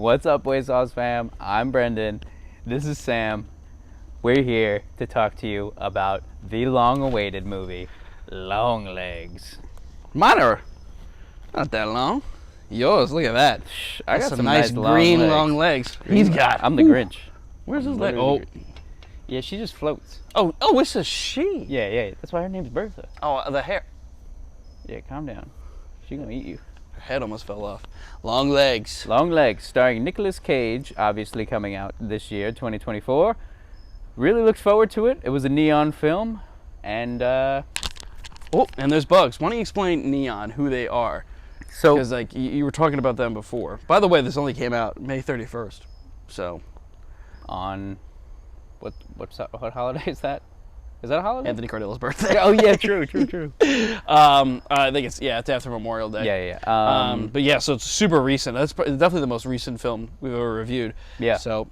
What's up, Way Sauce fam? I'm Brendan. This is Sam. We're here to talk to you about the long-awaited movie, Longlegs. Mine are not that long. Yours, look at that. I got That's some nice long green legs. long legs. He's got. I'm the Grinch. Where's his I'm leg? literally Oh, the Grinch. Yeah, she just floats. oh, it's a she. Yeah. That's why her name's Bertha. Oh, the hair. Yeah, calm down. She gonna eat you. Her head almost fell off. Long legs. Longlegs, starring Nicolas Cage, obviously coming out this year, 2024. Really looked forward to it. It was a neon film, and Oh, and there's bugs. Why don't you explain Neon, who they are? so Because like you were talking about them before. By the way, this only came out May 31st. So on what holiday is that? Is that a holiday? Anthony Cardilla's birthday. Oh yeah, true. I think it's after Memorial Day. Yeah. But yeah, so it's super recent. That's definitely the most recent film we've ever reviewed. Yeah. So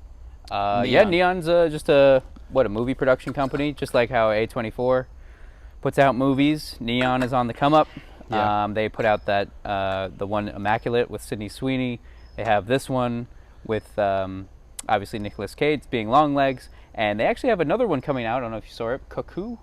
Neon's just a movie production company, just like how A24 puts out movies. Neon is on the come up. Yeah. They put out that the one Immaculate with Sydney Sweeney. They have this one with obviously Nicolas Cage being Longlegs, and they actually have another one coming out. I don't know if you saw it, Cuckoo.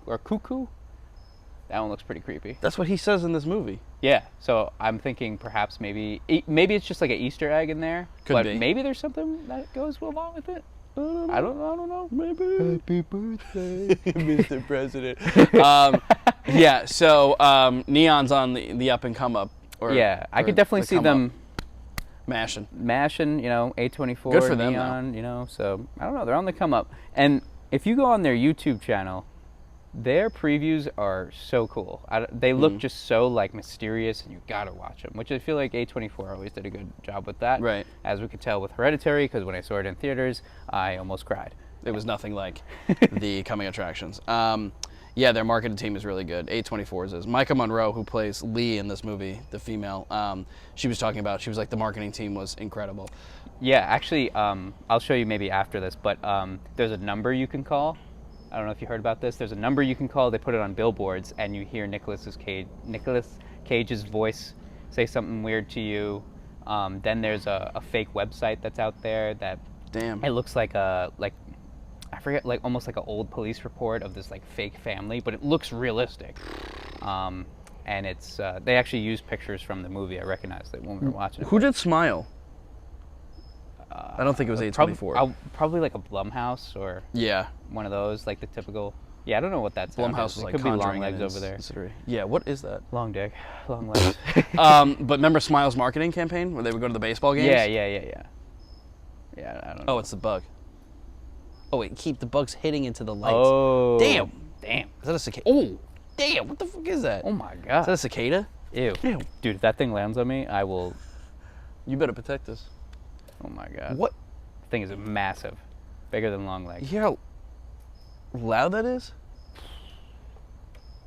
That one looks pretty creepy. That's what he says in this movie. Yeah, so I'm thinking perhaps maybe it's just like an Easter egg in there. Could be. Maybe there's something that goes along with it. I don't know. Maybe. Happy birthday, Mr. President. Yeah, so Neon's on the up and come up. I could definitely see them mashing, A24, Good for them, Neon, so I don't know, they're on the come up. And if you go on their YouTube channel, their previews are so cool. They look just so like mysterious, and you gotta watch them, which I feel like A24 always did a good job with that. Right. As we could tell with Hereditary, because when I saw it in theaters, I almost cried. It was nothing like the coming attractions. Yeah, their marketing team is really good. A24's is. Maika Monroe, who plays Lee in this movie, the female, she was like, the marketing team was incredible. Yeah, actually, I'll show you maybe after this, but there's a number you can call. I don't know if you heard about this. There's a number you can call. They put it on billboards, and you hear Nicolas Cage's voice say something weird to you. Then there's a fake website that's out there that Damn. it looks like I forget, like almost like an old police report of this like fake family, but it looks realistic. And it's they actually used pictures from the movie. I recognized it when we were watching it. Who did Smile? I don't think it was A24. Probably like a Blumhouse or one of those, like the typical. Yeah, I don't know what that's. Blumhouse is like could be Conjuring Longlegs over there. Yeah, what is that? Long dick, long legs. But remember Smile's marketing campaign where they would go to the baseball games? Yeah, I don't know. Oh, it's the bug. Oh wait, keep the bugs hitting into the lights. Oh, damn. Is that a cicada? Oh, damn! What the fuck is that? Oh my god. Is that a cicada? Ew. Dude, if that thing lands on me, I will. You better protect this. Oh my god. What? The thing is massive, bigger than Longlegs. You hear how loud that is?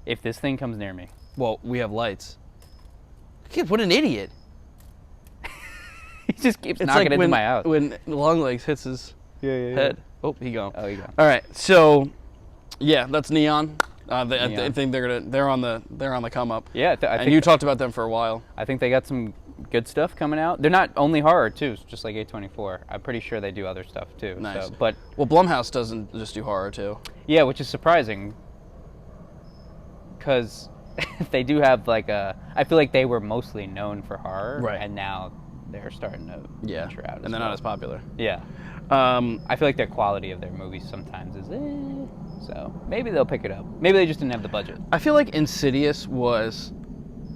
If this thing comes near me. Well, we have lights. Kid, what an idiot! He just keeps knocking into my house. When Longlegs hits his head. Oh, he gone. Oh, he gone. All right, so yeah, that's Neon. I think they're on the come up. Yeah, I think you talked about them for a while. I think they got some good stuff coming out. They're not only horror too, just like A24. I'm pretty sure they do other stuff too. Nice. So, but Blumhouse doesn't just do horror too. Yeah, which is surprising, because they do have like I feel like they were mostly known for horror, right? And now they're starting to venture out. And they're not as popular. Yeah. I feel like their quality of their movies sometimes is so maybe they'll pick it up. Maybe they just didn't have the budget. I feel like Insidious was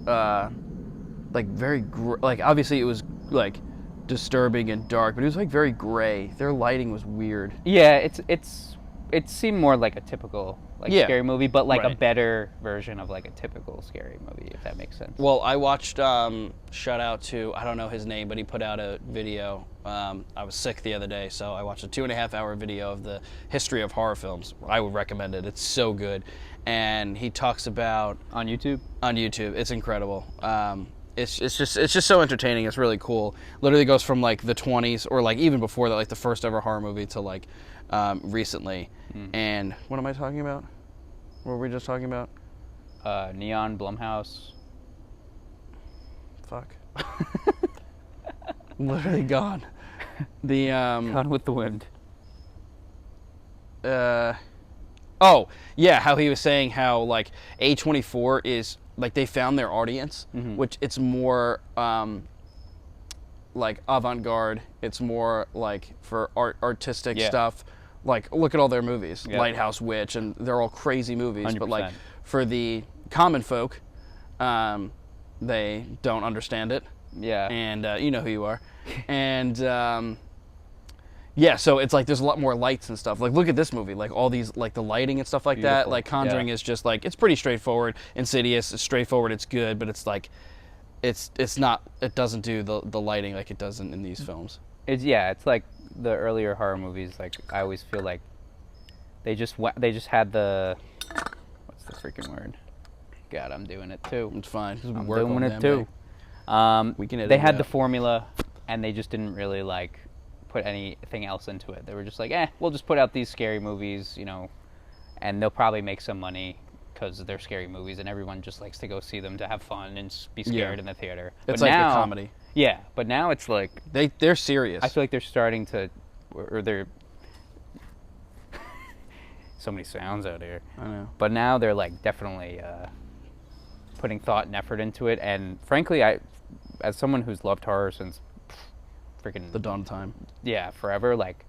like very like obviously it was like disturbing and dark, but it was like very gray. Their lighting was weird. Yeah, it seemed more like a typical scary movie, but like a better version of like a typical scary movie, if that makes sense. Well, I watched shout out to, I don't know his name, but he put out a video. I was sick the other day, so I watched a 2.5-hour video of the history of horror films. I would recommend it. It's so good. And he talks about on YouTube. It's incredible. It's just so entertaining. It's really cool. Literally goes from like the 20s or like even before that, like the first ever horror movie to like recently. And what am I talking about? What were we just talking about? Neon, Blumhouse. Fuck. I'm literally gone. The Gone with the Wind. Oh, yeah, how he was saying how, like, A24 is, like, they found their audience, which it's more, like, avant-garde. It's more, like, for artistic stuff. Like, look at all their movies. Yeah. Lighthouse Witch, and they're all crazy movies. 100%. But, like, for the common folk, they don't understand it. Yeah. And you know who you are. And... yeah, so it's like there's a lot more lights and stuff. Like, look at this movie. Like, all these, like, the lighting and stuff like that. Beautiful. Like, Conjuring is just, like, it's pretty straightforward. Insidious is straightforward. It's good, but it's, like, it's not, it doesn't do the lighting like it does in these films. It's like the earlier horror movies. Like, I always feel like they just had the, what's the freaking word? God, I'm doing it too. It's fine. I'm doing it too. We can edit they had the formula, and they just didn't really, like, put anything else into it. They were just like, we'll just put out these scary movies, you know, and they'll probably make some money because they're scary movies, and everyone just likes to go see them to have fun and be scared in the theater. It's but like now, a comedy. Yeah, but now it's like they're serious. I feel like they're starting to, or they're so many sounds out here. I know. But now they're like definitely putting thought and effort into it, and frankly, as someone who's loved horror since freaking the dawn of time. Yeah, forever. Like,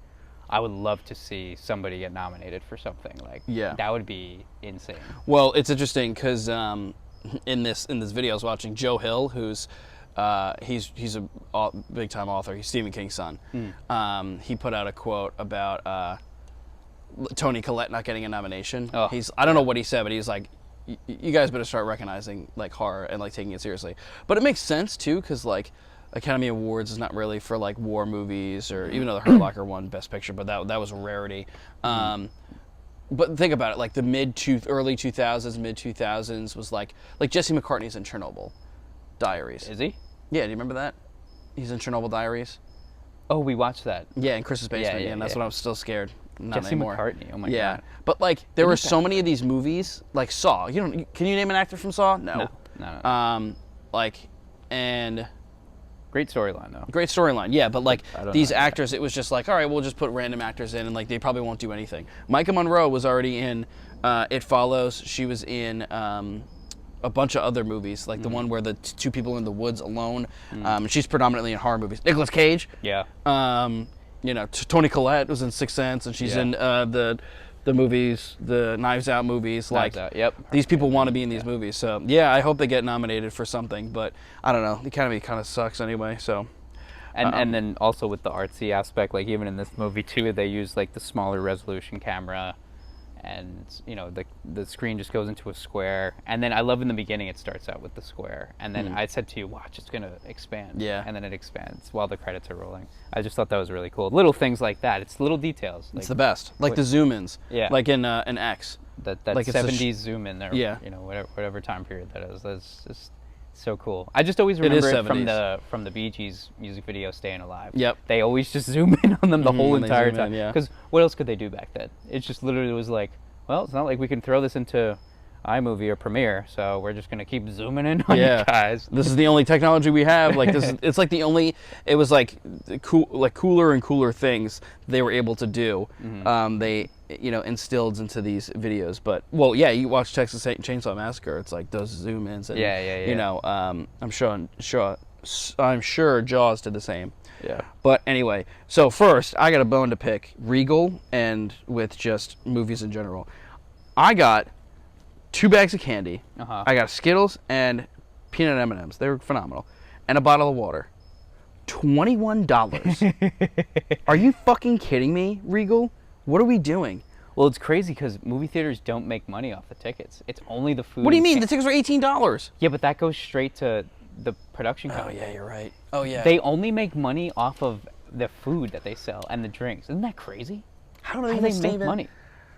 I would love to see somebody get nominated for something. Like, that would be insane. Well, it's interesting because in this video I was watching Joe Hill, who's he's a big time author. He's Stephen King's son. He put out a quote about Toni Collette not getting a nomination. I don't know what he said, but he's like, you guys better start recognizing, like, horror and, like, taking it seriously. But it makes sense too, because, like, Academy Awards is not really for, like, war movies, or even though the Hurt Locker won Best Picture, but that was a rarity. But think about it, like, the early 2000s, mid 2000s was like Jesse McCartney's in Chernobyl Diaries. Is he? Yeah, do you remember that? He's in Chernobyl Diaries. Oh, we watched that. Yeah, in Chris's basement. Yeah, and that's when I was still scared. Not Jesse anymore. McCartney. Oh my god. But, like, there were so many of these movies, like Saw. Can you name an actor from Saw? No. Like, and great storyline though. Great storyline, yeah. But, like, these actors, it was just like, all right, we'll just put random actors in, and, like, they probably won't do anything. Maika Monroe was already in It Follows. She was in a bunch of other movies, like the one where the two people in the woods alone. She's predominantly in horror movies. Nicolas Cage. Yeah. You know, Toni Collette was in Sixth Sense, and she's in the movies, the Knives Out movies. Knives Out, yep. These people want to be in these movies, so yeah, I hope they get nominated for something. But I don't know, the Academy kind of sucks anyway. So, and then also with the artsy aspect, like even in this movie too, they use like the smaller resolution camera, and you know the screen just goes into a square. And then I love in the beginning it starts out with the square, and then I said to you, watch, it's gonna expand. Yeah. And then it expands while the credits are rolling. I just thought that was really cool. Little things like that. It's little details. Like, it's the best. Like the zoom ins. Yeah. Like in X. That like 70s zoom in there. Yeah. You know, whatever time period that is. That's just so cool. I just always remember it from the Bee Gees music video Staying Alive. Yep. They always just zoom in on them the whole entire time. Yeah. Because what else could they do back then? It just literally was like, well, it's not like we can throw this into iMovie or Premiere, so we're just gonna keep zooming in on you guys. This is the only technology we have. Like it's like the only. It was like cooler and cooler things they were able to do. They instilled into these videos. But you watch Texas Chainsaw Massacre. It's like those zoom ins. And, you know, I'm sure Jaws did the same. Yeah. But anyway, so first I got a bone to pick. Regal and with just movies in general. I got 2 bags of candy. I got Skittles and peanut M&Ms. They were phenomenal. And a bottle of water. $21. Are you fucking kidding me, Regal? What are we doing? Well, it's crazy because movie theaters don't make money off the tickets. It's only the food. What do you mean? The tickets are $18. Yeah, but that goes straight to the production company. Oh, yeah, you're right. Oh, yeah. They only make money off of the food that they sell and the drinks. Isn't that crazy? How do they make money?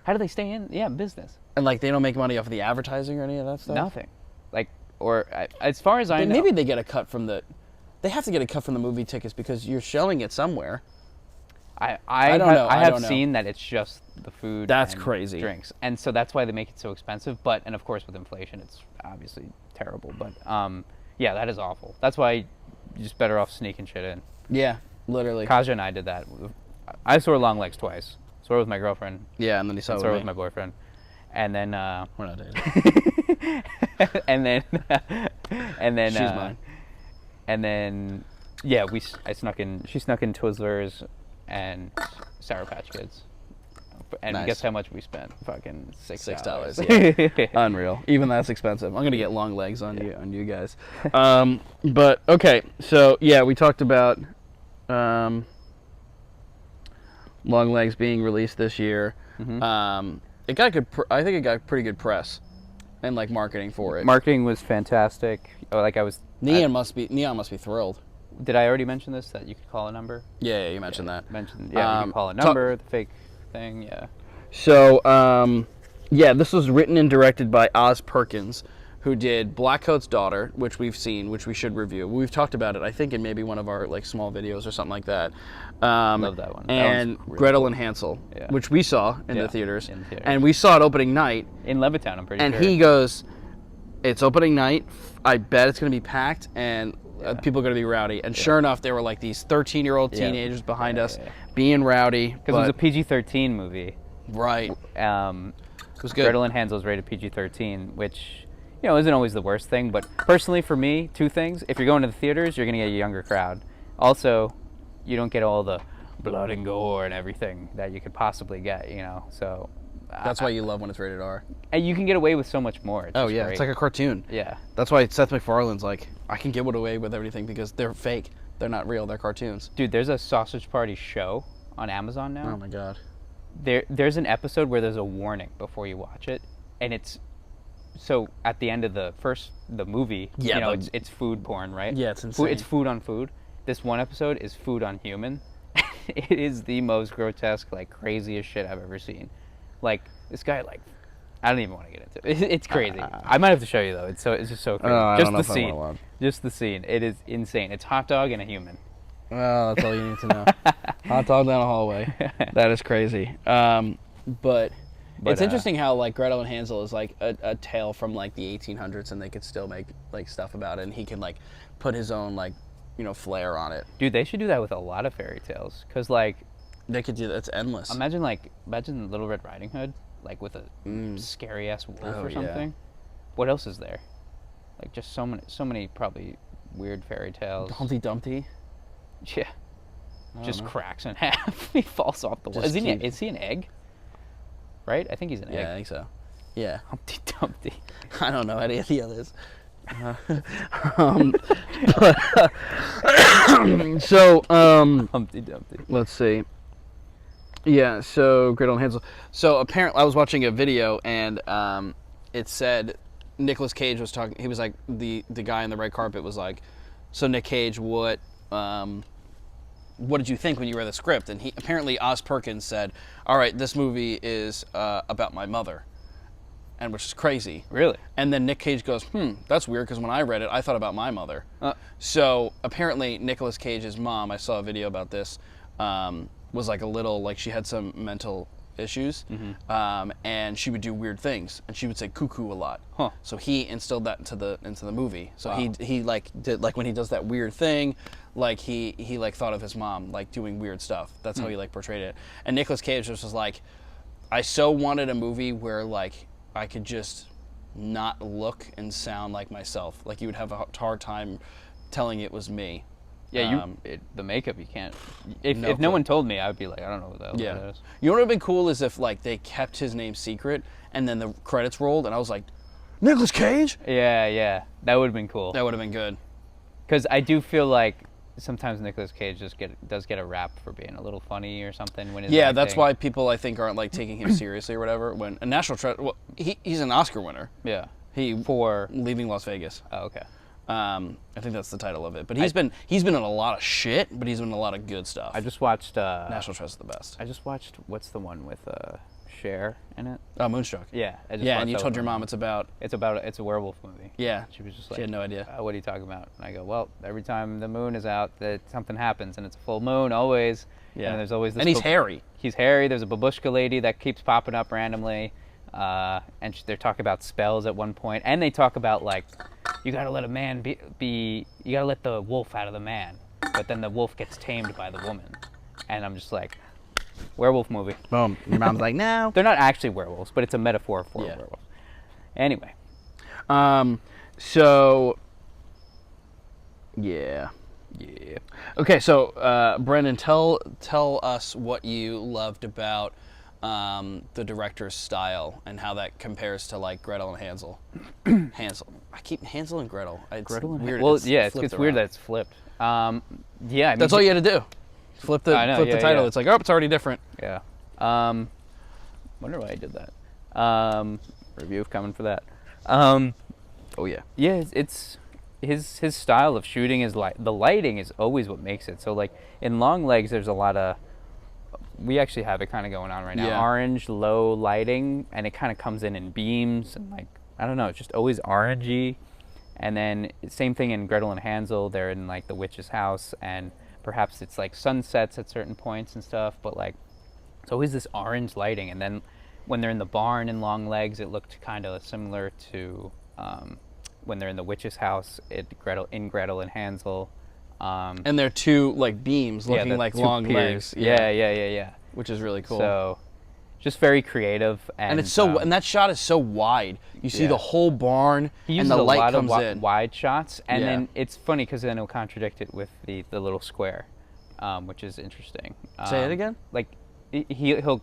How do they stay in business? And, like, they don't make money off of the advertising or any of that stuff? Nothing. Like, or as far as I know. Maybe they get a cut from the... They have to get a cut from the movie tickets because you're showing it somewhere. I don't know. I have seen that it's just the food. That's and crazy. Drinks, and so that's why they make it so expensive. And of course with inflation, it's obviously terrible. But yeah, that is awful. That's why you're just better off sneaking shit in. Yeah, Literally. Kaja and I did that. I saw Longlegs twice. Saw it with my girlfriend. Yeah, and then he saw it Saw it with with my me. boyfriend. And then We're not dating. and then She's mine. And then yeah, I snuck in. She snuck in Twizzlers and Sour Patch Kids. And Nice. guess how much we spent? Fucking $6. Yeah. Unreal. Even that's expensive. I'm gonna get long legs on you guys. But okay, so yeah, we talked about Long Legs being released this year. Mm-hmm. It got good. I think it got pretty good press and like marketing for it. Marketing was fantastic. Like Neon must be thrilled. Did I already mention this? That you could call a number? Yeah, you mentioned that. You can call a number, the fake thing, yeah. So, yeah, this was written and directed by Oz Perkins, who did Blackcoat's Daughter, which we've seen, which we should review. We've talked about it, I think, in maybe one of our like small videos or something like that. Love that one. And that really Gretel cool. and Hansel, Yeah. which we saw in the theaters. In theaters. And we saw it opening night. In Levittown, I'm pretty And sure. he goes, it's opening night. I bet it's going to be packed and people are going to be rowdy. And sure enough, there were like these 13-year-old teenagers behind us being rowdy. Because it was a PG-13 movie. Right. It was good. Gretel and Hansel's rated PG-13, which, isn't always the worst thing. But personally, for me, two things. If you're going to the theaters, you're going to get a younger crowd. Also, you don't get all the blood and gore and everything that you could possibly get, So that's why you love when it's rated R. And you can get away with so much more. It's just yeah, great. it's like a cartoon. Yeah. That's why Seth MacFarlane's like, I can get away with everything because they're fake. They're not real. They're cartoons. Dude, there's a Sausage Party show on Amazon now. Oh my god. There's an episode where there's a warning before you watch it, and it's so at the end of the movie, it's food porn, right? Yeah, it's insane. It's food on food. This one episode is food on human. It is the most grotesque, like craziest shit I've ever seen. Like this guy, like I don't even want to get into it. It's crazy. I might have to show you though. It's just so crazy. I Just don't know the if I scene. wanna watch. Just the scene. It is insane. It's hot dog and a human. Well, that's all you need to know. Hot dog down a hallway. That is crazy. But it's interesting how like Gretel and Hansel is like a tale from like the 1800s, and they could still make like stuff about it, and he can like put his own like flair on it. Dude, they should do that with a lot of fairy tales, cause like they could do that. It's endless. Imagine Little Red Riding Hood, like with a scary ass wolf or something. Yeah. What else is there? Like just so many probably weird fairy tales. Humpty Dumpty. Yeah. Just cracks in half. He falls off the wall. Is he an egg? Right? I think he's an egg. Yeah, I think so. Yeah. Humpty Dumpty. I don't know any of the others. Humpty Dumpty. Let's see. Yeah, so Gretel and Hansel. So apparently, I was watching a video, and it said Nicolas Cage was talking. He was like the guy on the red carpet was like, "So Nick Cage, what did you think when you read the script?" And apparently Oz Perkins said, "All right, this movie is about my mother." And which is crazy. Really? And then Nick Cage goes, that's weird, because when I read it, I thought about my mother. So apparently Nicolas Cage's mom, I saw a video about this, was like a little, like she had some mental issues, and she would do weird things, and she would say cuckoo a lot. Huh. So he instilled that into the movie. So he like did, like when he does that weird thing, like he like thought of his mom like doing weird stuff. That's how he like portrayed it. And Nicolas Cage just was like, I so wanted a movie where like I could just not look and sound like myself. Like you would have a hard time telling it was me. Yeah, the makeup you can't. If no one told me, I would be like, I don't know what that is. You know what would have been cool is if like they kept his name secret and then the credits rolled and I was like, Nicolas Cage? Yeah, that would have been cool. That would have been good. Because I do feel like sometimes Nicolas Cage does get a rap for being a little funny or something when he's acting. That's why people I think aren't like taking him seriously or whatever. When a National Treasure, well, he's an Oscar winner. Yeah. For Leaving Las Vegas. Oh, okay. I think that's the title of it. But he's been in a lot of shit, but he's been in a lot of good stuff. I just watched National Treasure's the best. I just watched what's the one with Cher in it? Oh, Moonstruck. Yeah. And you told your mom it's a werewolf movie. Yeah. She was just like, she had no idea. What are you talking about? And I go, well, every time the moon is out, something happens, and it's a full moon always. Yeah. And there's always this. And he's hairy. He's hairy. There's a babushka lady that keeps popping up randomly, and they're talking about spells at one point, and they talk about like, you gotta let a man be. You gotta let the wolf out of the man. but then the wolf gets tamed by the woman, and I'm just like, werewolf movie. Boom. Your mom's like, no. They're not actually werewolves, but it's a metaphor for werewolves. Anyway. So, yeah. Okay, so Brendan, tell us what you loved about the director's style and how that compares to like Gretel and Hansel. Hansel and Gretel. It's Gretel and weird. Well, it's it's weird that it's flipped. Yeah, I mean, that's all you had to do. Flip the title. It's like, oh, it's already different. Yeah. Wonder why I did that. Review coming for that. Oh yeah. Yeah, it's his style of shooting is the lighting is always what makes it. So like in Longlegs, there's a lot of, we actually have it kind of going on right now. Yeah. Orange, low lighting, and it kind of comes in beams and like, I don't know, it's just always orangey. And then same thing in Gretel and Hansel, they're in like the witch's house, and perhaps it's like sunsets at certain points and stuff, but like it's always this orange lighting. And then when they're in the barn in Longlegs, it looked kind of similar to when they're in the witch's house in Gretel and Hansel. And they're two like beams looking like long legs. Yeah. Which is really cool. So just very creative, and it's so and that shot is so wide. You see the whole barn, he uses and the a light lot comes of in. wide shots, and then it's funny because then he'll contradict it with the little square, which is interesting. Say it again. Like he'll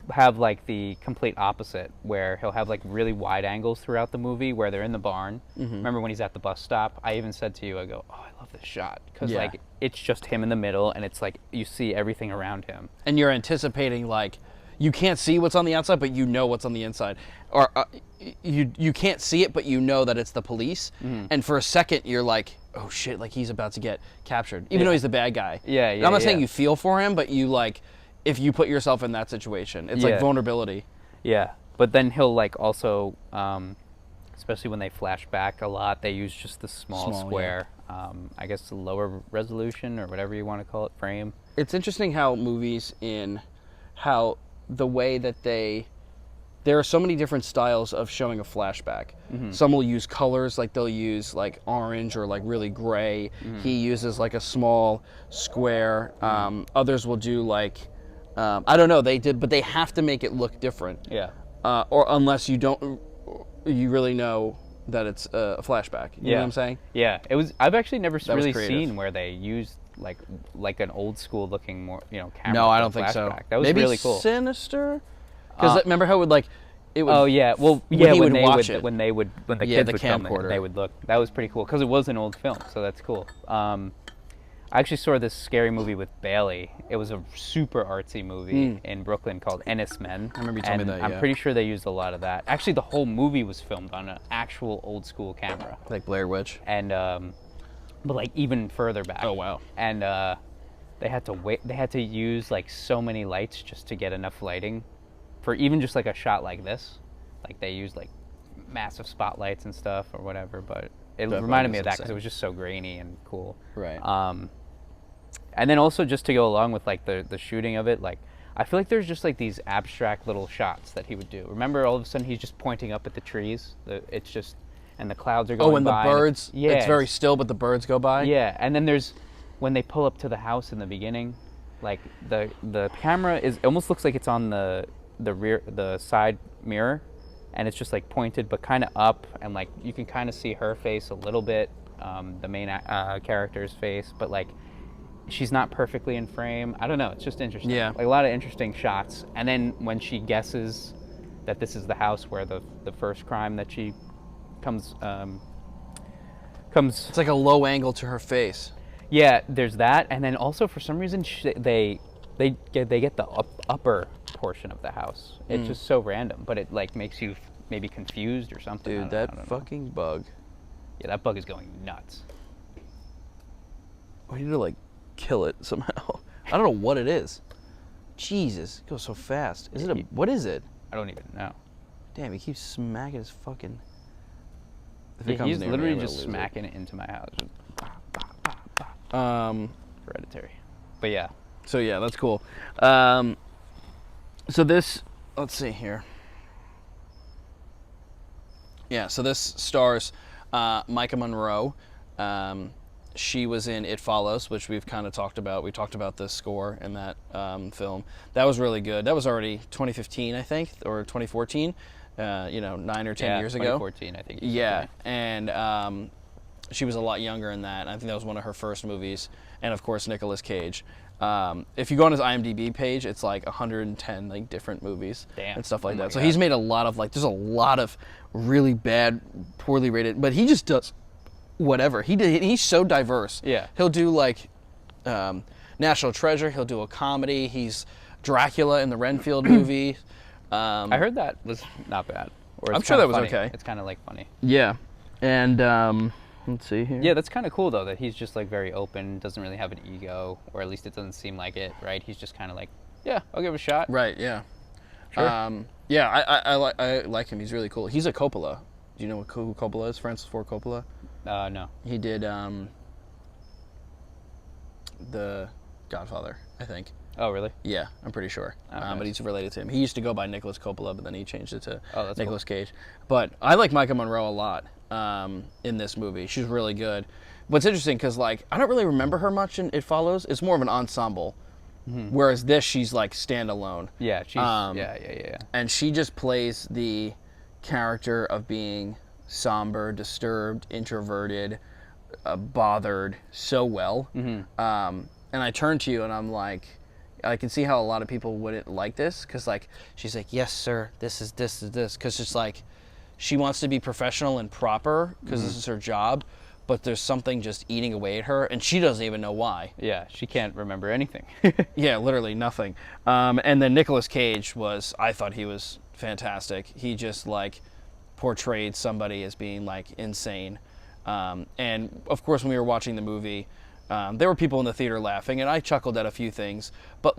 have like the complete opposite, where he'll have like really wide angles throughout the movie where they're in the barn. Remember when he's at the bus stop? I even said to you, I go, oh, I love this shot because like it's just him in the middle, and it's like you see everything around him, and you're anticipating like you can't see what's on the outside, but you know what's on the inside, or you can't see it, but you know that it's the police, and for a second you're like, oh shit, like he's about to get captured, even though he's the bad guy. I'm not saying you feel for him, but you like, if you put yourself in that situation, it's like vulnerability. Yeah, but then he'll like also, especially when they flash back a lot, they use just the small square. I guess the lower resolution or whatever you want to call it, frame. It's interesting how movies how the way that there are so many different styles of showing a flashback. Some will use colors, like they'll use like orange or like really gray. He uses like a small square. Others will do like, I don't know, but they have to make it look different. Yeah. Or unless you really know that it's a flashback. You know what I'm saying? Yeah. I've actually never really seen where they used like an old school looking more, camera. No, I don't think so. That was maybe really cool. Sinister? Because remember how it would oh yeah, well when yeah, he when would they watch would it. when the kids would film it, they would look. That was pretty cool because it was an old film, so that's cool. I actually saw this scary movie with Bailey. It was a super artsy movie in Brooklyn called Ennis Men. I remember you telling me that. I'm pretty sure they used a lot of that. Actually, the whole movie was filmed on an actual old school camera. Like Blair Witch. And but like even further back. Oh wow. And they had to wait. They had to use like so many lights just to get enough lighting for even just like a shot like this. Like they used like massive spotlights and stuff or whatever. But it reminded me of that because it was just so grainy and cool. Right. And then also just to go along with like the shooting of it, like I feel like there's just like these abstract little shots that he would do. Remember, all of a sudden he's just pointing up at the trees. It's just, and the clouds are going by. Oh, and the birds. It's very still, but the birds go by. Yeah, and then there's when they pull up to the house in the beginning, like the camera almost looks like it's on the side mirror, and it's just like pointed but kind of up, and like you can kind of see her face a little bit, the main character's face, but like she's not perfectly in frame. I don't know, it's just interesting. Yeah, like a lot of interesting shots. And then when she guesses that this is the house where the first crime that she comes it's like a low angle to her face. Yeah, there's that, and then also for some reason they get the upper portion of the house. It's just so random, but it like makes you maybe confused or something. Dude, that fucking bug. Yeah, that bug is going nuts. We need to like kill it somehow. I don't know what it is. Jesus, it goes so fast. What is it? I don't even know. Damn, he keeps smacking his fucking. He's literally just smacking it into my house. Hereditary. But yeah. So yeah, that's cool. So this, let's see here. Yeah, so this stars Maika Monroe. she was in It Follows, which we've kind of talked about. We talked about the score in that film. That was really good. That was already 2015, I think, or 2014. 9 or 10 years ago. 2014, I think. Yeah, and she was a lot younger in that. I think that was one of her first movies, and of course Nicolas Cage. If you go on his IMDb page, it's like 110 like different movies and stuff like that. So he's made a lot of there's a lot of really bad, poorly rated, but he just does whatever. He's so diverse. Yeah. He'll do like National Treasure. He'll do a comedy. He's Dracula in the Renfield movie. I heard that was not bad. Or I'm sure that was funny. okay. It's kind of like funny. Yeah, and let's see here. Yeah, that's kind of cool though that he's just like very open, doesn't really have an ego, or at least it doesn't seem like it, right? He's just kind of like, yeah, I'll give it a shot. Right. Yeah. Sure. Yeah, I like him. He's really cool. He's a Coppola. Do you know who Coppola is? Francis Ford Coppola. No. He did The Godfather, I think. Oh, really? Yeah, I'm pretty sure. Nice. But he's related to him. He used to go by Nicholas Coppola, but then he changed it to Nicolas cool. Cage. But I like Maika Monroe a lot in this movie. She's really good. What's interesting, because I don't really remember her much in It Follows. It's more of an ensemble. Mm-hmm. Whereas this, she's standalone. Yeah, she's yeah. And she just plays the character of being somber, disturbed, introverted, bothered so well. Mm-hmm. And I turn to you and I'm like, I can see how a lot of people wouldn't like this, because she's like, yes sir, this is this, because it's she wants to be professional and proper because this is her job, but there's something just eating away at her and she doesn't even know why. Yeah, she can't remember anything. Yeah, literally nothing. And then Nicolas Cage I thought he was fantastic. He just portrayed somebody as being insane. And of course when we were watching the movie, there were people in the theater laughing, and I chuckled at a few things. But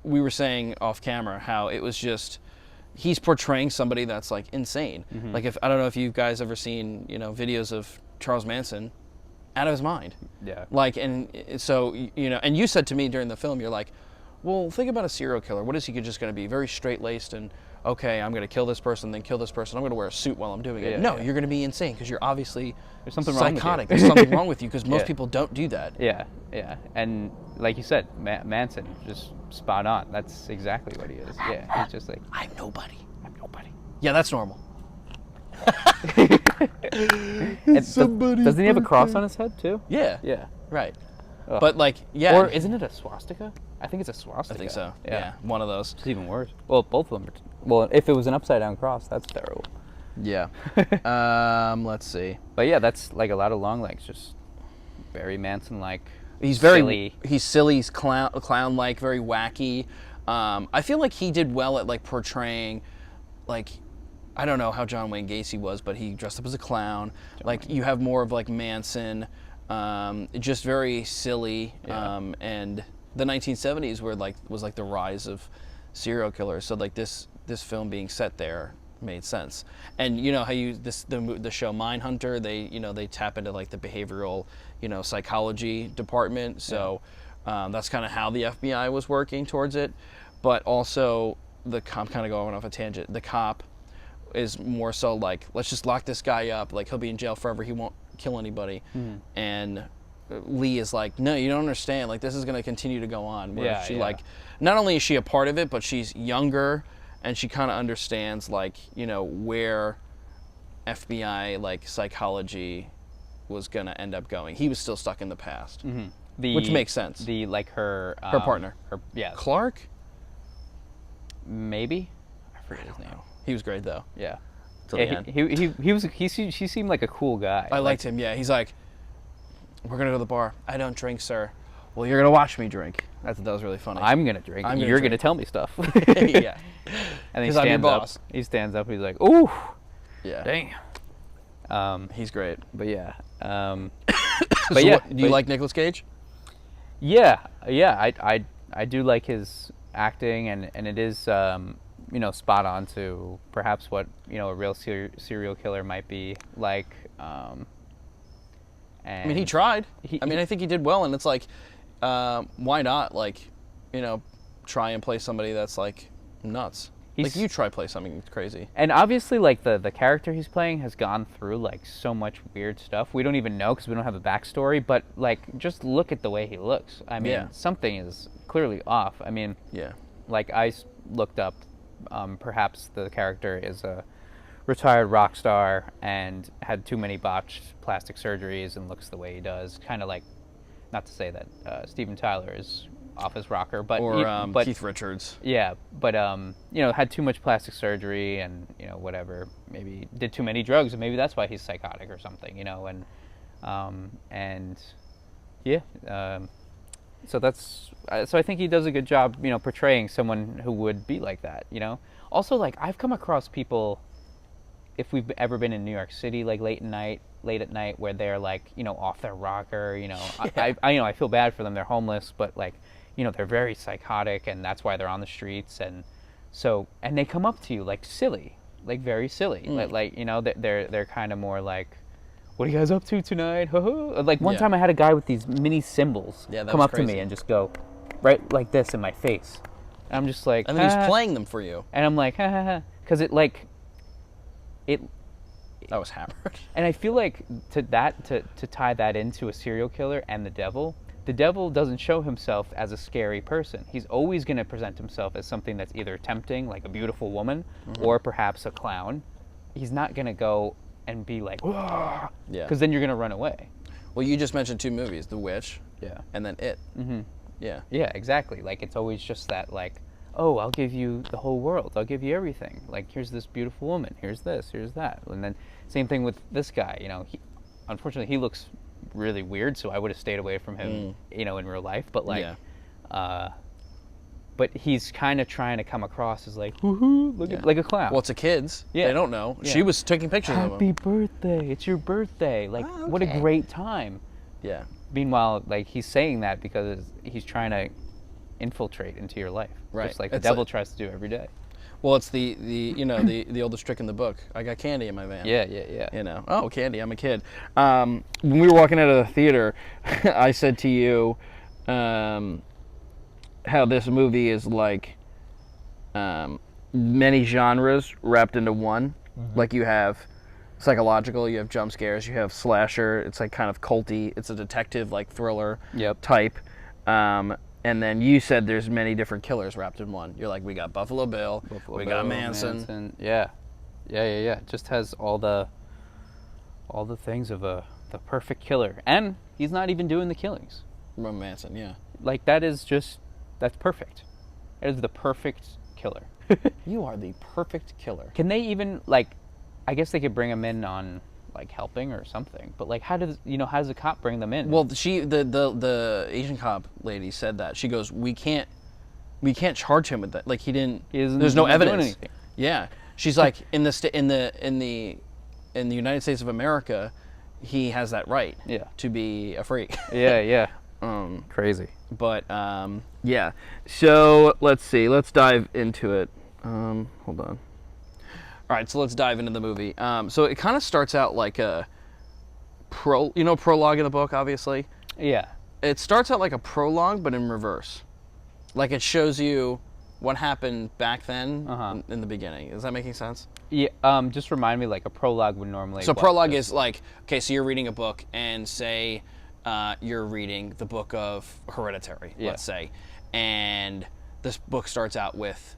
we were saying off camera, how it was just, he's portraying somebody that's insane. Mm-hmm. If I don't know if you guys ever seen videos of Charles Manson, out of his mind. Yeah. And so and you said to me during the film, you're like, well, think about a serial killer. What is he just going to be? Very straight-laced and, okay, I'm going to kill this person, then kill this person. I'm going to wear a suit while I'm doing it. No, you're going to be insane because you're obviously There's something psychotic. Wrong with you. There's something wrong with you because most people don't do that. Yeah. And like you said, Manson, just spot on. That's exactly what he is. Yeah, he's just I'm nobody. Yeah, that's normal. Doesn't he have a cross on his head too? Yeah. Yeah. Right. Ugh. But yeah. Or isn't it a swastika? I think it's a swastika. I think so. Yeah. One of those. It's even worse. Well, both of them are. Well, if it was an upside down cross, that's terrible. Yeah. Let's see. But yeah, that's a lot of Longlegs, just very Manson-like. He's very silly. He's silly. He's clown-like, very wacky. I feel like he did well at portraying, I don't know how John Wayne Gacy was, but he dressed up as a clown. You have more of Manson, just very silly. Yeah. And the 1970s was the rise of serial killers. So this film being set there made sense. And how the show Mindhunter, they tap into the behavioral psychology department. So that's kind of how the FBI was working towards it. But also I'm kind of going off a tangent. The cop is more so let's just lock this guy up. He'll be in jail forever. He won't kill anybody. Mm. And Lee is no, you don't understand. This is going to continue to go on. Where she not only is she a part of it, but she's younger, and she kind of understands where FBI psychology was going to end up going. He was still stuck in the past, which makes sense. Her partner, Clark, maybe, I forget his name. He was great though. Yeah. He seemed like a cool guy. I liked him. Yeah, he's we're gonna go to the bar. I don't drink, sir. Well, you're gonna watch me drink. That was really funny. I'm gonna drink. You're gonna tell me stuff. Yeah. And he stands up. He stands up. He's like, "Ooh, yeah, dang." He's great. But yeah. But yeah. Do you like Nicolas Cage? Yeah. I do like his acting, and it is spot on to perhaps what a real serial killer might be like. And I mean, he tried. I think he did well, and it's why not try and play somebody that's nuts? Like, you try play something crazy. And obviously, like, the character he's playing has gone through, like, so much weird stuff. We don't even know because we don't have a backstory, but, like, just look at the way he looks. I mean, something is clearly off. I mean, like, looked up, perhaps the character is a retired rock star and had too many botched plastic surgeries and looks the way he does. Kind of like, not to say that Steven Tyler is off his rocker, but or Keith Richards. Yeah, but you know, had too much plastic surgery and, you know, whatever. Maybe did too many drugs, and maybe that's why he's psychotic or something. You know, and yeah, so that's so I think he does a good job, you know, portraying someone who would be like that. You know, also, like, I've come across people, if we've ever been in New York City, like late at night, where they're, like, you know, off their rocker. You know, I you know, I feel bad for them. They're homeless, but, like, you know, they're very psychotic, and that's why they're on the streets. And so, and they come up to you like silly, like very silly, like, you know, they're kind of more like, "What are you guys up to tonight?" Like, one time I had a guy with these mini cymbals come up to me and just go right like this in my face, and I'm just like, and then he's playing them for you, and I'm like, ha ha ha, because it that was hammered. And I feel like to tie that into a serial killer and the devil doesn't show himself as a scary person. He's always going to present himself as something that's either tempting, like a beautiful woman, or perhaps a clown. He's not going to go and be like, because then you're going to run away. Well, you just mentioned 2 movies, The Witch, and then It. Yeah, exactly. Like, it's always just that, like, oh, I'll give you the whole world. I'll give you everything. Like, here's this beautiful woman. Here's this. Here's that. And then same thing with this guy. You know, unfortunately, he looks really weird, so I would have stayed away from him, you know, in real life. But, like, but he's kind of trying to come across as like, woohoo, look at, like a clown. Well, it's a kid's. Yeah. They don't know. Yeah. She was taking pictures of him. Happy birthday. It's your birthday. Like, what a great time. Yeah. Meanwhile, like, he's saying that because he's trying to infiltrate into your life. Right. Just like the devil tries to do every day. Well, it's the you know, the oldest trick in the book. I got candy in my van. Yeah. You know, oh, candy, I'm a kid. When we were walking out of the theater, I said to you how this movie is like many genres wrapped into one. Like, you have psychological, you have jump scares, you have slasher, it's like kind of culty, it's a detective, like, thriller type. And then you said there's many different killers wrapped in one. You're like, we got Buffalo Bill, we got Manson. Yeah. It just has all the things of the perfect killer, and he's not even doing the killings. Manson, yeah. Like, that's perfect. It is the perfect killer. You are the perfect killer. Can they even, like, I guess they could bring him in on, like, helping or something, but, like, how does the cop bring them in? Well, the Asian cop lady said that. She goes, we can't charge him with that. Like, there's no evidence. Yeah, she's like, in the United States of America, he has that right. To be a freak. Yeah. Crazy. But yeah. So let's see. Let's dive into it. Hold on. All right, so let's dive into the movie. So it kind of starts out like a prologue in the book, obviously. Yeah. It starts out like a prologue, but in reverse. Like, it shows you what happened back then in the beginning. Is that making sense? Yeah. Just remind me, like, a prologue would normally. So prologue is like, okay, so you're reading a book, and say you're reading the book of Hereditary, let's say, and this book starts out with.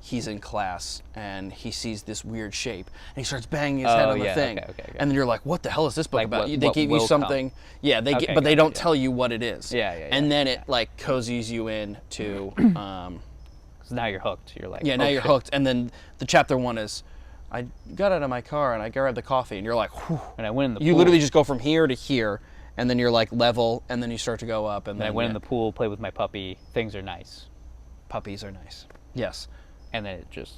He's in class and he sees this weird shape and he starts banging his head on the thing. Okay. And then you're like, what the hell is this book like about? They give you something. Yeah, but they don't tell you what it is. Yeah. And then it, like, cozies you in to so now you're hooked. You're like, now you're hooked. And then the chapter 1 is, I got out of my car and I grabbed the coffee, and you're like, whew. And I went in the pool. You literally just go from here to here, and then you're like level, and then you start to go up, and then I went in the pool, played with my puppy. Things are nice. Puppies are nice. Yes. And then it just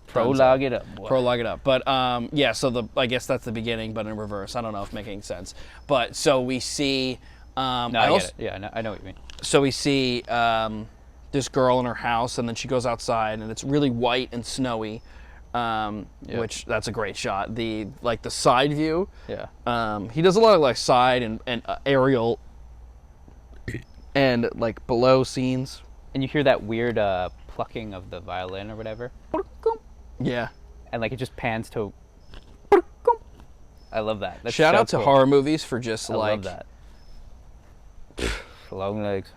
prologue it up. Boy. Prologue it up. But yeah, so I guess that's the beginning, but in reverse. I don't know if making sense. But so we see. I get it. Yeah, I know what you mean. So we see this girl in her house, and then she goes outside, and it's really white and snowy, which that's a great shot. The side view. Yeah. He does a lot of, like, side and aerial and, like, below scenes. and you hear that weird plucking of the violin or whatever. Yeah. And like it just pans to. I love that. That's Shout so out to cool. horror movies for just I like love that. Longlegs.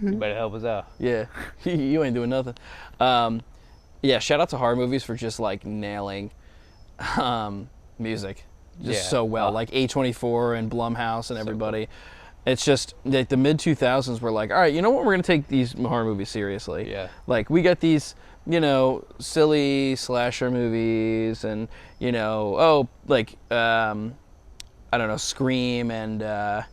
You better help us out. Yeah, you ain't doing nothing. Yeah, shout out to horror movies for just like nailing music just so well. Like A24 and Blumhouse and everybody. Cool. It's just like the mid 2000s were like, all right, you know what? We're gonna take these horror movies seriously. Yeah. Like we got these, you know, silly slasher movies, and you know, I don't know, Scream and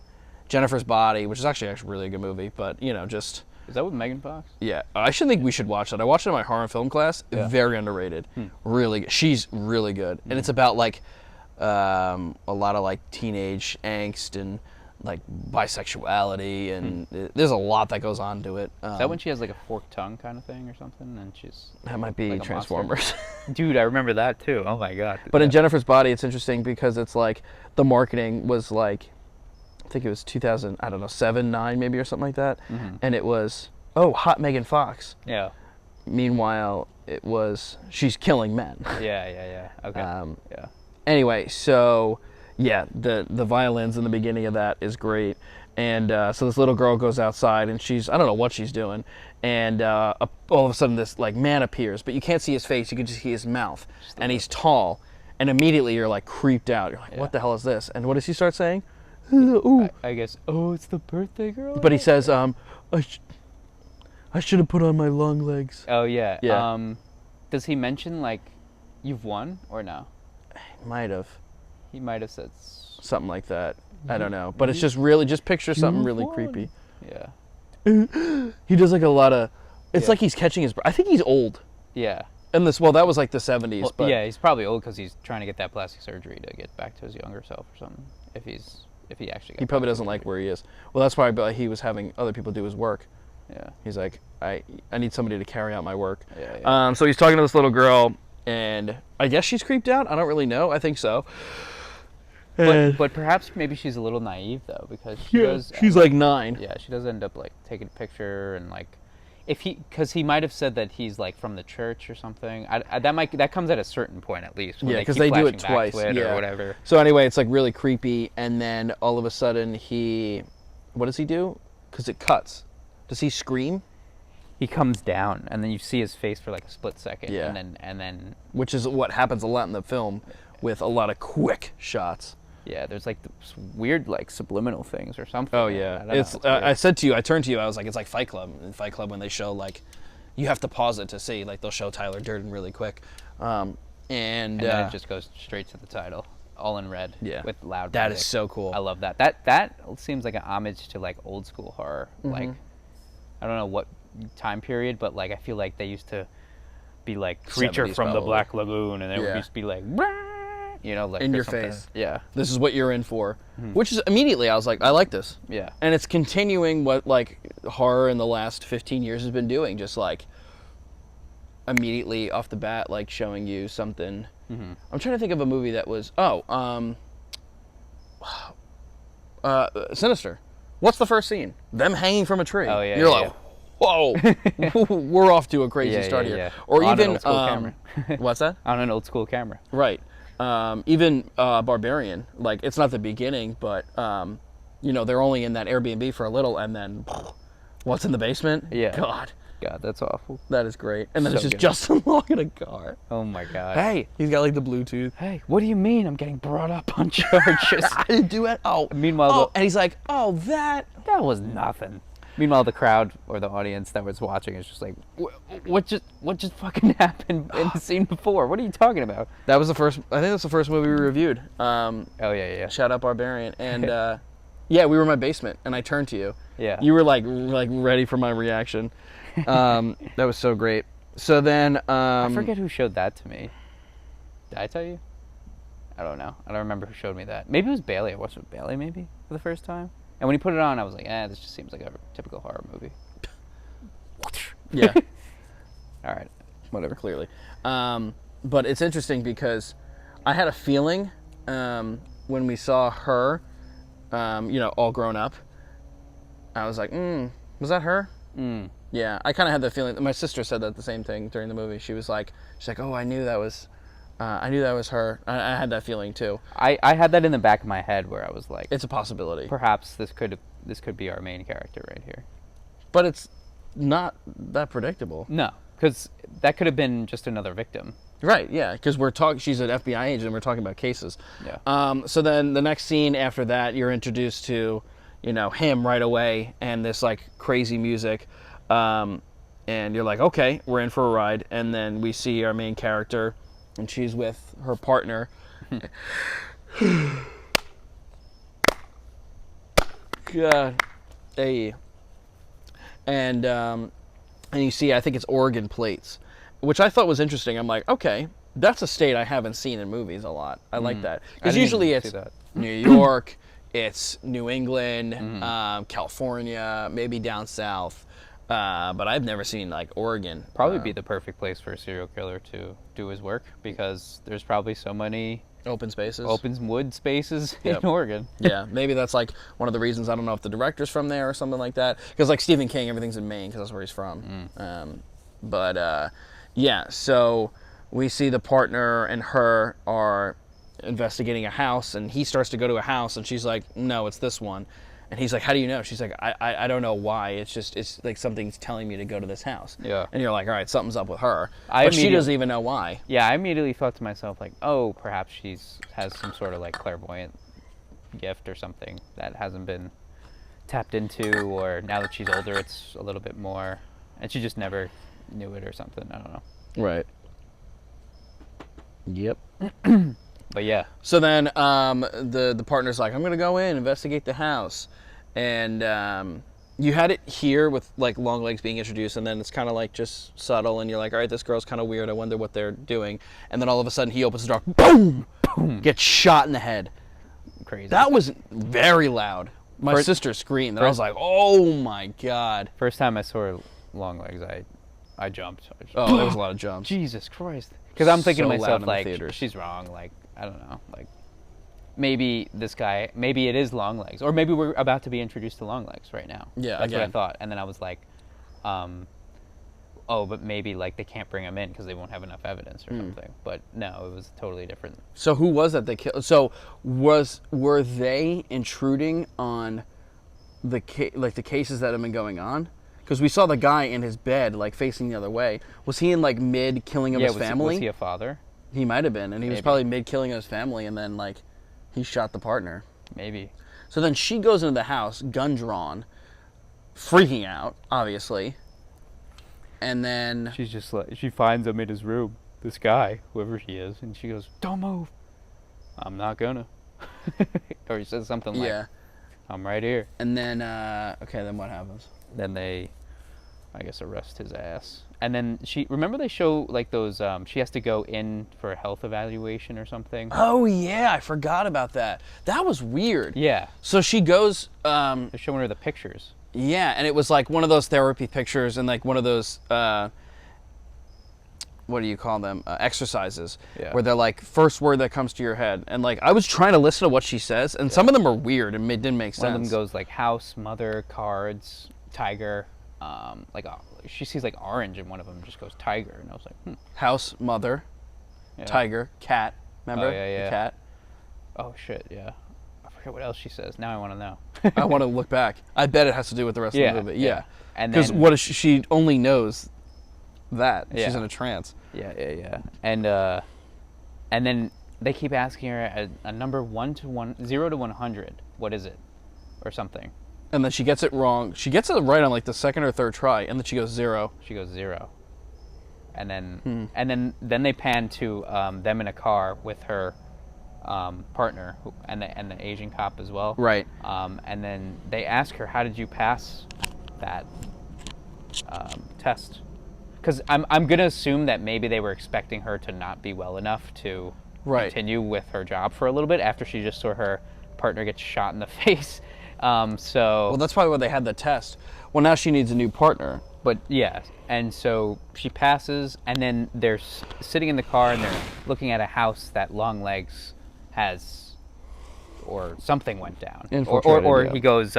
Jennifer's Body, which is actually a really good movie, but you know, just. Is that with Megan Fox? Yeah, I should think we should watch that. I watched it in my horror film class. Yeah. Very underrated. Really good. She's really good, and it's about like a lot of like teenage angst and like bisexuality, and there's a lot that goes on to it. Is that when she has like a forked tongue kind of thing or something, and she's that might be like Transformers. Dude, I remember that too. Oh my god. But in Jennifer's Body, it's interesting because it's like the marketing was like, I think it was 2000, I don't know, 7, 9 maybe or something like that, and it was hot Megan Fox. Yeah. Meanwhile, it was she's killing men. Yeah. Okay. Yeah. Anyway, so. Yeah, the violins in the beginning of that is great. And so this little girl goes outside, and I don't know what she's doing, and all of a sudden this like man appears, but you can't see his face, you can just see his mouth, and he's tall, and immediately you're like creeped out. You're like, what the hell is this? And what does he start saying? Ooh. I guess, it's the birthday girl? But he says, I should have put on my long legs. Oh, yeah. Yeah. Does he mention, like, you've won, or no? Might have. He might have said something like that. I don't know. But it's just really, just picture something really creepy. Yeah. He does like a lot of, it's like he's catching his breath. I think he's old. Yeah. And that was like the 70s. Well, but yeah, he's probably old because he's trying to get that plastic surgery to get back to his younger self or something. If he actually he probably doesn't like where he is. Well, that's why he was having other people do his work. Yeah. He's like, I need somebody to carry out my work. Yeah. So he's talking to this little girl, and I guess she's creeped out. I don't really know. I think so. But perhaps maybe she's a little naive though, because she's like 9. Yeah, she does end up like taking a picture, and like because he might have said that he's like from the church or something. That comes at a certain point at least. Yeah, because they do it twice. Or whatever. So anyway, it's like really creepy, and then all of a sudden what does he do? Because it cuts. Does he scream? He comes down, and then you see his face for like a split second. Yeah. And then which is what happens a lot in the film, with a lot of quick shots. Yeah, there's like weird like subliminal things or something. Oh yeah, I said to you, I turned to you, I was like, it's like Fight Club. In Fight Club, when they show like, you have to pause it to see, like they'll show Tyler Durden really quick, and then it just goes straight to the title, all in red. Yeah, with loud. That music. is so cool. I love that. That seems like an homage to like old school horror. Like, I don't know what time period, but like I feel like they used to be like creature from the Black Lagoon, and it would just be like. You know, like in your face. Yeah. This is what you're in for. Which is immediately I was like, I like this. Yeah. And it's continuing what like horror in the last 15 years has been doing, just like immediately off the bat, like showing you something. I'm trying to think of a movie that was Sinister. What's the first scene? Them hanging from a tree. Oh yeah. You're like, whoa, we're off to a crazy start here. Yeah. Or on even an old school camera. What's that? On an old school camera. Right. Even Barbarian, like it's not the beginning, but they're only in that Airbnb for a little, and then what's in the basement? Yeah. God, that's awful. that is great. And then So it's just good. Justin Long in a car. Oh my god. Hey, he's got like the Bluetooth. Hey, what do you mean I'm getting brought up on charges? I didn't do it. Meanwhile, and he's like, that was nothing. Meanwhile, the crowd or the audience that was watching is just like, what just fucking happened in the scene before? What are you talking about? That was the first. I think that's the first movie we reviewed. Oh yeah. Shout out Barbarian, and yeah, we were in my basement, and I turned to you. Yeah. You were like ready for my reaction. That was so great. So then, I forget who showed that to me. Did I tell you? I don't know. I don't remember who showed me that. Maybe it was Bailey. I watched it with Bailey maybe for the first time. And when he put it on, I was like, this just seems like a typical horror movie. Yeah. All right. Whatever. Clearly. But it's interesting because I had a feeling when we saw her, all grown up, I was like, was that her? Yeah, I kind of had that feeling. My sister said that the same thing during the movie. She's like, oh, I knew that was her. I had that feeling too. I had that in the back of my head where I was like, It's a possibility, perhaps this could be our main character right here. but it's not that predictable. No, because that could have been just another victim. Right? Yeah, because we're talking. She's an FBI agent. And we're talking about cases. Yeah. So then the next scene after that, you're introduced to, him right away, and this like crazy music, and you're like, okay, we're in for a ride. And then we see our main character, and she's with her partner. God, hey. And you see, I think it's Oregon plates, which I thought was interesting. I'm like, okay, that's a state I haven't seen in movies a lot. I like that, because usually it's New York, it's New England, California, maybe down south, but I've never seen like Oregon. Probably be the perfect place for a serial killer to do his work, because there's probably so many open spaces, open wood spaces in Oregon. Yeah, maybe that's like one of the reasons. I don't know if the director's from there or something like that, because like Stephen King, everything's in Maine because that's where he's from. Yeah, so we see the partner and her are investigating a house, and he starts to go to a house, and she's like, no, it's this one. And he's like, how do you know? She's like, I don't know why. It's like something's telling me to go to this house. Yeah. And you're like, all right, something's up with her. But she doesn't even know why. Yeah, I immediately thought to myself, like, oh, perhaps has some sort of like clairvoyant gift or something that hasn't been tapped into, or now that she's older, it's a little bit more, and she just never knew it or something. I don't know. Right. Yep. But yeah. So then the partner's like, I'm going to go in, investigate the house. And you had it here with like Longlegs being introduced, and then it's kind of like just subtle, and you're like, all right, this girl's kind of weird. I wonder what they're doing. And then all of a sudden he opens the door, boom, boom, gets shot in the head. Crazy. That was very loud. My sister screamed, and I was like, oh my God. First time I saw Longlegs, I jumped. Oh, there was a lot of jumps. Jesus Christ. Because I'm thinking So to myself, loud in the like, theaters. she's wrong. Like, I don't know. Like, maybe it is Longlegs. Or maybe we're about to be introduced to Longlegs right now. Yeah, That's what I again. thought. And then I was like, oh, but maybe, like, they can't bring him in because they won't have enough evidence or something. But no, it was totally different. So who was that they killed? So were they intruding on the cases that have been going on? Because we saw the guy in his bed, like, facing the other way. Was he in, like, mid-killing of his family? Was he a father? He might have been, and he was probably mid-killing of his family, and then, like, he shot the partner. Maybe. So then she goes into the house, gun drawn, freaking out, obviously. And then She's just like, she finds him in his room, this guy, whoever he is, and she goes, don't move. I'm not gonna. Or he says something like, I'm right here. And then, okay, then what happens? Then they, I guess, arrest his ass. And then remember they show, like, those, she has to go in for a health evaluation or something? Oh, yeah, I forgot about that. That was weird. Yeah. So she goes, They're showing her the pictures. yeah, and it was like one of those therapy pictures and like one of those, what do you call them, exercises, where they're like, first word that comes to your head. And like, I was trying to listen to what she says, and some of them are weird and it didn't make sense. One of them goes like house, mother, cards, tiger. She sees like orange, and one of them just goes tiger, and I was like, House, mother, tiger, cat. Remember? Oh, yeah. The cat. Oh shit, yeah. I forget what else she says. Now I want to know. I want to look back. I bet it has to do with the rest of the movie. Yeah. And because then, what is she only knows that she's in a trance. Yeah. And then they keep asking her a number 0 to 100. What is it, or something? And then she gets it wrong. She gets it right on like the second or third try, and then she goes 0. She goes 0. And then then they pan to them in a car with her partner and the Asian cop as well. Right. And then they ask her, how did you pass that test? Because I'm going to assume that maybe they were expecting her to not be well enough to continue with her job for a little bit after she just saw her partner get shot in the face. Well, that's probably why they had the test. Well, now she needs a new partner. But yeah, and so she passes, and then they're sitting in the car, and they're looking at a house that Longlegs has, or something went down, or he goes,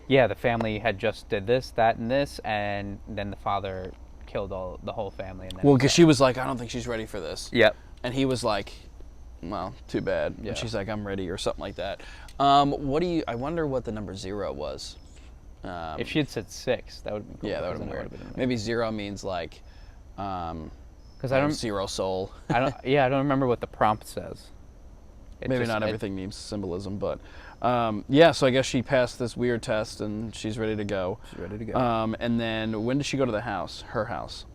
yeah, the family had just did this, that, and this, and then the father killed the whole family. And then Well, because she was like, I don't think she's ready for this. Yep. And he was like, well, too bad. Yeah. And she's like, I'm ready, or something like that. I wonder what the number 0 was. If she had said 6, that would have been cool. Yeah, that would have been weird. Maybe 0 means like, because I don't 0 soul. I don't remember what the prompt says. Maybe not everything needs symbolism, but yeah. So I guess she passed this weird test and she's ready to go. She's ready to go. And then when did she go to the house? Her house.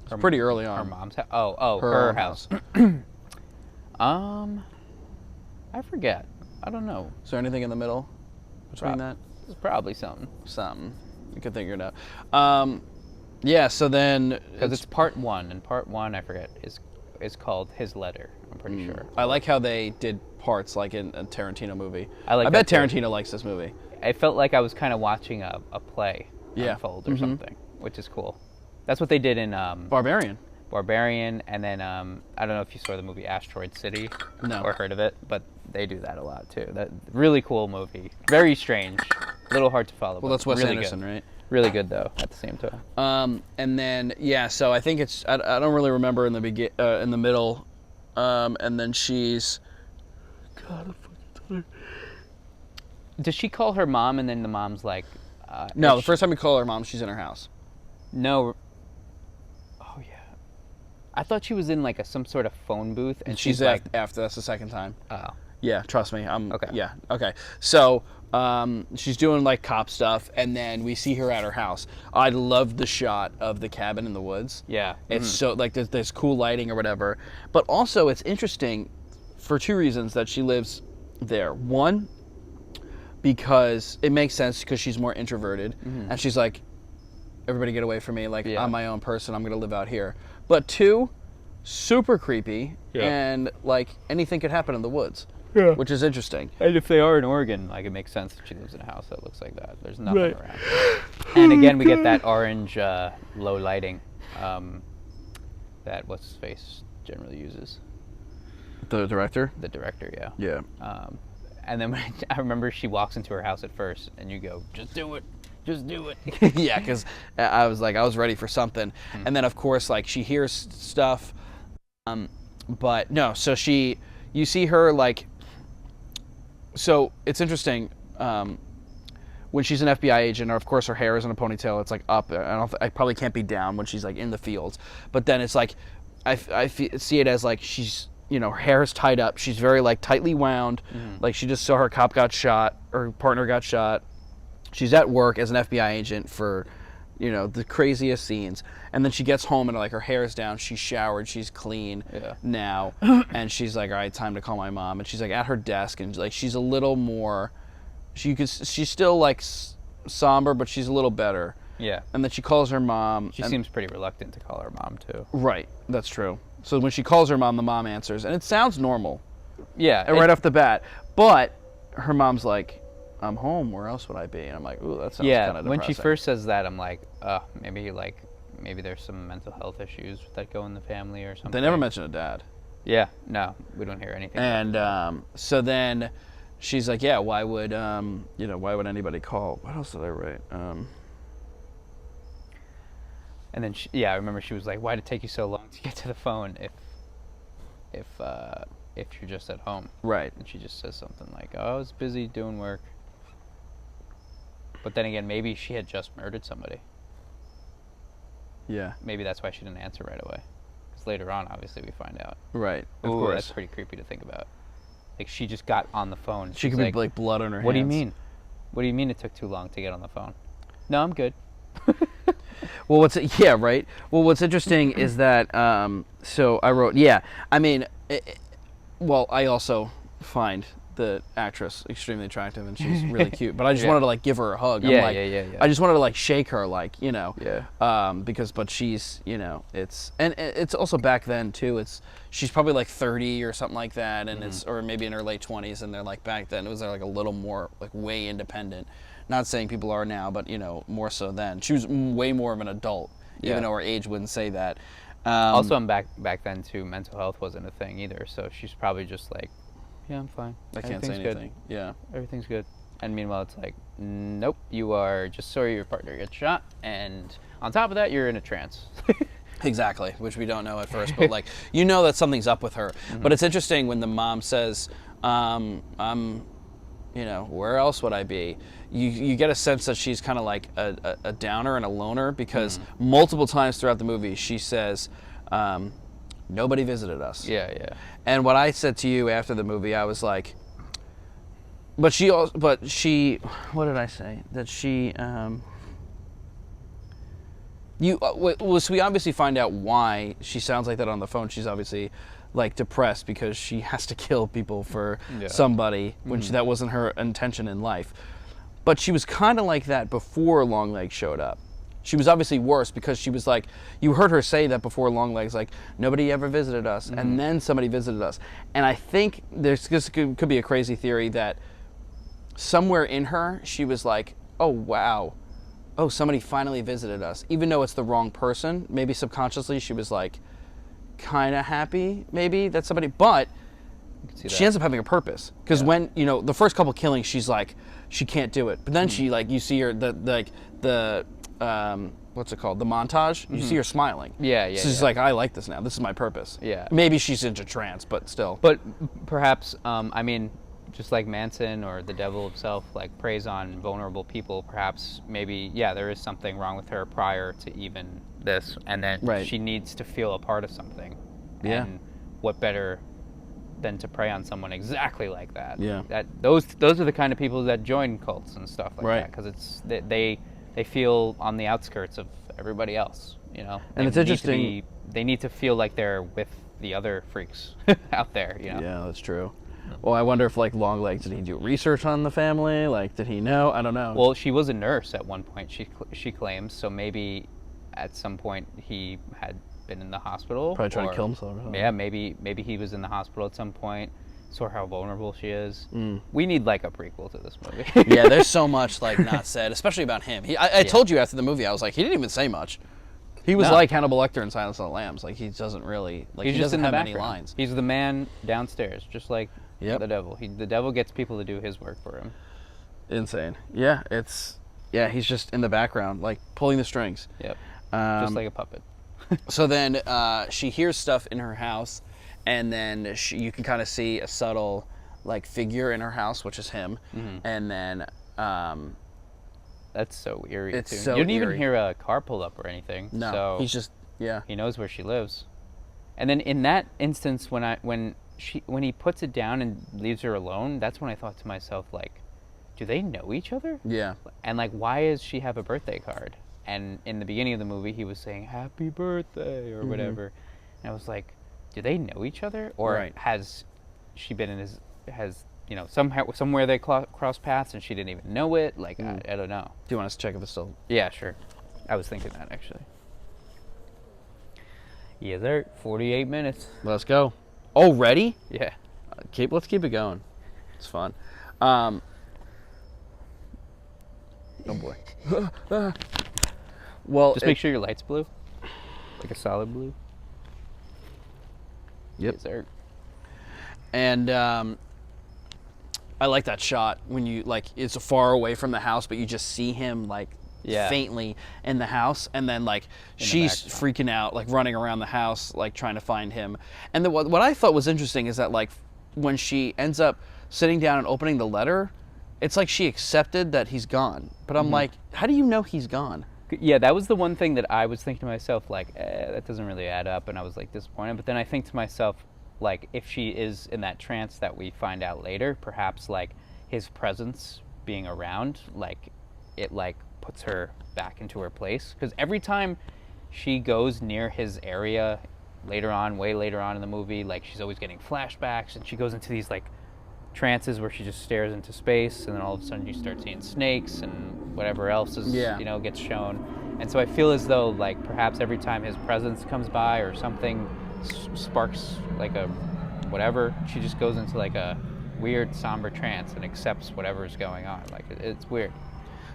It's pretty early on. Her mom's house. Her house. I forget. I don't know. Is there anything in the middle between that? It's probably something. Something. You could figure it out. Yeah. So then, because it's part 1, and part 1 I forget is called His Letter. I'm pretty sure. I like how they did parts like in a Tarantino movie. I bet Tarantino likes this movie. I felt like I was kind of watching a play unfold or Mm-hmm. something, which is cool. That's what they did in Barbarian. And then I don't know if you saw the movie Asteroid City or heard of it, but they do that a lot too. That really cool movie. Very strange, a little hard to follow. Well, that's Wes really Anderson, good. right? Really good though at the same time. And then so I think it's I don't really remember in the middle, and then she's. God, I'm fucking tired. Does she call her mom and then the mom's like? No, the first time we call her mom, she's in her house. No. Oh yeah. I thought she was in like some sort of phone booth, and she's like after. That's the second time. Oh. Yeah, trust me. Okay. Yeah. Okay. So she's doing like cop stuff, and then we see her at her house. I love the shot of the cabin in the woods. Yeah. It's so like there's cool lighting or whatever, but also it's interesting for 2 reasons that she lives there. One, because it makes sense because she's more introverted, and she's like, everybody get away from me. Like I'm my own person. I'm gonna live out here. But 2, super creepy, and like anything could happen in the woods. Yeah. Which is interesting. And if they are in Oregon, like it makes sense that she lives in a house that looks like that. There's nothing around. And again, we get that orange low lighting that what's his face generally uses. The director? The director, yeah. Yeah. And then I remember she walks into her house at first, and you go, "Just do it, just do it." Yeah, because I was ready for something, and then of course like she hears stuff, but no. So you see her like. So it's interesting. When she's an FBI agent, or of course her hair is in a ponytail, it's like up. I probably can't be down when she's like in the fields. But then it's like, I see it as like she's, her hair is tied up. She's very like tightly wound. Like she just saw her cop got shot, or partner got shot. She's at work as an FBI agent for, the craziest scenes. And then she gets home and like her hair is down. She's showered. She's clean now. And she's like, all right, time to call my mom. And she's like at her desk, and like she's a little more. She's still like somber, but she's a little better. Yeah. And then she calls her mom. She seems pretty reluctant to call her mom too. Right. That's true. So when she calls her mom, the mom answers, and it sounds normal. Yeah. Right off the bat. But her mom's like, I'm home. Where else would I be? And I'm like, ooh, that sounds kind of depressing. When she first says that, I'm like, maybe there's some mental health issues that go in the family or something. They never mention a dad. Yeah. No, we don't hear anything. And so then she's like, yeah, why would anybody call? What else did I write? And then I remember she was like, why did it take you so long to get to the phone if you're just at home? Right. And she just says something like, oh, I was busy doing work. But then again, maybe she had just murdered somebody. Yeah. Maybe that's why she didn't answer right away. Because later on, obviously, we find out. Right. Of Ooh, course. That's pretty creepy to think about. Like, she just got on the phone. She could be like blood on her hands. What do you mean? What do you mean it took too long to get on the phone? No, I'm good. Well, what's interesting is that, so I wrote, I also find the actress extremely attractive, and she's really cute, but I just wanted to like give her a hug. Yeah. I just wanted to like shake her, like, but she's, it's also back then too, she's probably like 30 or something like that, and or maybe in her late 20s, and they're like, back then it was like a little more like way independent. Not saying people are now, but more so then. She was way more of an adult, even though her age wouldn't say that. Also, back then too, mental health wasn't a thing either, so she's probably just like, yeah, I'm fine. I can't say anything. Good. Yeah, everything's good. And meanwhile, it's like, nope, you are just sorry your partner gets shot, and on top of that, you're in a trance. Exactly, which we don't know at first, but like you know that something's up with her. Mm-hmm. But it's interesting when the mom says, "I'm, where else would I be?" You get a sense that she's kind of like a downer and a loner because multiple times throughout the movie she says, "Nobody visited us." Yeah. And what I said to you after the movie, I was like, but she, what did I say? That she, we obviously find out why she sounds like that on the phone. She's obviously like depressed because she has to kill people for somebody when that wasn't her intention in life. But she was kind of like that before Longlegs showed up. She was obviously worse because she was like, you heard her say that before Longlegs, like, nobody ever visited us, and then somebody visited us. And I think this could be a crazy theory that somewhere in her, she was like, oh, wow, oh, somebody finally visited us. Even though it's the wrong person, maybe subconsciously she was like, kind of happy, maybe, that somebody, but she ends up having a purpose. Because when, the first couple killings, she's like, she can't do it. But then she, like, you see her, what's it called? The montage. You see her smiling. Yeah. So she's like, I like this now. This is my purpose. Yeah. Maybe she's into trance, but still. But perhaps, just like Manson or the devil himself, like, preys on vulnerable people, perhaps, maybe, there is something wrong with her prior to even this, and then she needs to feel a part of something. Yeah. And what better than to prey on someone exactly like that? Yeah. Those are the kind of people that join cults and stuff like that, because it's they feel on the outskirts of everybody else, And it's interesting. They need to feel like they're with the other freaks out there, Yeah, that's true. Well, I wonder if, like, Longlegs, did he do research on the family? Like, did he know? I don't know. Well, she was a nurse at one point, she claims, so maybe at some point he had been in the hospital. Probably trying to kill himself. Yeah, maybe he was in the hospital at some point, saw how vulnerable she is. We need, like, a prequel to this movie. Yeah, there's so much, like, not said, especially about him. I told you after the movie, I was like, he didn't even say much. He was like Hannibal Lecter in Silence of the Lambs. Like, he doesn't really, like, he doesn't have any lines. He's the man downstairs, just like the devil. The devil gets people to do his work for him. Insane. Yeah, he's just in the background, like, pulling the strings. Yep. Just like a puppet. So then she hears stuff in her house, and then you can kind of see a subtle, like, figure in her house, which is him. And then that's so eerie. It's too. so You didn't eerie. even hear a car pull up or anything. No, so he's just he knows where she lives. And then in that instance, when he puts it down and leaves her alone, that's when I thought to myself, like, do they know each other? Yeah. And, like, why does she have a birthday card? And in the beginning of the movie, he was saying "Happy Birthday" or whatever, and I was like, do they know each other, or has she been in his somewhere they cross paths and she didn't even know it? Like, I don't know. Do you want us to check if it's still? Yeah, sure. I was thinking that, actually. Yeah, they're 48 minutes. Let's go. Already? Yeah. Let's keep it going. It's fun. Oh boy. Well, just make sure your light's blue, like a solid blue. Yep. Yes, sir. And I like that shot when you, like, it's far away from the house, but you just see him, like, faintly in the house, and then, like, she's freaking out, like, running around the house, like, trying to find him. And what I thought was interesting is that, like, when she ends up sitting down and opening the letter, it's like she accepted that he's gone. But I'm like, how do you know he's gone? Yeah, that was the one thing that I was thinking to myself, like, that doesn't really add up, and I was, like, disappointed. But then I think to myself, like, if she is in that trance that we find out later, perhaps, like, his presence being around, like, it, like, puts her back into her place. Because every time she goes near his area later on, way later on in the movie, like, she's always getting flashbacks, and she goes into these, like, trances where she just stares into space, and then all of a sudden you start seeing snakes and whatever else is gets shown. And so I feel as though, like, perhaps every time his presence comes by or something sparks, like, a whatever, she just goes into, like, a weird somber trance and accepts whatever is going on. Like, it's weird.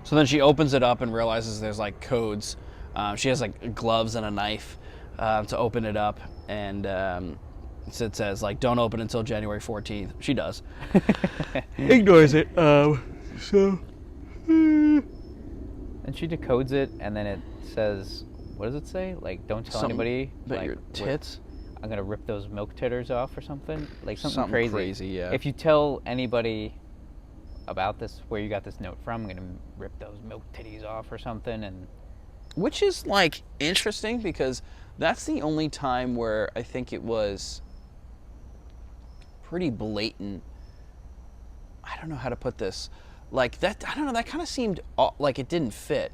So then she opens it up and realizes there's, like, codes. She has, like, gloves and a knife to open it up, and it says, like, don't open until January 14th. She does. Ignores it. So. And she decodes it, and then it says, what does it say? Like, don't tell anybody. About like, your tits? I'm going to rip those milk titters off or something. Like, something crazy, yeah. If you tell anybody about this, where you got this note from, I'm going to rip those milk titties off or something. And which is, like, interesting because that's the only time where I think it was pretty blatant. I don't know how to put this. Like, that, I don't know, that kind of seemed like it didn't fit.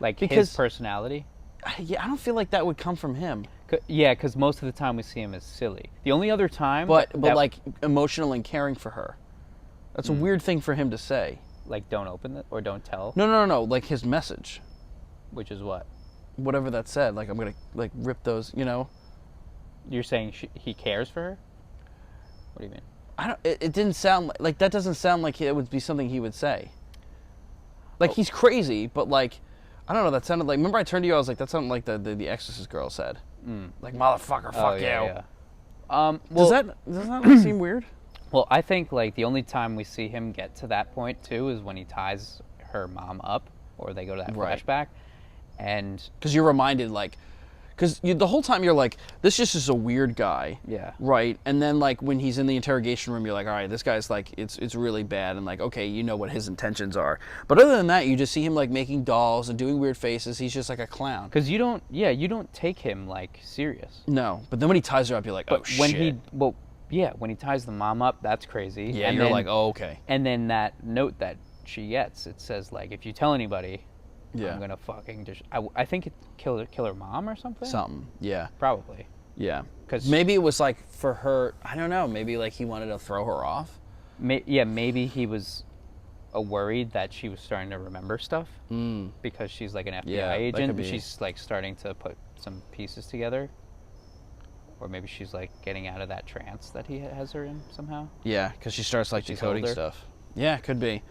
Like, because his personality? Yeah, I don't feel like that would come from him. Yeah, because most of the time we see him as silly. The only other time... But like, emotional and caring for her. That's a weird thing for him to say. Like, don't open it or don't tell? No. Like, his message. Which is what? Whatever that said. Like, I'm going to, like, rip those, you know? You're saying he cares for her? What do you mean? It didn't sound like that doesn't sound like it would be something he would say. Like, he's crazy, but, like, I don't know, that sounded like, remember I turned to you, I was like, that sounded like the Exorcist girl said. Like, motherfucker, fuck you. Yeah. Well, does that seem weird? Well, I think, like, the only time we see him get to that point, too, is when he ties her mom up, or they go to that flashback, and... Because you're reminded, like... Because the whole time you're like, this just is a weird guy. Yeah. Right? And then, like, when he's in the interrogation room, you're like, all right, this guy's, like, it's really bad. And, like, okay, you know what his intentions are. But other than that, you just see him, like, making dolls and doing weird faces. He's just, like, a clown. Because you don't take him, like, serious. No. But then when he ties her up, you're like, oh, shit. When he ties the mom up, that's crazy. Yeah, and you're then, like, oh, okay. And then that note that she gets, it says, like, if you tell anybody... Yeah. I'm gonna fucking just... I think it kill her mom or something? Something, yeah. Probably. Yeah. 'Cause maybe it was, like, for her... I don't know. Maybe, like, he wanted to throw her off? Maybe he was worried that she was starting to remember stuff. Because she's, like, an FBI agent. But she's, like, starting to put some pieces together. Or maybe she's, like, getting out of that trance that he has her in somehow. Yeah, because she starts, like, decoding stuff. Yeah, could be.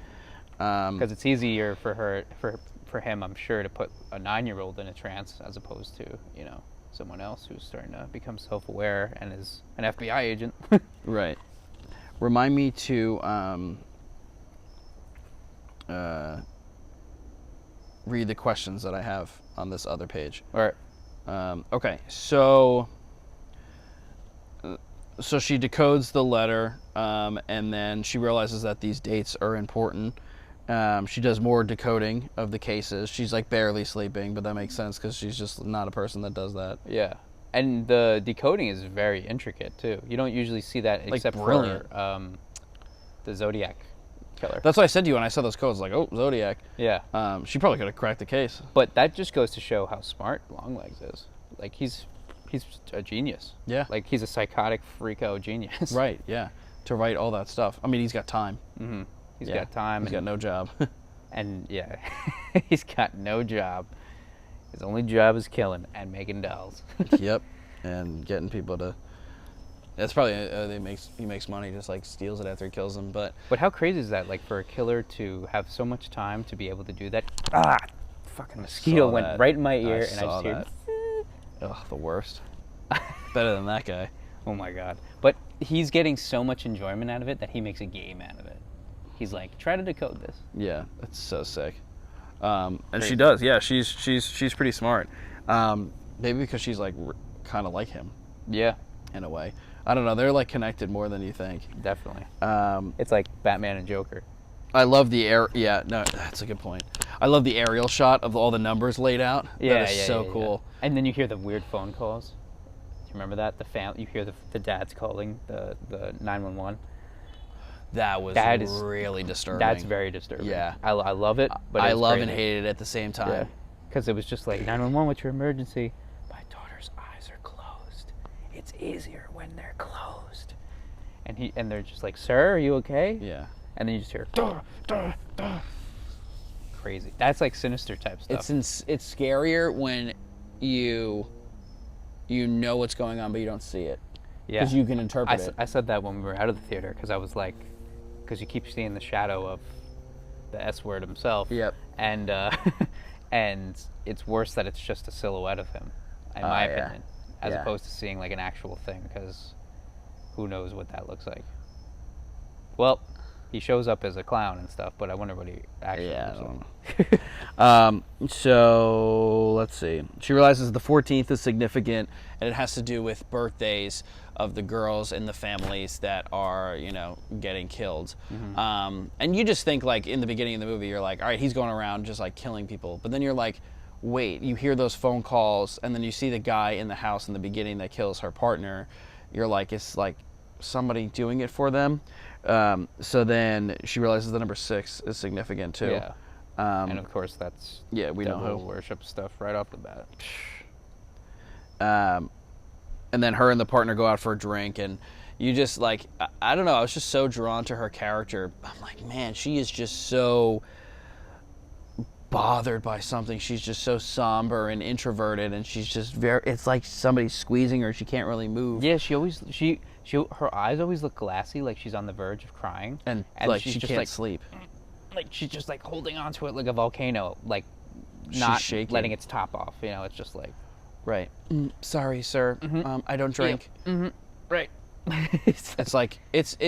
Because it's easier for him, I'm sure, to put a 9-year-old in a trance as opposed to, you know, someone else who's starting to become self-aware and is an FBI agent. Right. Remind me to read the questions that I have on this other page. All right. Okay, so she decodes the letter, and then she realizes that these dates are important. She does more decoding of the cases. She's, like, barely sleeping, but that makes sense because she's just not a person that does that. Yeah. And the decoding is very intricate, too. You don't usually see that except brilliant. for the Zodiac killer. That's what I said to you when I saw those codes. Like, oh, Zodiac. Yeah. She probably could have cracked the case. But that just goes to show how smart Longlegs is. Like, he's a genius. Yeah. Like, he's a psychotic freako genius. Right, yeah. To write all that stuff. I mean, he's got time. Mm-hmm. He's got time. He's got no job. And, yeah, he's got no job. His only job is killing and making dolls. Yep. And getting people to... That's probably... he makes money, just, like, steals it after he kills them, but... But how crazy is that, like, for a killer to have so much time to be able to do that? Fucking mosquito went right in my ear, and I just heard... Ugh, the worst. Better than that guy. Oh, my God. But he's getting so much enjoyment out of it that he makes a game out of it. He's like, try to decode this. Yeah, that's so sick. And she does. Yeah, she's pretty smart. Maybe because she's, like, kind of like him. Yeah. In a way. I don't know. They're, like, connected more than you think. Definitely. It's like Batman and Joker. I love the Yeah, no, that's a good point. I love the aerial shot of all the numbers laid out. Yeah, that is so cool. Yeah. And then you hear the weird phone calls. Do you remember that? You hear the dads calling the 911. That was really disturbing. That's very disturbing. Yeah. I love it, but I love crazy. and hate it at the same time. Yeah. Because it was just like, 911, what's your emergency? My daughter's eyes are closed. It's easier when they're closed. And they're just like, sir, are you okay? Yeah. And then you just hear, duh, duh, duh. Crazy. That's like Sinister type stuff. It's scarier when you know what's going on, but you don't see it. Yeah. Because you can interpret it. I said that when we were out of the theater, because I was like, because you keep seeing the shadow of the S word himself. Yep. And and it's worse that it's just a silhouette of him, in my opinion, as opposed to seeing like an actual thing, because who knows what that looks like. Well, He shows up as a clown and stuff, but I wonder what he actually looks like. So let's see. She realizes the 14th is significant, and it has to do with birthdays of the girls in the families that are, getting killed. And you just think, like, in the beginning of the movie, you're like, all right, he's going around just, like, killing people. But then you're like, wait, you hear those phone calls, and then you see the guy in the house in the beginning that kills her partner. You're like, it's like somebody doing it for them. So then she realizes the number 6 is significant too. Yeah. And of course that's we know devil who. worship stuff right off the bat. And then her and the partner go out for a drink, and you just like, I don't know, I was just so drawn to her character. I'm like, man, she is just so bothered by something. She's just so somber and introverted, and she's just it's like somebody's squeezing her. She can't really move. Yeah, her eyes always look glassy, like she's on the verge of crying, and like she she's just can't sleep. Like she's just like holding onto it like a volcano, like not shaking. letting its top off. It's just like, right. Sorry, sir. I don't drink. Yeah. Right. It's like it's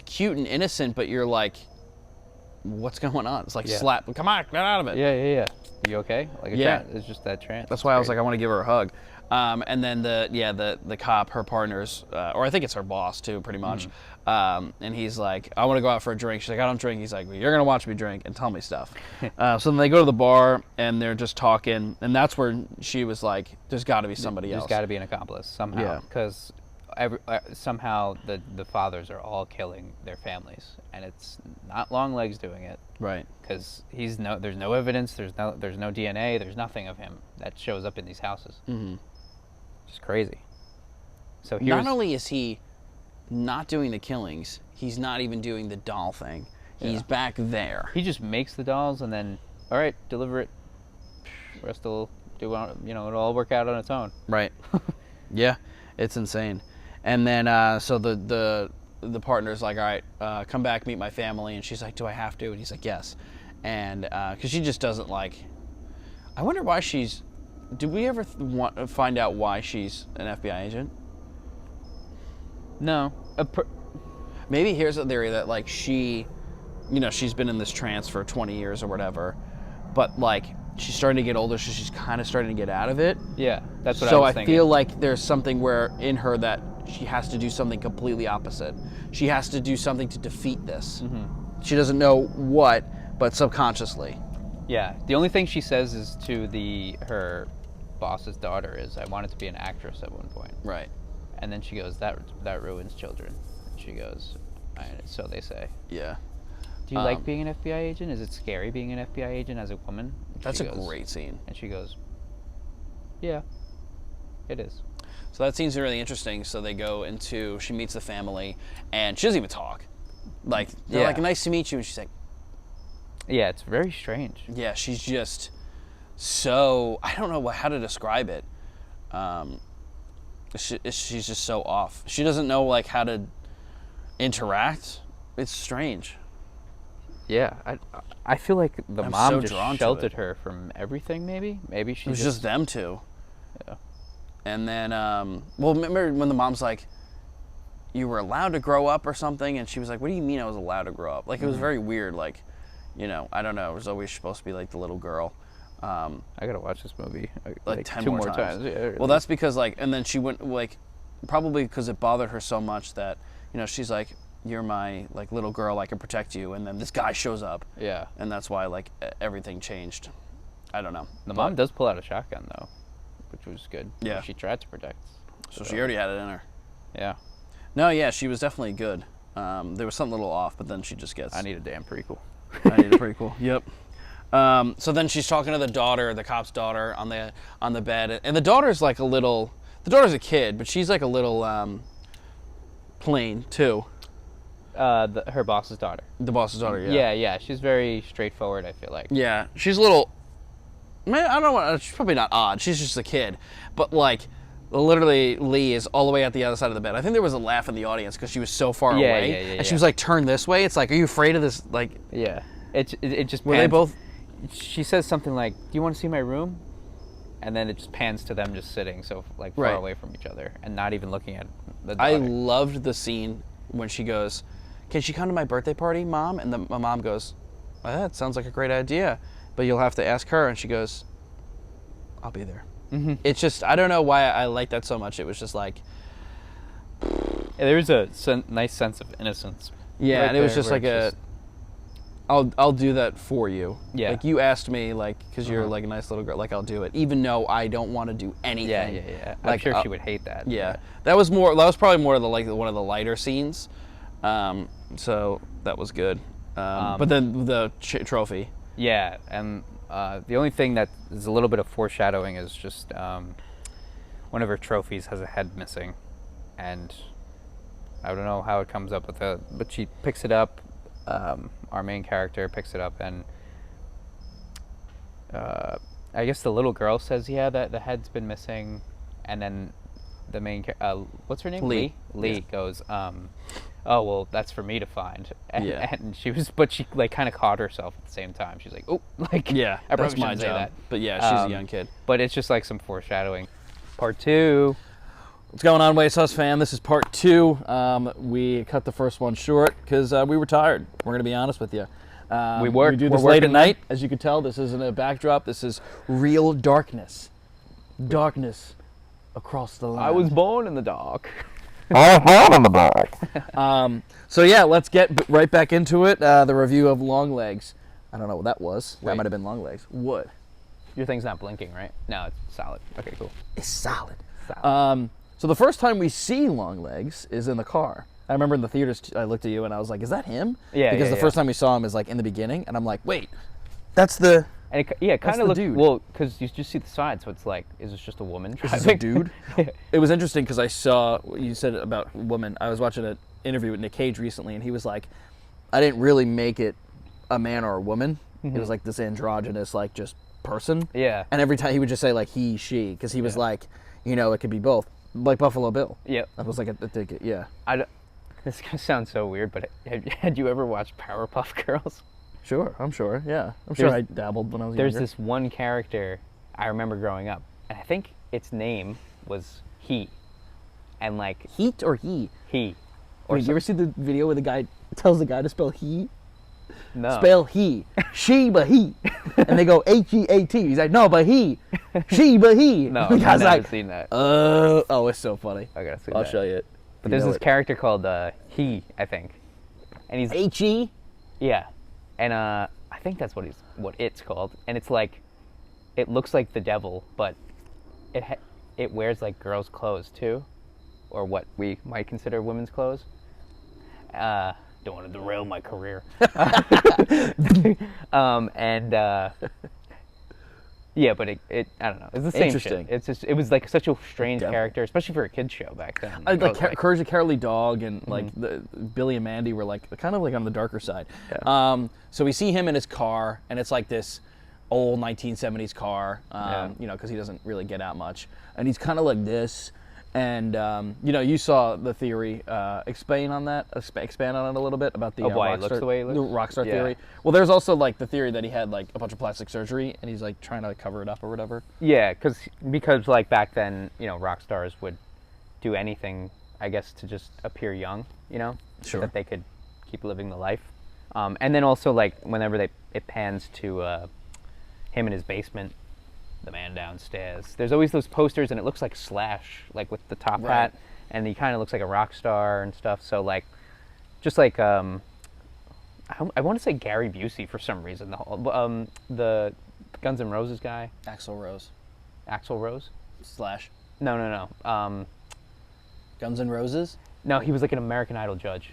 cute and innocent, but you're like, what's going on? It's like slap. Come on, get out of it. Yeah. You okay? Like a trance. It's just that trance. That's why I was like, I want to give her a hug. And then the cop, her partner's, or I think it's her boss too, pretty much. And he's like, I want to go out for a drink. She's like, I don't drink. He's like, well, you're gonna watch me drink and tell me stuff. So then they go to the bar and they're just talking, and that's where she was like, there's got to be somebody else. There's got to be an accomplice somehow. Because somehow the fathers are all killing their families, and it's not Longlegs doing it. Right. Because there's no evidence. There's no DNA. There's nothing of him that shows up in these houses. It's crazy. So not only is he not doing the killings, he's not even doing the doll thing. He's back there. He just makes the dolls and then, all right, deliver it. The rest will do. It'll all work out on its own. Right. Yeah, it's insane. And then so the partner's like, all right, come back, meet my family. And she's like, do I have to? And he's like, yes. And because she just doesn't like. I wonder why she's. Did we ever find out why she's an FBI agent? No. Maybe here's a theory that like she's been in this trance for 20 years or whatever, but like she's starting to get older, so she's kind of starting to get out of it. Yeah, that's what I was thinking. So I feel like there's something where in her that she has to do something completely opposite. She has to do something to defeat this. She doesn't know what, but subconsciously. Yeah. The only thing she says is to her boss's daughter is, I wanted to be an actress at one point. Right. And then she goes, that ruins children. And she goes, so they say. Yeah. Do you like being an FBI agent? Is it scary being an FBI agent as a woman? And that's a great scene. And she goes, yeah, it is. So that scene's really interesting. So they go she meets the family, and she doesn't even talk. Like, they're like, nice to meet you. And she's like, yeah, it's very strange. Yeah, she's just so, I don't know how to describe it. She's just so off. She doesn't know like how to interact. It's strange. Yeah, I feel like the mom so just sheltered her from everything. Maybe she. It was just them two. Yeah. And then, well, remember when the mom's like, "You were allowed to grow up" or something, and she was like, "What do you mean I was allowed to grow up?" Like it was very weird. Like, I don't know. It was always supposed to be like the little girl. I gotta watch this movie like 10 2 more times. Yeah, really. Well, that's because like, and then she went like, probably because it bothered her so much that she's like, you're my like little girl, I can protect you, and then this guy shows up. Yeah. And that's why like everything changed. I don't know. The mom does pull out a shotgun though, which was good. Yeah. She tried to protect. So she already had it in her. Yeah. No, yeah, she was definitely good. There was something a little off, but then she just gets. I need a damn prequel. I need a prequel. Yep. So then she's talking to the cop's daughter, on the bed, and the daughter's like the daughter's a kid, but she's like a little plain too. Her boss's daughter. The boss's daughter, yeah. Yeah, she's very straightforward, I feel like. Yeah, she's a little. I don't know. She's probably not odd. She's just a kid, but like. Literally, Lee is all the way at the other side of the bed. I think there was a laugh in the audience because she was so far away, and she was like, "Turn this way." It's like, are you afraid of this? Like, yeah, it just. Were they both? She says something like, "Do you want to see my room?" And then it just pans to them just sitting so like far away from each other and not even looking at the daughter. I loved the scene when she goes, can she come to my birthday party, Mom? And my mom goes, well, that sounds like a great idea, but you'll have to ask her. And she goes, I'll be there. Mm-hmm. It's just, I don't know why I like that so much. It was just like... Yeah, there was a nice sense of innocence. Yeah, right and it was there, just where like it's I'll do that for you. Yeah. Like, you asked me, like, because you're, like, a nice little girl, like, I'll do it, even though I don't want to do anything. Yeah. I'm Like, sure she would hate that. Yeah. That was probably more of the, like, one of the lighter scenes. So that was good. But then the trophy. Yeah, and the only thing that is a little bit of foreshadowing is just one of her trophies has a head missing, and I don't know how it comes up with it, but she picks it up. Our main character picks it up, and I guess the little girl says, "Yeah, that the head's been missing," and then the main what's her name? Lee goes, "Oh well, that's for me to find." And she like kind of caught herself at the same time. She's like, "Oh, like yeah, I that's probably my shouldn't say job." that." But yeah, she's a young kid. But it's just like some foreshadowing. Part 2. What's going on, Waste House fam? This is part 2. We cut the first one short because we were tired. We're going to be honest with you. We do this late at night. As you can tell, this isn't a backdrop. This is real darkness. Darkness across the land. I was born in the dark. I was born in the dark. So yeah, let's get right back into it. The review of Longlegs. I don't know what that was. That might have been Longlegs. What? Your thing's not blinking, right? No, it's solid. Okay, cool. It's solid. So the first time we see Longlegs is in the car. I remember in the theaters, I looked at you and I was like, is that him? Yeah, because the first time we saw him is like in the beginning, and I'm like, wait, that's the... And it kind of looked, dude. well, because you just see the side, so it's like, is this just a woman driving? Is this a dude? It was interesting because I saw what you said about women. I was watching an interview with Nick Cage recently, and he was like, I didn't really make it a man or a woman. It was like this androgynous, like, just person. Yeah. And every time he would just say, like, he, she, because he was like, you know, it could be both. Like Buffalo Bill. Yep. That was like a ticket, yeah. This is going to sound so weird, but had you ever watched Powerpuff Girls? Sure, I'm sure, yeah. I'm sure I dabbled when I was younger. There's this one character I remember growing up, and I think its name was He. And like... Heat or he? He. Or did you ever see the video where the guy tells the guy to spell he? No. Spell he. She, but he. And they go H-E-A-T. He's like, no, but he. She, but he. No, the I've guy's never like, seen that. oh, it's so funny. I gotta see I'll that. show you it. But there's this character called He, I think. And he's... H-E? Yeah. And I think that's what it's called. And it's like, it looks like the devil, but it wears like girls' clothes too, or what we might consider women's clothes. Don't want to derail my career. Yeah, but it I don't know. It's the same Interesting. shit. It's just, it was like such a strange character, especially for a kid's show back then. Like Courage the Cowardly Dog and like the Billy and Mandy were like kind of like on the darker side. Yeah. So we see him in his car, and it's like this old 1970s car, you know, because he doesn't really get out much, and he's kind of like this. And you know, you saw the theory. Expand on that a little bit about the why he looks the way he looks? The rockstar theory. Well, there's also like the theory that he had like a bunch of plastic surgery, and he's like trying to cover it up or whatever. Yeah, because like back then, you know, rock stars would do anything, I guess, to just appear young, you know, so that they could keep living the life. And then also like whenever it pans to him in his basement, the man downstairs, there's always those posters, and it looks like Slash, like with the top hat, and he kind of looks like a rock star and stuff. So like, just like I want to say Gary Busey for some reason. The Guns N' Roses guy, Axl Rose. Axl Rose. Slash. No. Guns N' Roses. No, he was like an American Idol judge.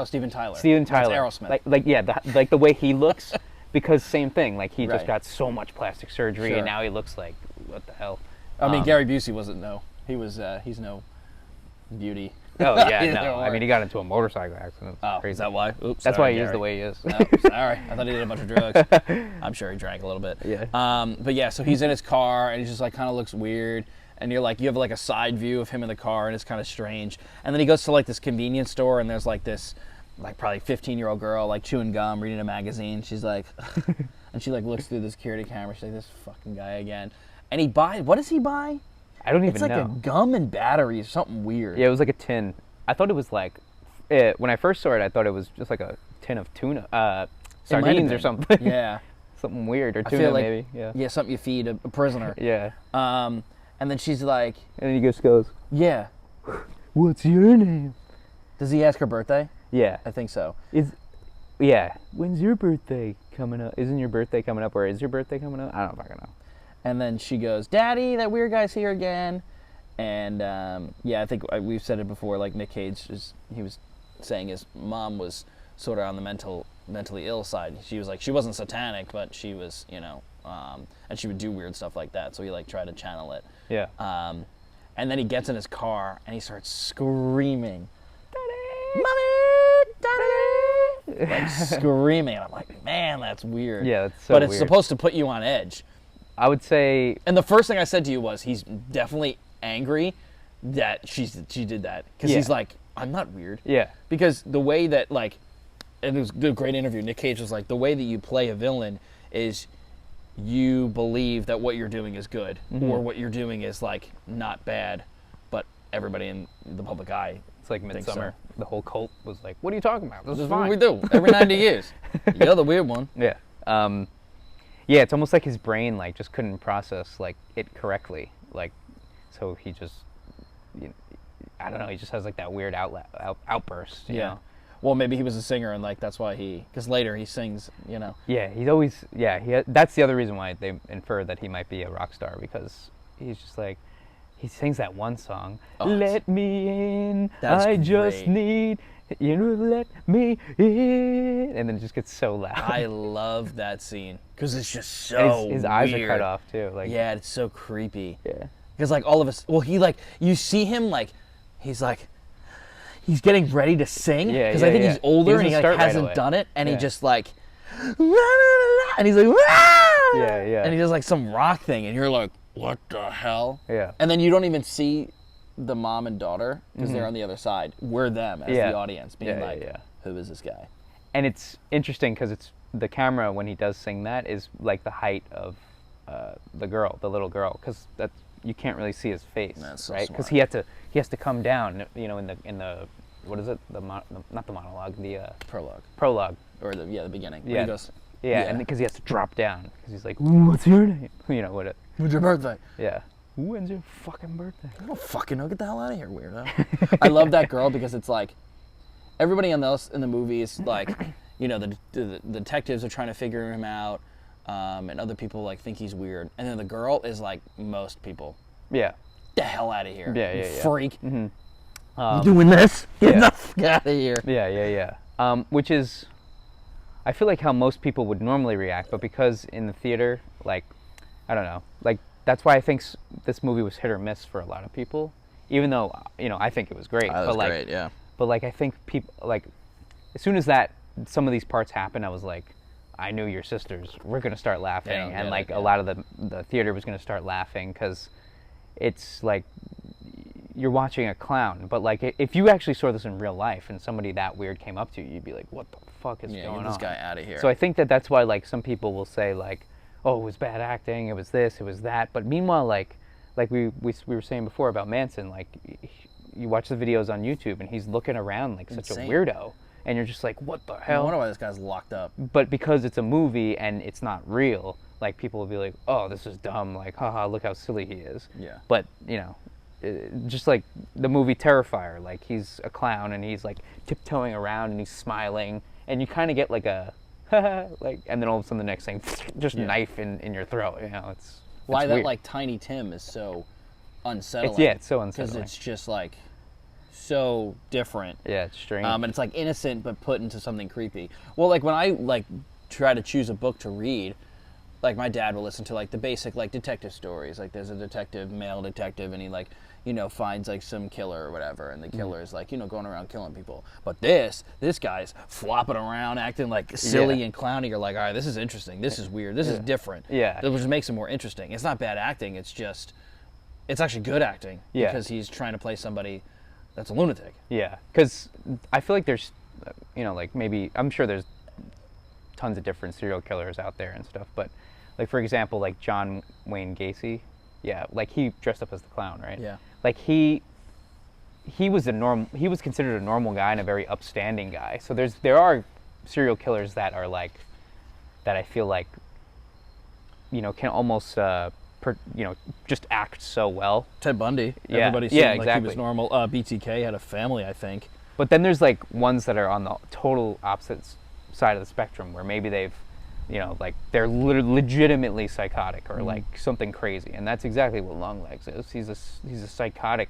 Steven Tyler. Steven Tyler. That's Aerosmith. Like the way he looks. Because same thing, like he just got so much plastic surgery, and now he looks like, what the hell? I mean, Gary Busey wasn't he's no beauty. Oh yeah, no. I mean, he got into a motorcycle accident. Oh, crazy. is that why? Oops. That's sorry, why he Gary. is the way he is. Oh, sorry, I thought he did a bunch of drugs. I'm sure he drank a little bit. Yeah. But yeah, so he's in his car, and he just like kind of looks weird. And you have like a side view of him in the car, and it's kind of strange. And then he goes to like this convenience store, and there's like this, like probably 15-year-old girl like chewing gum, reading a magazine. She's like, and she like looks through the security camera. She's like, this fucking guy again. And he buys, what does he buy? I don't even know. It's like a gum and batteries, something weird. Yeah, it was like a tin. I thought it was like when I first saw it, I thought it was just like a tin of tuna, It might have sardines or been. something. Yeah. Something weird, or I tuna feel like, maybe. Yeah. yeah, something you feed a prisoner. Yeah. And then she's like, And then he just goes, yeah. "What's your name?" Does he ask her birthday? Yeah. I think so. Yeah. When's your birthday coming up? Isn't your birthday coming up, or is your birthday coming up? I don't fucking know. And then she goes, Daddy, that weird guy's here again. And yeah, I think we've said it before. Like Nick Cage he was saying his mom was sort of on the mentally ill side. She was like, she wasn't satanic, but she was, and she would do weird stuff like that. So he like tried to channel it. Yeah. And then he gets in his car and he starts screaming, Daddy! Mommy, Daddy! Like screaming. And I'm like, man, that's weird. Yeah, that's so But it's weird. supposed to put you on edge. I would say, And the first thing I said to you was, he's definitely angry that she did that. Because he's Yeah. like, I'm not weird. yeah, Because the way that, like, and it was a great interview, Nick Cage was like, the way that you play a villain is you believe that what you're doing is good, or what you're doing is, like, not bad, but everybody in the public eye. it's like think Midsummer. so. The whole cult was like, "What are you talking about? This This is is what fine." we do every 90 years. You're the weird one. Yeah. Yeah, it's almost like his brain like just couldn't process like it correctly. Like, so he just, I don't know. He just has like that weird outburst. You know? Well, maybe he was a singer, and like that's why because later he sings. Yeah, he's always that's the other reason why they infer that he might be a rock star, because he's just like, he sings that one song, "Let me in, That's I just great. need let me in," and then it just gets so loud. I love that scene because it's just so And his eyes are weird. cut off too. Like, Yeah, it's so creepy. yeah, Because like all of us, well, he like you see him like he's getting ready to sing. Yeah, Because yeah, I think yeah. he's older He and he doesn't like, start right hasn't away. done it, and he Yeah. just like, and he's like, Yeah, yeah. and he does like some rock thing, and you're like, what the hell? Yeah. And then you don't even see the mom and daughter because they're on the other side. We're them as Yeah. the audience, being Yeah, yeah, like, yeah. who is this guy? And it's interesting because it's the camera when he does sing that is like the height of the little girl, because that you can't really see his face, That's so right? Because smart. he has to come down, in the what is it, not the monologue, the prologue. Or the beginning. When Yeah, he goes, yeah, and because he has to drop down because he's like, "What's your name?" What? when's your birthday? Yeah. When's your fucking birthday? I don't fucking know. Get the hell out of here, weirdo. I love that girl because it's like everybody else in the movie is like, the detectives are trying to figure him out, and other people like think he's weird, and then the girl is like most people. Yeah. Get the hell out of here. Yeah, you yeah, yeah. freak. You doing this? Get yeah. the fuck out of here. Yeah. Which is, I feel like how most people would normally react, but because in the theater, like, I don't know, like that's why I think this movie was hit or miss for a lot of people. Even though I think it was great. That was great, yeah. But like I think people like, as soon as some of these parts happened, I was like, I knew your sisters were gonna start laughing, don't and get like it, a yeah. lot of the theater was gonna start laughing because it's like you're watching a clown. But like if you actually saw this in real life and somebody that weird came up to you, you'd be like, what the fuck is going on? Get this guy out of here. So I think that's why like some people will say like, oh, it was bad acting, it was this, it was that. But meanwhile, like we were saying before about Manson, like you watch the videos on YouTube and he's looking around like such Insane. a weirdo, and you're just like, what the I hell? wonder why this guy's locked up. But because it's a movie and it's not real, like people will be like, oh, this is dumb, like haha, look how silly he is. Yeah. But just like the movie Terrifier, like he's a clown and he's like tiptoeing around and he's smiling, and you kind of get like a like, and then all of a sudden the next thing, just knife in your throat. It's Why it's that weird. like Tiny Tim is so unsettling. It's so Because unsettling. it's just like so different. Yeah, it's strange. And it's like innocent but put into something creepy. Well, like when I like try to choose a book to read, like my dad will listen to like the basic like detective stories. Like there's a male detective, and he like finds like some killer or whatever, and the killer is like going around killing people. But this guy's flopping around, acting like silly and clowny. You're like, all right, this is interesting. This is weird. This is different. Yeah. Which makes it more interesting. It's not bad acting. It's actually good acting. Yeah. Because he's trying to play somebody that's a lunatic. Yeah, because I feel like there's, like maybe, I'm sure there's tons of different serial killers out there and stuff, but like for example, like John Wayne Gacy, yeah, like he dressed up as the clown, right? Yeah. Like he he was considered a normal guy and a very upstanding guy. So there are serial killers that are like, that I feel like, can almost, just act so well. Ted Bundy. Yeah. Everybody seemed Yeah, like exactly. he was normal. BTK had a family, I think. But then there's like ones that are on the total opposite side of the spectrum, where maybe they've, like they're legitimately psychotic or like something crazy, and that's exactly what Longlegs is. He's a psychotic,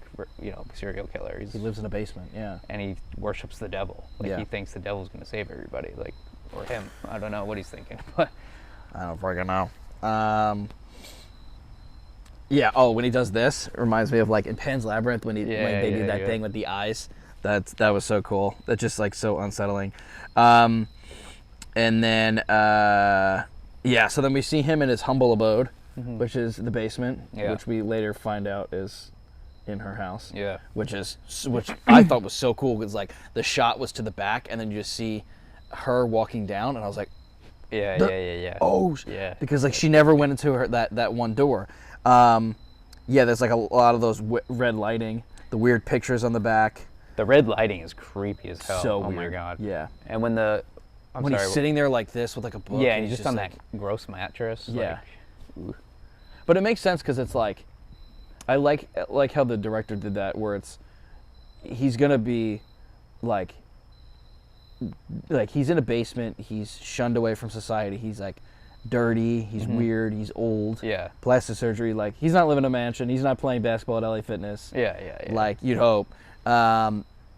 serial killer. He lives in a basement, yeah. And he worships the devil. Like Yeah. he thinks the devil's going to save everybody, like, or him. I don't know what he's thinking, but I don't freaking know. Yeah. Oh, when he does this, it reminds me of like in Pan's Labyrinth when they did that thing with the eyes. That was so cool. That's just like so unsettling. And then so then we see him in his humble abode, which is the basement, which we later find out is in her house. Yeah. Which I thought was so cool, because like the shot was to the back, and then you just see her walking down, and I was like, yeah. oh, yeah. Because like she never went into her that one door. There's like a lot of those red lighting, the weird pictures on the back. The red lighting is creepy as hell. So oh weird. my god. Yeah. And when he's sitting there like this with like a book. Yeah, and he's just on like, that gross mattress. Yeah. Like, but it makes sense, because it's like, I like how the director did that, where he's gonna be like he's in a basement, he's shunned away from society, he's like dirty, he's weird, he's old. Yeah. Plastic surgery, like he's not living in a mansion, he's not playing basketball at LA Fitness. Yeah. Like you'd hope.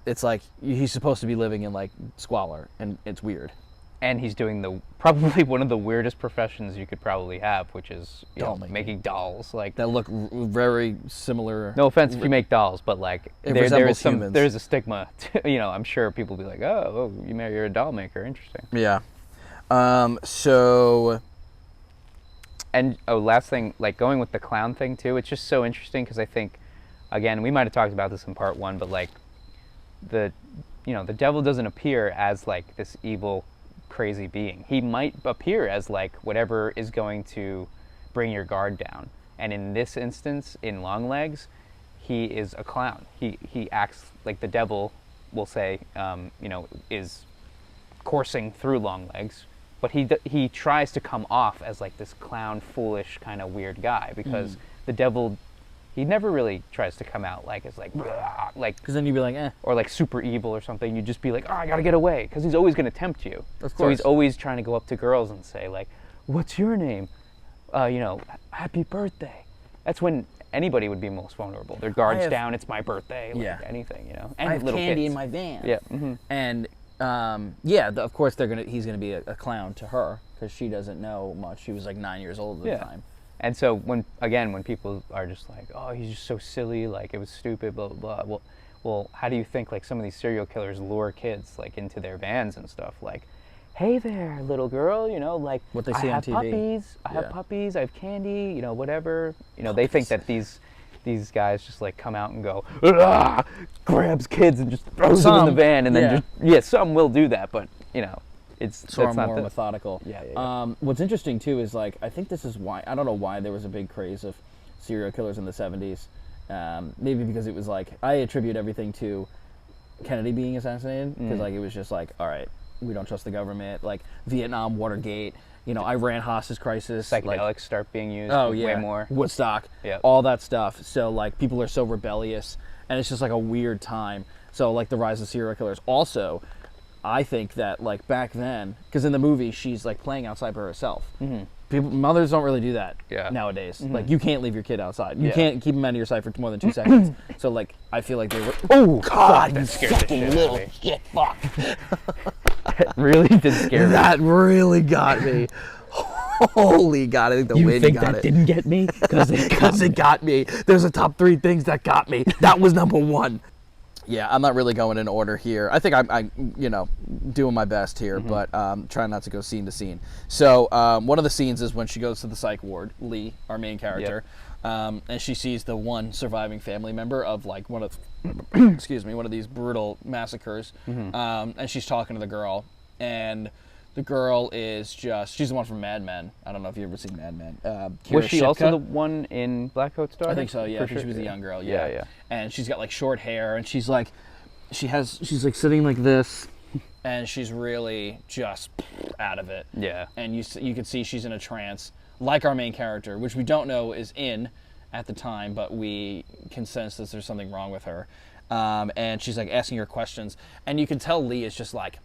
It's like he's supposed to be living in like squalor, and it's weird. And he's doing probably one of the weirdest professions you could probably have, which is making dolls. Like That look very similar. no offense if you make dolls, but like It there is resembles humans. there's a stigma. I'm sure people will be like, oh, you're a doll maker, interesting. Yeah. And last thing, like going with the clown thing too, it's just so interesting, because I think, again, we might have talked about this in part one, but like the devil doesn't appear as like this evil, crazy being. He might appear as like whatever is going to bring your guard down. And in this instance, in Longlegs, he is a clown. He acts like the devil, will say, is coursing through Longlegs, but he tries to come off as like this clown, foolish, kind of weird guy, because the devil, he never really tries to come out like as like Because then you'd be like, eh. or like super evil or something. You'd just be like, oh, I gotta get away, because he's always gonna tempt you. Of So course. he's always trying to go up to girls and say like, what's your name? Happy birthday. That's when anybody would be most vulnerable. Their guards down. It's my birthday. Like anything, And I have little candy kids. in my van. Yeah. And of course he's gonna be a clown to her, because she doesn't know much. She was like 9 years old at the time. And so when people are just like, oh, he's just so silly, like it was stupid, blah blah blah. Well, how do you think like some of these serial killers lure kids like into their vans and stuff? Like, hey there, little girl, like What they see I on have TV. puppies, I have puppies, I have candy, whatever. They think that these guys just like come out and go, "Ah!" grabs kids and just throws them in the van, and then some will do that, but it's Sort that's of not more methodical. Yeah. What's interesting too is like, I think this is why, I don't know why there was a big craze of serial killers in the 70s. Maybe because it was like, I attribute everything to Kennedy being assassinated, because like it was just like, all right, we don't trust the government, like Vietnam, Watergate, Iran hostage crisis, Psychedelics start being used way more. Woodstock, Yep. all that stuff. So like people are so rebellious, and it's just like a weird time. So like the rise of serial killers. Also, I think that like back then, because in the movie she's like playing outside by herself. Mothers don't really do that nowadays. Like you can't leave your kid outside. You can't keep him out of your sight for more than 2 seconds. So like I feel like they were. Oh God, that scared the fucking shit little out of me. shit! Fuck. Really did scare me. That really got me. Holy God, I think the wind got it. didn't get me? Because it got me. There's a top 3 things that got me. That was number 1. Yeah, I'm not really going in order here. I think I'm doing my best here, but trying not to go scene to scene. So one of the scenes is when she goes to the psych ward, Lee, our main character, and she sees the one surviving family member of like one of these brutal massacres, and she's talking to the girl, and The girl is she's the one from Mad Men. I don't know if you've ever seen Mad Men. Was she Kira also Shipka. the one in Black Coat's Daughter? I think so, yeah. For I think sure. she was a young girl, Yeah, yeah. yeah. And she's got like short hair, and she's like sitting like this, and she's really just out of it. Yeah. And you can see she's in a trance, like our main character, which we don't know is in at the time, but we can sense that there's something wrong with her. And she's like asking her questions, and you can tell Lee is just like,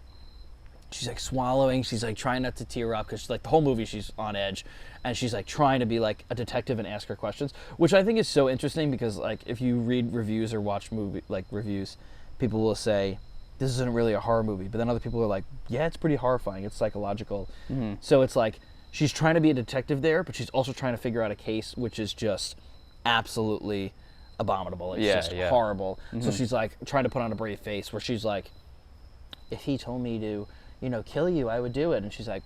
she's like swallowing, she's like trying not to tear up, because like the whole movie she's on edge, and she's like trying to be like a detective and ask her questions, which I think is so interesting, because like if you read reviews or watch movie like reviews, people will say this isn't really a horror movie, but then other people are like, yeah, it's pretty horrifying, it's psychological. So it's like she's trying to be a detective there, but she's also trying to figure out a case which is just absolutely abominable. It's just horrible. So she's like trying to put on a brave face, where she's like, if he told me to, kill you, I would do it. And she's like,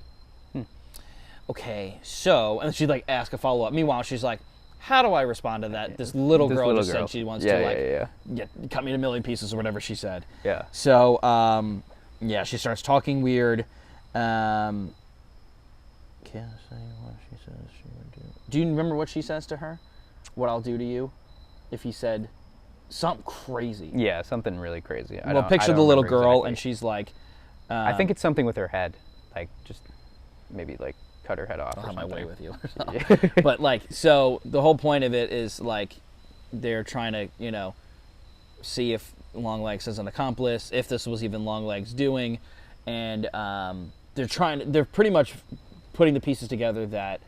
okay, so, and she'd like ask a follow-up. Meanwhile, she's like, how do I respond to that? This little girl just said she wants to cut me to a million pieces or whatever she said. Yeah. So, she starts talking weird. Can't say what she says she would do. Do you remember what she says to her? What I'll do to you? If he said something crazy. Yeah, something really crazy. Well, picture the little girl, and she's like, I think it's something with her head, like just maybe like cut her head off. I'll or have my something. way with you. But like, so the whole point of it is like, they're trying to, see if Longlegs is an accomplice, if this was even Longlegs doing, and they're pretty much putting the pieces together that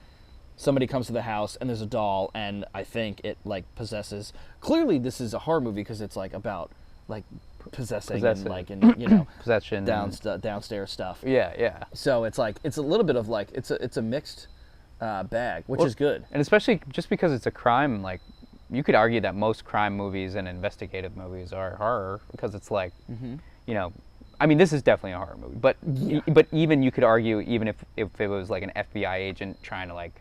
somebody comes to the house and there's a doll, and I think it like possesses. Clearly, this is a horror movie because it's like about like possessing and like possession, downstairs stuff. Yeah, yeah. So it's like it's a little bit of like it's a mixed bag, which is good. And especially just because it's a crime, like you could argue that most crime movies and investigative movies are horror, because it's like, I mean, this is definitely a horror movie, but even you could argue, even if it was like an FBI agent trying to like,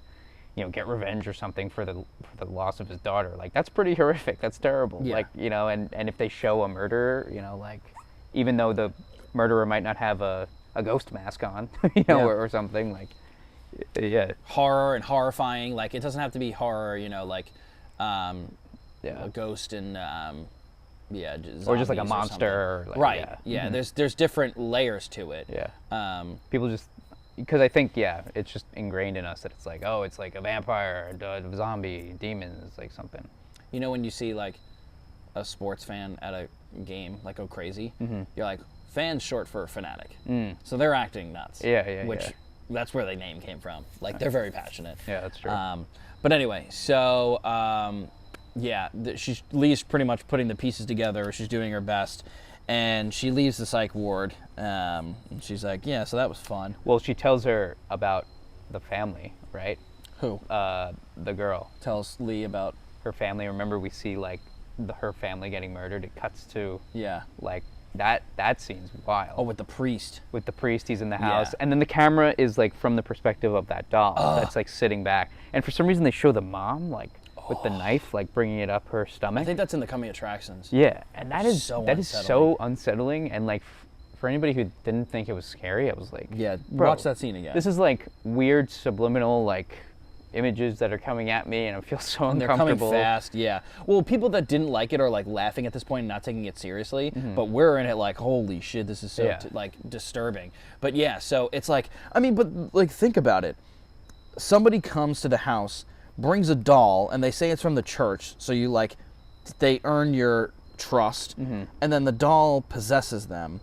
get revenge or something for the loss of his daughter, like that's pretty horrific. That's terrible. Yeah. Like, and if they show a murderer, like even though the murderer might not have a ghost mask on, or something, like, yeah. Horror and horrifying, like it doesn't have to be horror, like a ghost and or just like a monster, or like, right? Yeah, there's different layers to it. Yeah. People just, because I think it's just ingrained in us that it's like, oh, it's like a vampire, a zombie, demons, like something. When you see like a sports fan at a game like go crazy, you're like, fan's short for fanatic, so they're acting nuts. Which that's where the name came from. Like they're very passionate. Yeah, that's true. But anyway, so Lee's pretty much putting the pieces together. She's doing her best, and she leaves the psych ward. And she's like, "Yeah, so that was fun." Well, she tells her about the family, right? Who? The girl Tells Lee about her family. Remember, we see like her family getting murdered. It cuts to yeah, like that scene's wild. oh, with the priest. With the priest, he's in the house, and then the camera is like from the perspective of that doll that's like sitting back, and for some reason they show the mom like with the knife, like bringing it up her stomach. I think that's in the coming attractions. Yeah, and that is so so unsettling, and like for anybody who didn't think it was scary, I was like, Yeah, bro, watch that scene again. This is like weird subliminal like images that are coming at me, and I feel so and they're uncomfortable. coming fast, yeah. Well, people that didn't like it are like laughing at this point and not taking it seriously, but we're in it like, holy shit, this is so like disturbing. But yeah, so it's like, I mean, but like think about it. Somebody comes to the house, brings a doll, and they say it's from the church, so you like, they earn your trust, and then the doll possesses them,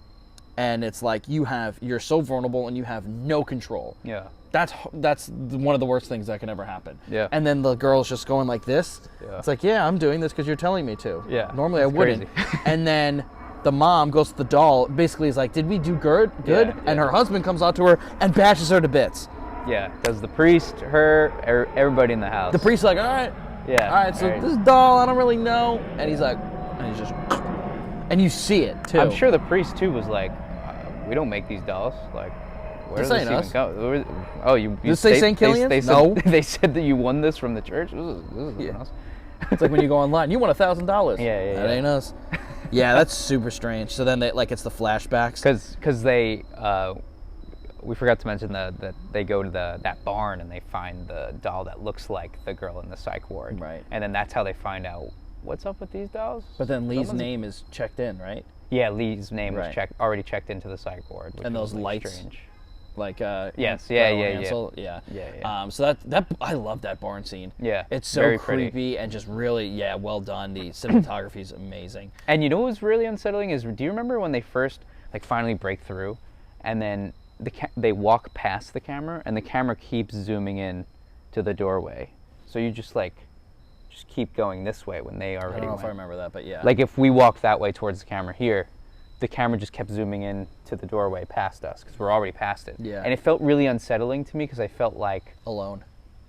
and it's like you're so vulnerable and you have no control. Yeah. That's one of the worst things that can ever happen. Yeah. And then the girl's just going like this. Yeah. It's like, yeah, I'm doing this because you're telling me to. Yeah. Normally I It's wouldn't. crazy. And then the mom goes to the doll, basically is like, did we do good? Yeah. And her husband comes out to her and bashes her to bits. Yeah. Does the priest, her, everybody in the house? The priest's like, all right. Yeah. All right, so this doll, I don't really know. And he's like, and he's just, and you see it too. I'm sure the priest too was like, we don't make these dolls. Like, where does This this ain't even us. go? Oh, you Does it say St. Killian's? They said, No. They said that you won this from the church. This is us. It's like when you go online, you won $1,000. Yeah. That ain't us. Yeah, that's super strange. So then they, like, it's the flashbacks. Because they, we forgot to mention that they go to that barn and they find the doll that looks like the girl in the psych ward. Right. And then that's how they find out what's up with these dolls. But then Lee's name is checked in, right? Yeah, Lee's name was Right. already checked into the psych ward. Which And was, those like, lights. strange. Like Yes, Gretel yeah. and Hansel, yeah. Yeah. So that I love that barn scene. Yeah, It's so very creepy pretty. and just really well done. The cinematography is amazing. And you know what was really unsettling is, do you remember when they first finally break through, and then they walk past the camera, and the camera keeps zooming in to the doorway, so you just keep going this way when they already I don't know went. if I remember that, but yeah. Like if we walked that way towards the camera here, the camera just kept zooming in to the doorway past us because we're already past it. Yeah. And it felt really unsettling to me because I felt like Alone.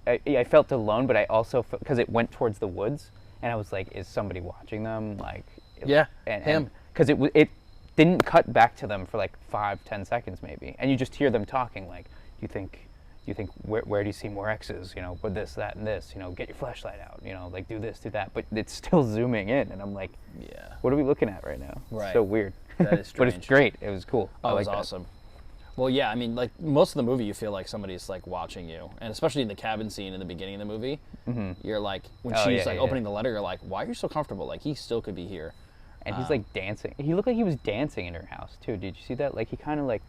I felt alone, but I also because it went towards the woods, and I was like, is somebody watching them? Like, Yeah, and him. Because it didn't cut back to them for like 5-10 seconds maybe, and you just hear them talking like, do you think where do you see more X's? You know, with this, that, and this. You know, get your flashlight out. You know, like do this, do that. But it's still zooming in, and I'm like, Yeah. what are we looking at right now? Right. It's so weird. That is But it's strange. great. It was cool. Oh, I it like was that. awesome. Well, yeah, I mean, like most of the movie, you feel like somebody's like watching you, and especially in the cabin scene in the beginning of the movie, you're like, when Oh, she's yeah, like yeah, opening the letter, you're like, why are you so comfortable? Like he still could be here. And he's like dancing. He looked like he was dancing in her house too. Did you see that? Like he kind of like,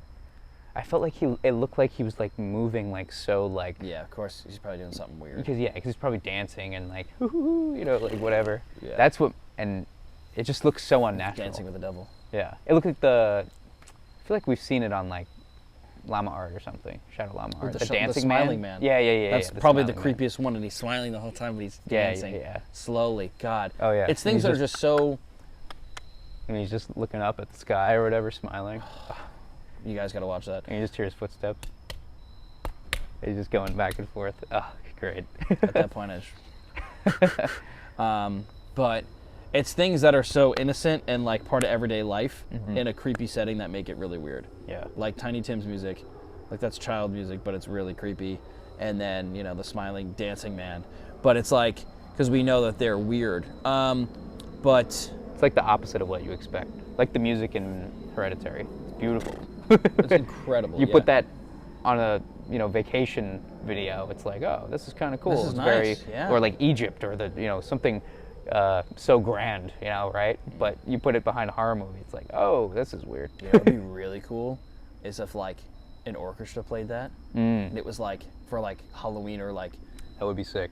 I felt like it looked like he was like moving like so like. Yeah, of course, he's probably doing something weird. Because he's probably dancing and like, you know, like whatever. Yeah. That's what, and it just looks so unnatural. Dancing with the devil. Yeah, it looked like I feel like we've seen it on like Llama Art or something, Shadow Llama Art. The dancing smiling man. Yeah. That's the probably the smiling man. creepiest one, and he's smiling the whole time, but he's Yeah, dancing yeah. slowly. God. Oh, yeah. It's And things he's that are just so. And he's just looking up at the sky or whatever, smiling. You guys got to watch that. And you just hear his footsteps. He's just going back and forth. Oh, great. At that point, but it's things that are so innocent and like part of everyday life in a creepy setting that make it really weird. Yeah. Like Tiny Tim's music, like that's child music, but it's really creepy. And then the smiling dancing man, but it's like because we know that they're weird. But It's like the opposite of what you expect. Like the music in Hereditary. It's beautiful. it's incredible. You yeah. put that on a vacation video. It's like, oh, this is kind of cool. This is it's nice, yeah. Or like Egypt or something so grand, right? But you put it behind a horror movie. It's like, oh, this is weird. Yeah, what would be really cool is if like an orchestra played that, and it was like for like Halloween or like That would be sick.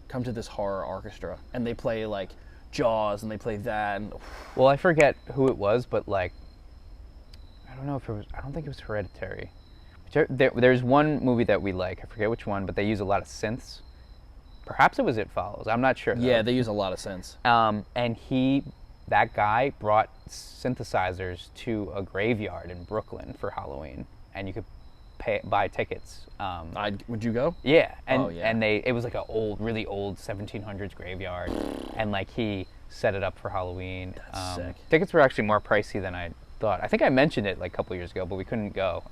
come to this horror orchestra, and they play like Jaws and they play that. And, Well, I forget who it was, but like, I don't know if it was. I don't think it was Hereditary. There's one movie that we like. I forget which one, but they use a lot of synths. Perhaps it was It Follows. I'm not sure. Though. yeah, they use a lot of sense. And that guy brought synthesizers to a graveyard in Brooklyn for Halloween, and you could buy tickets. Would you go? Yeah, and Oh, yeah. and it was like a really old 1700s graveyard, and like he set it up for Halloween. That's sick. Tickets were actually more pricey than I thought. I think I mentioned it like a couple years ago, but we couldn't go.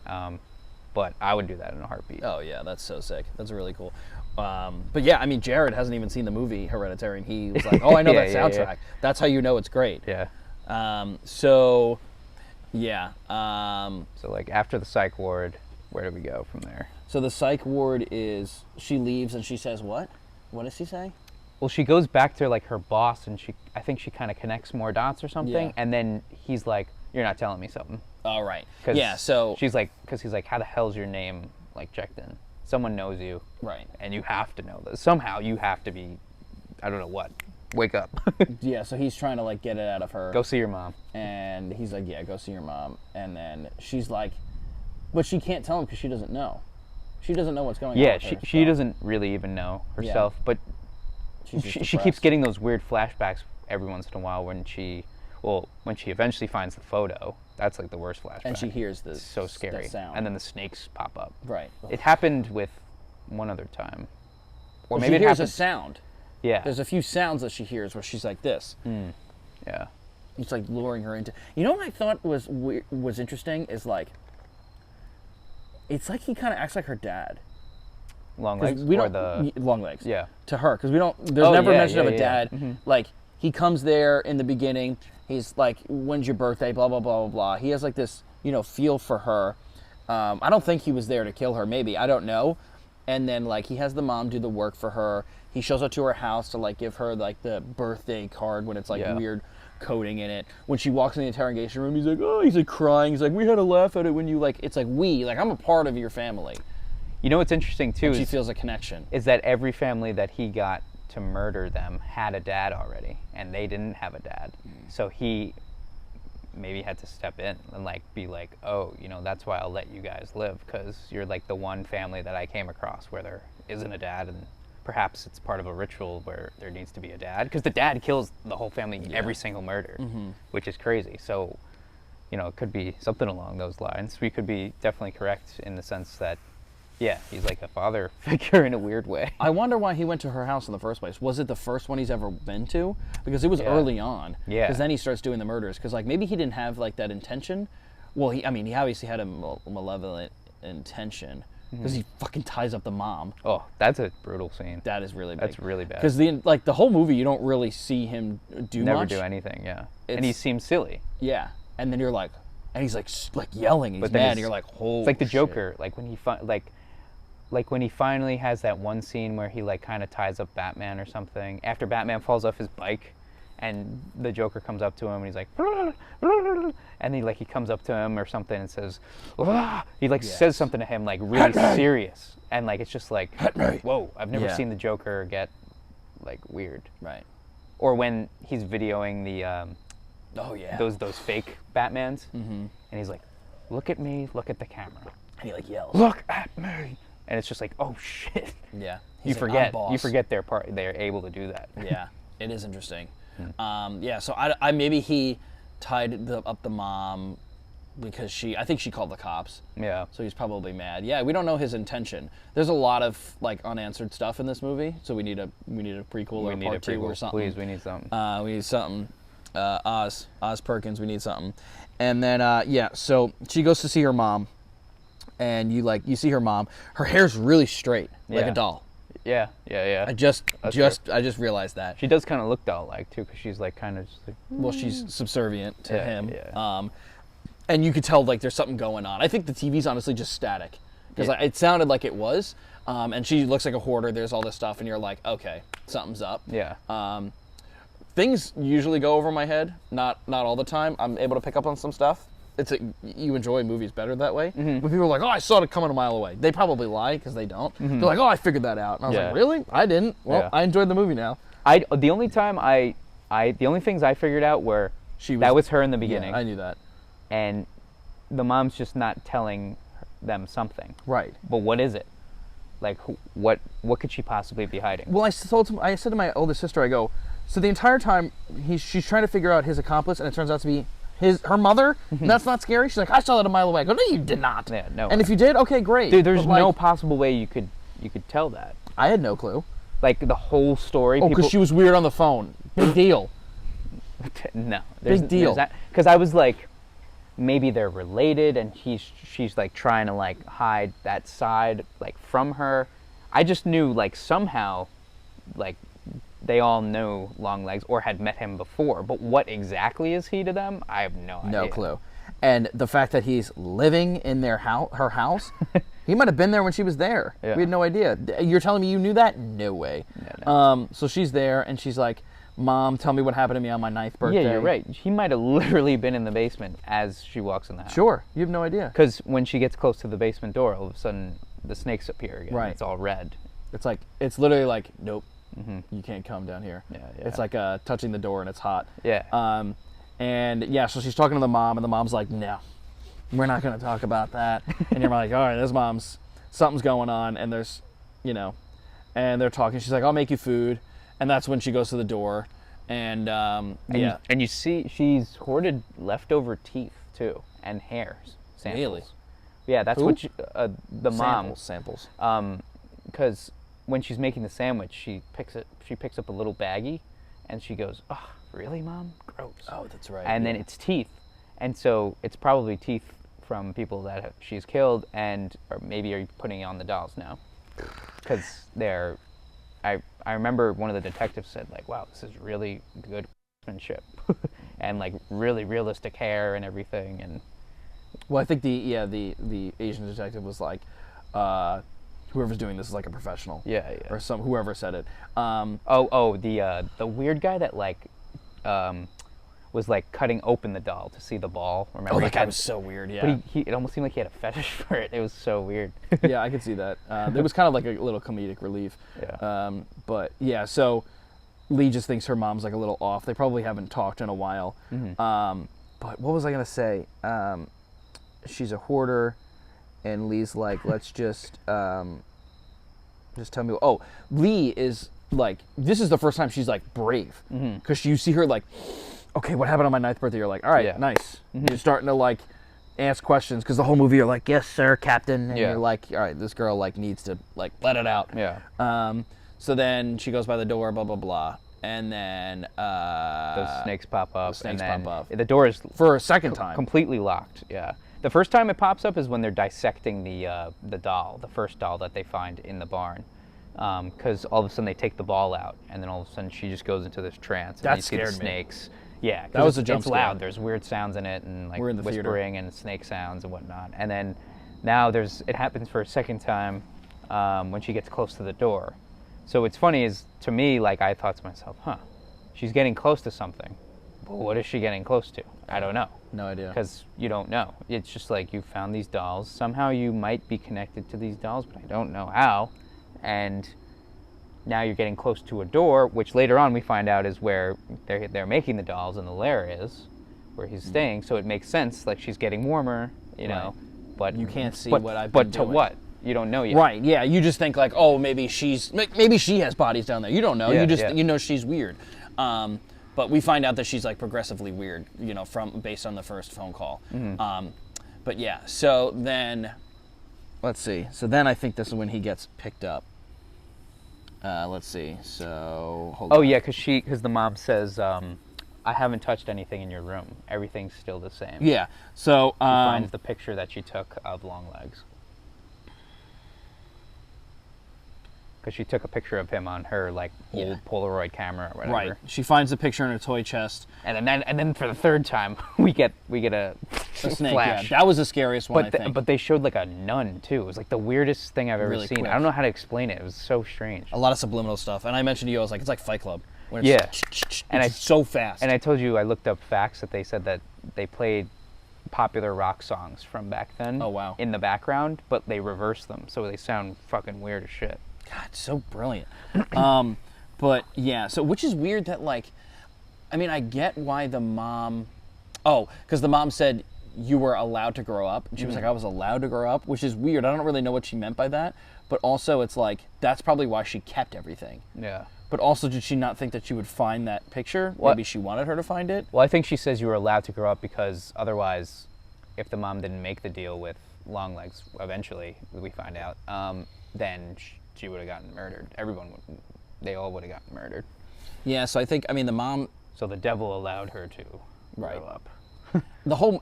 But I would do that in a heartbeat. Oh yeah, that's so sick. That's really cool. But yeah, I mean, Jared hasn't even seen the movie Hereditary, and he was like, "Oh, I know Yeah, that yeah, soundtrack. yeah. That's how you know it's great." Yeah. So, yeah. So like after the psych ward, where do we go from there? So the psych ward is she leaves and she says what? What does she say? Well, she goes back to like her boss, and I think she kind of connects more dots or something, Yeah. and then he's like, "You're not telling me something." All right. 'Cause Yeah. So she's like, because he's like, "How the hell's your name like checked in? Someone knows you, right. and you have to know this. Somehow you have to be, I don't know what. Wake up, Yeah. So he's trying to like get it out of her. go see your mom." And he's like, "Yeah, go see your mom." And then she's like, but she can't tell him because she doesn't know. She doesn't know what's going on. Yeah, with her, she so doesn't really even know herself, but she's just she keeps depressed. getting those weird flashbacks every once in a while when she eventually finds the photo. That's like the worst flashback. And she hears It's so scary. the sound. And then the snakes pop up. Right. It happened with one other time. Or Well, maybe she it hears happened. a sound. Yeah. There's a few sounds that she hears where she's like this. Yeah. It's like luring her into. You know what I thought was was interesting is like, it's like he kind of acts like her dad. Longlegs We or don't the Longlegs. yeah. To her, because we don't. There's Oh, never yeah, mention yeah, of a yeah. dad. Like he comes there in the beginning. He's like, "When's your birthday?" Blah blah blah blah blah. He has like this, feel for her, I don't think he was there to kill her. Maybe, I don't know. And then like he has the mom do the work for her. He shows up to her house to like give her like the birthday card when it's like weird coding in it. When she walks in the interrogation room, he's like crying. He's like, we had to laugh at it when you like. It's like I'm a part of your family. You know what's interesting too? And she feels a connection. Is that every family that he got to murder them had a dad already, and they didn't have a dad. So he maybe had to step in and like be like, oh, you know, that's why I'll let you guys live, because you're like the one family that I came across where there isn't a dad, and perhaps it's part of a ritual where there needs to be a dad, because the dad kills the whole family in every single murder, which is crazy. So, you know, it could be something along those lines. We could be definitely correct in the sense that, yeah, he's like a father figure in a weird way. I wonder why he went to her house in the first place. Was it the first one he's ever been to? Because it was early on. Yeah. Because then he starts doing the murders. Because like maybe he didn't have like that intention. Well, he obviously had a malevolent intention. Because he fucking ties up the mom. Oh, that's a brutal scene. That is really big. That's really bad. Because the whole movie, you don't really see him do Never much. do anything, yeah. And he seems silly. Yeah. And then you're like, and he's like yelling. He's But mad. And you're like, holy it's like the shit. Joker. Like when he like when he finally has that one scene where he like kind of ties up Batman or something after Batman falls off his bike, and the Joker comes up to him and he's like, and he comes up to him or something and says, he like says something to him like really serious, and like it's just like, whoa, I've never seen the Joker get like weird. Right. Or when he's videoing the those fake Batmans, and he's like, look at me, look at the camera, and he like yells, look at me. And it's just like, oh shit. Yeah. You forget they're able to do that. Yeah, it is interesting. So I maybe he tied up the mom because I think she called the cops. Yeah. So he's probably mad. Yeah, we don't know his intention. There's a lot of like unanswered stuff in this movie, so we need a prequel or part 2 or something. Please, we need something. We need something. Oz Perkins, we need something. And then so she goes to see her mom. And you see her mom. Her hair's really straight, like a doll. Yeah. I just realized that. She does kind of look doll-like too, because she's like kind of just like. Well, she's subservient to him. Yeah. And you could tell like there's something going on. I think the TV's honestly just static, because it sounded like it was. And she looks like a hoarder. There's all this stuff, and you're like, okay, something's up. Yeah. Things usually go over my head. Not all the time. I'm able to pick up on some stuff. You enjoy movies better that way. When people are like, oh, I saw it coming a mile away. They probably lie because they don't. They're like, oh, I figured that out. And I was like, really? I didn't. Well, I enjoyed the movie now. The only things I figured out were that was her in the beginning. Yeah, I knew that. And the mom's just not telling them something. Right. But what is it? Like, what could she possibly be hiding? Well, I said to my older sister, I go, so the entire time she's trying to figure out his accomplice, and it turns out to be her mother. And that's not scary. She's like, I saw that a mile away. I go, no, you did not. Yeah, no. And if you did, okay, great. Dude, there's no possible way you could tell that. I had no clue. Like the whole story. Oh, because she was weird on the phone. Big deal. No. Big deal. Because I was like, maybe they're related, and she's like trying to like hide that side like from her. I just knew like somehow, like they all know Longlegs or had met him before, but what exactly is he to them? I have no idea. No clue. And the fact that he's living in her house, he might have been there when she was there. Yeah. We had no idea. You're telling me you knew that? No way. No. So she's there, and she's like, Mom, tell me what happened to me on my 9th birthday. Yeah, you're right. He might have literally been in the basement as she walks in the house. Sure. You have no idea. Because when she gets close to the basement door, all of a sudden the snakes appear again. Right. It's all red. It's literally like, nope. You can't come down here. Yeah. It's like touching the door and it's hot. Yeah. So she's talking to the mom, and the mom's like, no, we're not going to talk about that. And you're like, all right, something's going on, and there's, and they're talking. She's like, I'll make you food. And that's when she goes to the door, and And you see she's hoarded leftover teeth too, and hairs. Samples. Really? Yeah, that's what the mom. Samples. Because when she's making the sandwich, she picks up a little baggie, and she goes, "Oh, really, Mom? Gross." Oh, that's right. And then it's teeth, and so it's probably teeth from people that she's killed, or maybe are you putting it on the dolls now? Because they're, I remember one of the detectives said like, "Wow, this is really good craftsmanship," and like really realistic hair and everything, and Well, I think the Asian detective was like, whoever's doing this is like a professional. Yeah. Or whoever said it. The weird guy that like was like cutting open the doll to see the ball. Remember? Oh, that guy was so weird. Yeah. But it almost seemed like he had a fetish for it. It was so weird. Yeah, I could see that. It was kind of like a little comedic relief. Yeah. But yeah, so Lee just thinks her mom's like a little off. They probably haven't talked in a while. But what was I gonna say? She's a hoarder, and Lee's like, let's just tell me. Oh, Lee is like, this is the first time she's like brave, because you see her like, okay, what happened on my 9th birthday? You're like, all right, nice. You're starting to like ask questions, because the whole movie you're like, yes, sir, Captain, and you're like, all right, this girl like needs to like let it out. Yeah. So then she goes by the door, blah blah blah, and then those snakes pop up. Pop up. The door is for a second time completely locked. Yeah. The first time it pops up is when they're dissecting the doll, the first doll that they find in the barn. Because all of a sudden they take the ball out, and then all of a sudden she just goes into this trance. And That you see scared the me. snakes. Yeah, That was a it's jump scare. loud. There's weird sounds in it, and like We're in the theater. whispering and snake sounds and whatnot. And then now it happens for a second time when she gets close to the door. So what's funny is, to me, like, I thought to myself, she's getting close to something. But what is she getting close to? I don't know. No idea. Because you don't know. It's just like, you found these dolls. Somehow you might be connected to these dolls, but I don't know how. And now you're getting close to a door, which later on we find out is where they're making the dolls, and the lair is where he's staying. So it makes sense. Like, she's getting warmer, you know. But You can't see what I've been But to doing. what? You don't know yet. Right, yeah, you just think like, oh, maybe she has bodies down there. You don't know. Yeah, You know she's weird. But we find out that she's like progressively weird, you know, based on the first phone call. But yeah, so then let's see. So then I think this is when he gets picked up. Let's see. So hold on. Oh yeah, because the mom says, I haven't touched anything in your room. Everything's still the same. Yeah. So She finds the picture that she took of Longlegs. Because she took a picture of him on her like old Polaroid camera or whatever. right. She finds the picture in her toy chest. And then for the third time we get a Snake. flash. Yeah, that was the scariest one. I think. But they showed like a nun too. It was like the weirdest thing I've ever Really seen. quick. I don't know how to explain it. It was so strange. a lot of subliminal stuff. And I mentioned to you, I was like, it's like Fight Club. When it's Yeah. and it's so fast. And I told you, I looked up facts that they said that they played popular rock songs from back then. Oh, wow. In the background, but they reversed them, so they sound fucking weird as shit. God, so brilliant. But yeah, so which is weird that like, I mean, I get why the mom, because the mom said you were allowed to grow up, and she was like, I was allowed to grow up, which is weird. I don't really know what she meant by that, but also it's like, that's probably why she kept everything. Yeah. But also, did she not think that she would find that picture? What? Maybe she wanted her to find it? Well, I think she says you were allowed to grow up because otherwise, if the mom didn't make the deal with Longlegs, eventually, we find out, then she would have gotten murdered. They all would have gotten murdered. Yeah, so I think, I mean, the mom, So the devil allowed her to Right. grow up.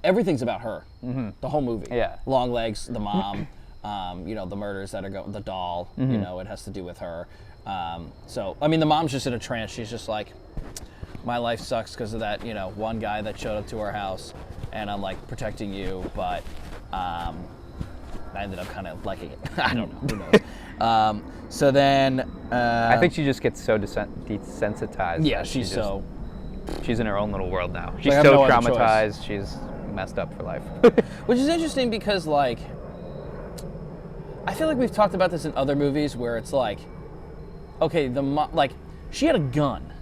everything's about her. The whole movie. Yeah. Longlegs, the mom, you know, the murders that are going, the doll, you know, it has to do with her. So, I mean, the mom's just in a trance. She's just like, my life sucks because of that, you know, one guy that showed up to our house, and I'm like protecting you, but I ended up kind of liking it. I don't know. Who knows? So then, I think she just gets so desensitized. yeah, that she's in her own little world now. She's I have so no other choice. traumatized. She's messed up for life. which is interesting because like, I feel like we've talked about this in other movies where it's like, okay, like she had a gun,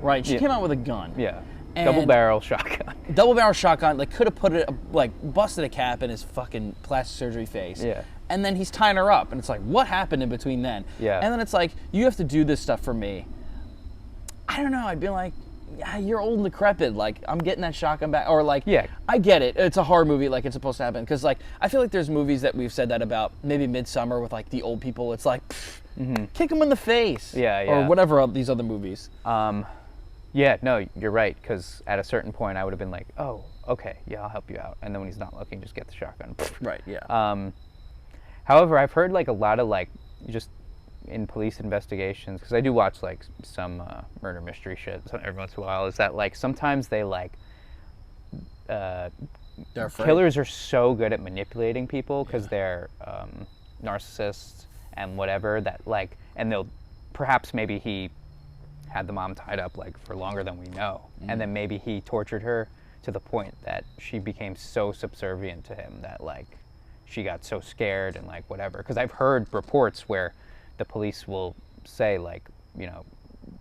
right? She Yeah. came out with a gun. Yeah. And- Double barrel shotgun. Double barrel shotgun, like could have put it, like busted a cap in his fucking plastic surgery face. Yeah. And then he's tying her up, and it's like, what happened in between then? Yeah. And then it's like, you have to do this stuff for me. I don't know. I'd be like, yeah, you're old and decrepit. Like, I'm getting that shotgun back, or like, Yeah. I get it. It's a horror movie, like it's supposed to happen. Because like, I feel like there's movies that we've said that about. Maybe Midsummer with like the old people. It's like, kick them in the face. Yeah, Or yeah. whatever these other movies. Yeah, no, you're right. Because at a certain point, I would have been like, oh, okay, yeah, I'll help you out. And then when he's not looking, just get the shotgun. Right. Yeah. However, I've heard like a lot of like just in police investigations, because I do watch like some murder mystery shit every once in a while, is that like sometimes they like They're afraid. killers are so good at manipulating people because they're narcissists and whatever that like, and they'll perhaps maybe he had the mom tied up like for longer than we know, and then maybe he tortured her to the point that she became so subservient to him that like she got so scared and like whatever. Because I've heard reports where the police will say like, you know,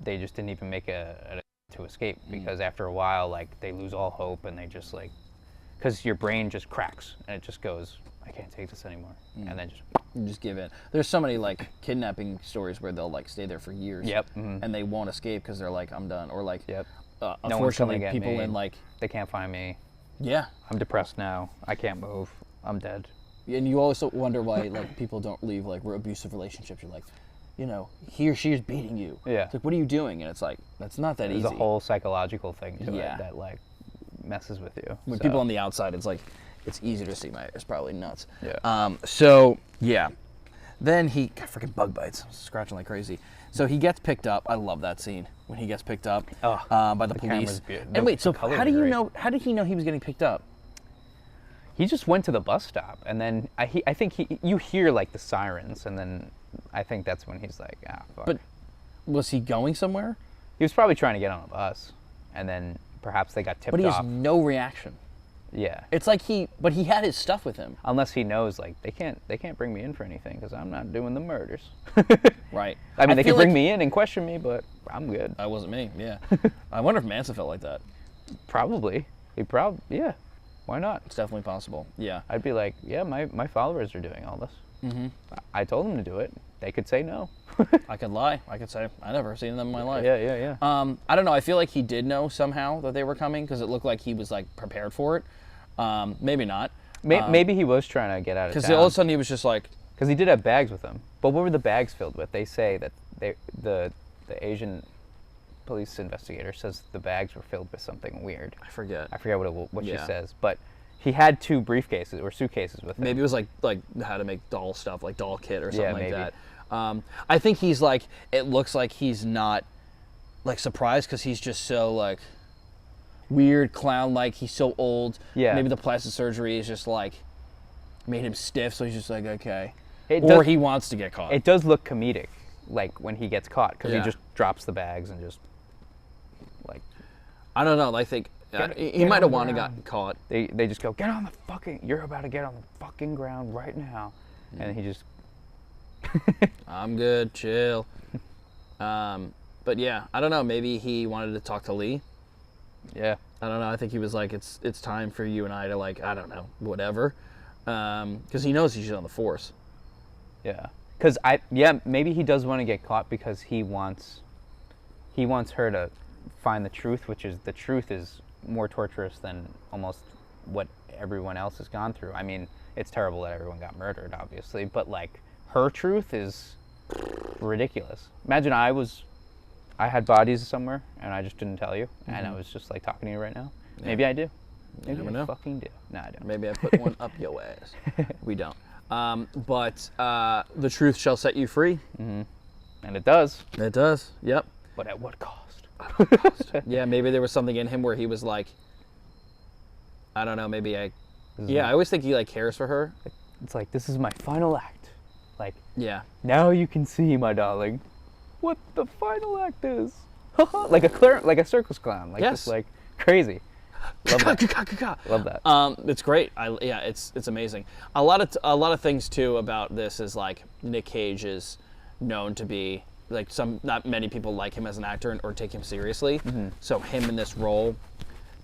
they just didn't even make a to escape because after a while like they lose all hope and they just like, because your brain just cracks and it just goes, I can't take this anymore, and then just You just give in. There's so many like kidnapping stories where they'll like stay there for years. And they won't escape because they're like, I'm done. Or like, No one's unfortunately, coming at people me. in like, They can't find me. yeah. I'm depressed now. I can't move. I'm dead. And you also wonder why like people don't leave like abusive relationships. You're like, you know, he or she is beating you. Yeah. It's like, what are you doing? And it's like, that's not that easy. There's a whole psychological thing to Yeah. it that like messes with you. When people on the outside, it's like, it's easy to see. It's probably nuts. Yeah. So yeah, then he got freaking bug bites, scratching like crazy. So he gets picked up. I love that scene when he gets picked up by the police. camera's beautiful. And wait, so The colors how do are you great. know? How did he know he was getting picked up? He just went to the bus stop, and then I think you hear like the sirens, and then I think that's when he's like, ah, fuck. But was he going somewhere? He was probably trying to get on a bus, and then perhaps they got tipped But he has off. no reaction. Yeah. It's like he had his stuff with him. Unless he knows like they can't bring me in for anything because I'm not doing the murders. Right. I mean, they feel can bring like- me in and question me, but I'm good. That wasn't me. Yeah. I wonder if Manson felt like that. Probably. Yeah. Why not? It's definitely possible. Yeah. I'd be like, yeah, my followers are doing all this. I told them to do it. They could say no. I could lie. I could say I never seen them in my life. Yeah. I don't know. I feel like he did know somehow that they were coming because it looked like he was like prepared for it. Maybe not. Maybe he was trying to get out of Because town. all of a sudden he was just like, Because he did have bags with him. But what were the bags filled with? They say that the Asian police investigator says the bags were filled with something weird. I forget. I forget what she Yeah. says, but he had 2 briefcases or suitcases with him. Maybe it was like how to make doll stuff, like doll kit or something Yeah, like maybe. that. I think he's like, it looks like he's not like surprised because he's just so like weird clown like. He's so old. Yeah. Maybe the plastic surgery is just like made him stiff, so he's just like, okay. It Or does- he wants to get caught. It does look comedic, like when he gets caught, because Yeah. he just drops the bags and just like I don't know. I think he get might on have the wanted to ground. get caught. they just go, get on the fucking, you're about to get on the fucking ground right now, and he just I'm good, chill. But yeah, I don't know. Maybe he wanted to talk to Lee. yeah. I don't know. I think he was like, it's time for you and I to like, I don't know, whatever. Because he knows he's on the force. Yeah, because maybe he does want to get caught because he wants her to find the truth, which is the truth is more torturous than almost what everyone else has gone through. I mean, it's terrible that everyone got murdered, obviously, but like her truth is ridiculous. Imagine I had bodies somewhere and I just didn't tell you, and I was just like talking to you right now. Yeah. Maybe I do. Maybe never I know. fucking do. No, I don't. Maybe I put one up your ass. We don't. But the truth shall set you free. And it does, It does. Yep. but at what cost? Yeah, maybe there was something in him where he was like, I don't know, maybe I always think he like cares for her. It's like, this is my final act. Like, Yeah. now you can see, my darling, what the final act is. like a circus clown. Like, Yes. just like crazy. Love that. Love that. It's great. It's amazing. A lot of things too about this is like Nick Cage is known to be like not many people like him as an actor or take him seriously. So him in this role,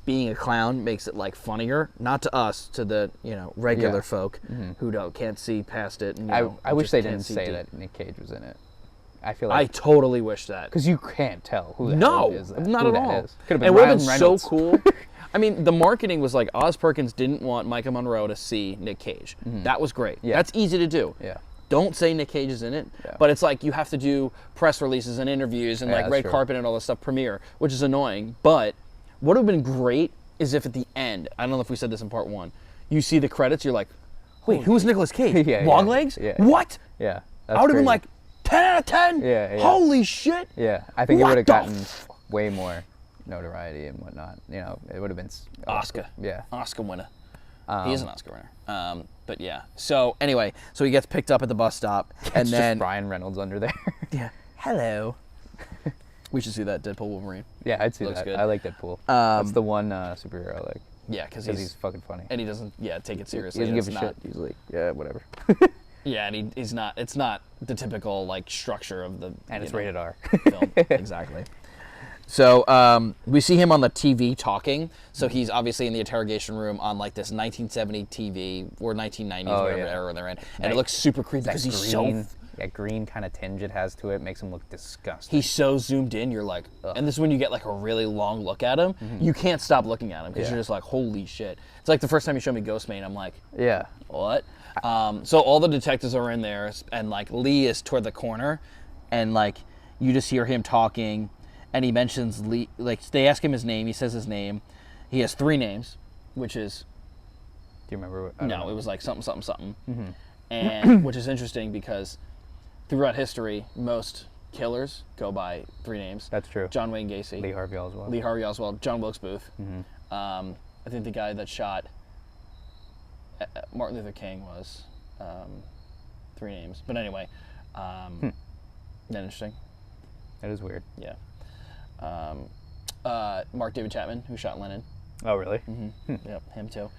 being a clown makes it like funnier. Not to us, to the regular Yeah. folk who can't see past it. And, I wish just they can't didn't see say deep. that Nick Cage was in it. I feel I like, totally wish that. because you can't tell who the No, hell it is. not who at that all. is. Could have It been would have Ryan been Reynolds. so cool. I mean, the marketing was like Oz Perkins didn't want Maika Monroe to see Nick Cage. That was great. Yeah. That's easy to do. Yeah. Don't say Nick Cage is in it, Yeah. but it's like you have to do press releases and interviews and Yeah, like that's red true. carpet and all this stuff premiere, which is annoying. But what would have been great is if at the end, I don't know if we said this in part 1, you see the credits, you're like, wait, who's Nicolas Cage? Yeah, yeah. Longlegs? Yeah. What? Yeah. I would have been like, 10 out of 10? Yeah, yeah. Holy shit! Yeah, I think it What would have the gotten way more notoriety and whatnot. It would have been Oscar. Yeah. Oscar winner. He is an Oscar winner. But yeah. So anyway, so he gets picked up at the bus stop, and It's then just Ryan Reynolds under there. yeah, hello. We should see that Deadpool Wolverine. Yeah, I'd see Looks that. good. I like Deadpool. That's the one superhero I like. Yeah, because He's fucking funny. and he doesn't take it He seriously. doesn't give a It's shit. He's like, yeah, whatever. Yeah, and he's not. It's not the typical like structure of the. And it's rated R. Film. Exactly. So we see him on the TV talking. So he's obviously in the interrogation room on like this 1970 TV or 1990s, whatever era they're in, and it looks super creepy because he's so. That green kind of tinge it has to it makes him look disgusting. He's so zoomed in, you're like, and this is when you get like a really long look at him. You can't stop looking at him because you're just like, holy shit. It's like the first time you showed me Ghostmane, I'm like, yeah. what? So all the detectives are in there, and like Lee is toward the corner, and like you just hear him talking, and he mentions Lee. Like they ask him his name, he says his name. He has 3 names, which is. Do you remember? No, it was like something, something, something, and which is interesting because throughout history, most killers go by 3 names. That's true. John Wayne Gacy, Lee Harvey Oswald. Lee Harvey Oswald, John Wilkes Booth. I think the guy that shot Martin Luther King was 3 names. But anyway, isn't that interesting? That is weird. Yeah. Mark David Chapman, who shot Lennon. Oh, really? Yep, him too.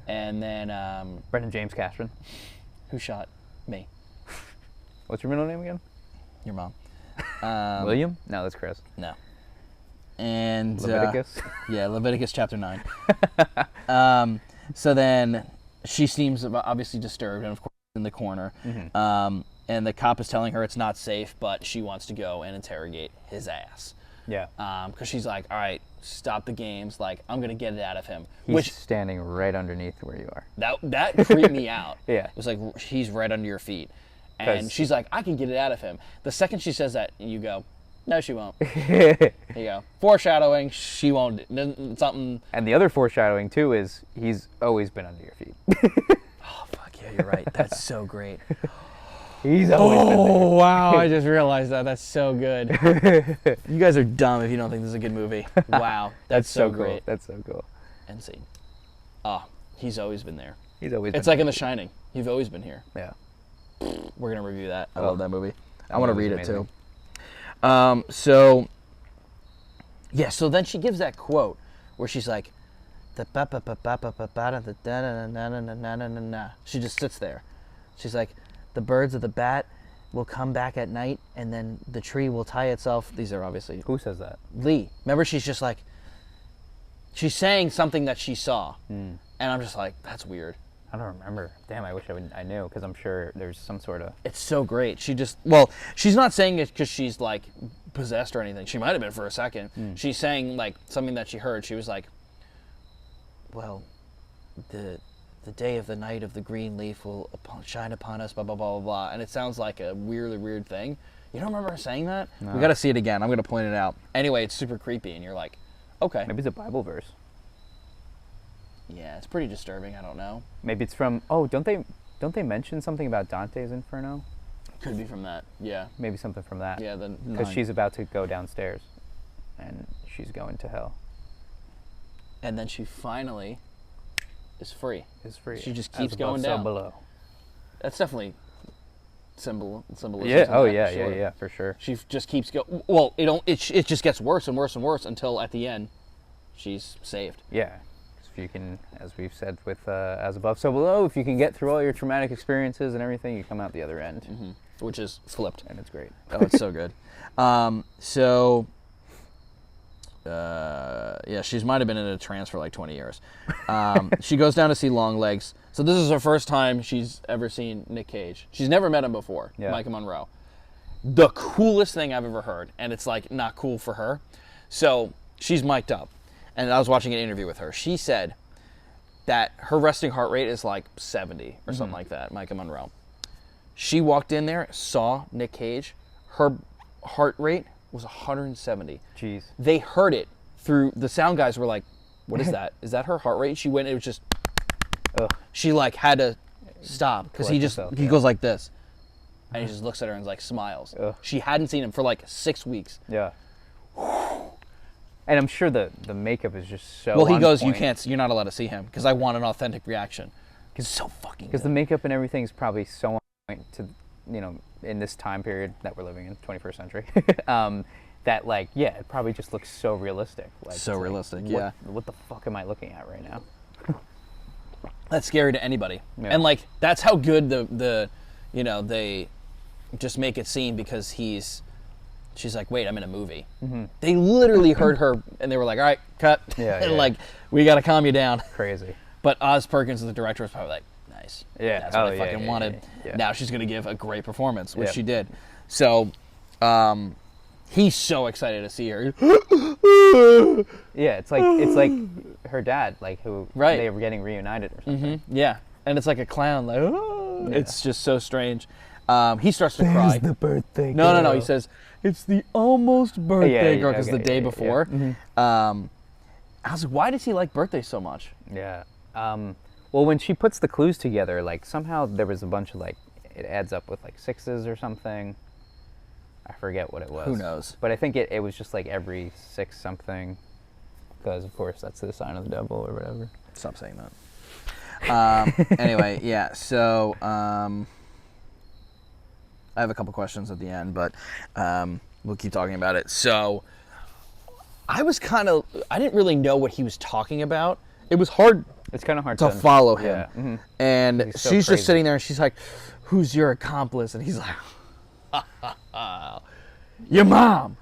And then Brendan James Cashman. who shot me? What's your middle name again? Your mom. William? No, that's Chris. No. And Leviticus? Yeah, Leviticus chapter 9. So then she seems obviously disturbed, and of course in the corner. And the cop is telling her it's not safe, but she wants to go and interrogate his ass. Yeah. Because she's like, all right, stop the games. Like, I'm gonna get it out of him. He's standing right underneath where you are. That creeped me out. Yeah. It was like he's right under your feet. And she's like, I can get it out of him. The second she says that, you go, no, she won't. You go, foreshadowing, she won't. Something. And the other foreshadowing, too, is he's always been under your feet. Oh, fuck yeah, you're right. That's so great. He's always been there. Oh, wow, I just realized that. That's so good. You guys are dumb if you don't think this is a good movie. Wow, that's so cool. great. That's so cool. End scene. Ah, he's always been there. He's always been It's like there. in The Shining. You've always been here. Yeah. We're going to review that. I love that movie. I want to read it too. amazing. So then she gives that quote where she's like, she just sits there. She's like, the birds of the bat will come back at night, and then the tree will tie itself. These are obviously Who says that? Lee. Remember, she's just like, she's saying something that she saw, and I'm just like, that's weird. I don't remember. Damn, I wish I knew, because I'm sure there's some sort of... It's so great. She's not saying it because she's like possessed or anything. She might have been for a second. She's saying like something that she heard. She was like, well, the day of the night of the green leaf will shine upon us, blah, blah, blah, blah, blah. And it sounds like a really weird thing. You don't remember her saying that? No. We got to see it again. I'm going to point it out. Anyway, it's super creepy, and you're like, okay. Maybe it's a Bible verse. Yeah, it's pretty disturbing. I don't know. Maybe it's from... Oh, don't they mention something about Dante's Inferno? Could be from that. Yeah. Maybe something from that. Yeah, because she's about to go downstairs, and she's going to hell. And then she finally is free. Is free. She just keeps As above, going so down. below. That's definitely symbolism. Yeah. Oh yeah. Yeah. For sure. She just keeps going. Well, it just gets worse and worse and worse until at the end, she's saved. Yeah. If you can, as we've said with as above, so below, if you can get through all your traumatic experiences and everything, you come out the other end. Which is flipped. And it's great. Oh, it's so good. Yeah, she might have been in a trance for like 20 years. She goes down to see Longlegs. So this is her first time she's ever seen Nick Cage. She's never met him before, Maika Monroe. The coolest thing I've ever heard, and it's like not cool for her. So she's mic'd up, and I was watching an interview with her. She said that her resting heart rate is like 70 or something like that, Maika Monroe. She walked in there, saw Nick Cage. Her heart rate was 170. Jeez. They heard it through, the sound guys were like, what is that? Is that her heart rate? She went, it was just, she like had to stop because he goes like this. And he just looks at her and like smiles. She hadn't seen him for like 6 weeks. Yeah. And I'm sure the makeup is just so. Well, he on goes, point. you're not allowed to see him because I want an authentic reaction. Because it's so fucking Because good. the makeup and everything is probably so on point to, in this time period that we're living in, 21st century, that like, yeah, it probably just looks so realistic. Like, So it's realistic, like, yeah. What the fuck am I looking at right now? That's scary to anybody. Yeah. And like, that's how good they just make it seem because she's like, wait, I'm in a movie. Mm-hmm. They literally heard her and they were like, all right, cut. Yeah, and yeah. like, we got to calm you down. Crazy. But Oz Perkins, the director, was probably like, nice. Yeah. That's what I yeah, fucking yeah, wanted. yeah. Now she's going to give a great performance, which Yeah. she did. So, he's so excited to see her. Yeah, it's like her dad, like who Right. they were getting reunited or something. Mm-hmm. Yeah. And it's like a clown, like, oh. It's just so strange. He starts to cry. the birthday No. He says, it's the almost birthday yeah, girl, because okay, the day yeah. before. Mhm. I was like, why does he like birthdays so much? Yeah. Well, when she puts the clues together, like somehow there was a bunch of like, it adds up with like 6s or something. I forget what it was. Who knows? But I think it was just like every 6 something, because of course that's the sign of the devil or whatever. Stop saying that. Anyway, yeah, so I have a couple questions at the end, but we'll keep talking about it. So I didn't really know what he was talking about. It was hard It's kind of hard to follow him. Yeah. Mhm. And He's so she's crazy. just sitting there and she's like, who's your accomplice? And he's like, your mom.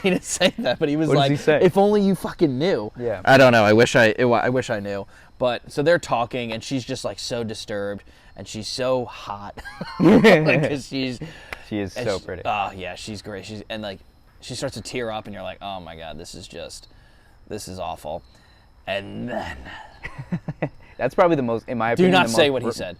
He didn't say that, but he was What does like, he say? if only you fucking knew. Yeah. I don't know. I wish I knew. But so they're talking and she's just like so disturbed and she's so hot. Because She is and so she- pretty. Oh yeah, she's great. She starts to tear up and you're like, oh my God, this is awful. And then That's probably the most, in my do opinion. not the say most what he said.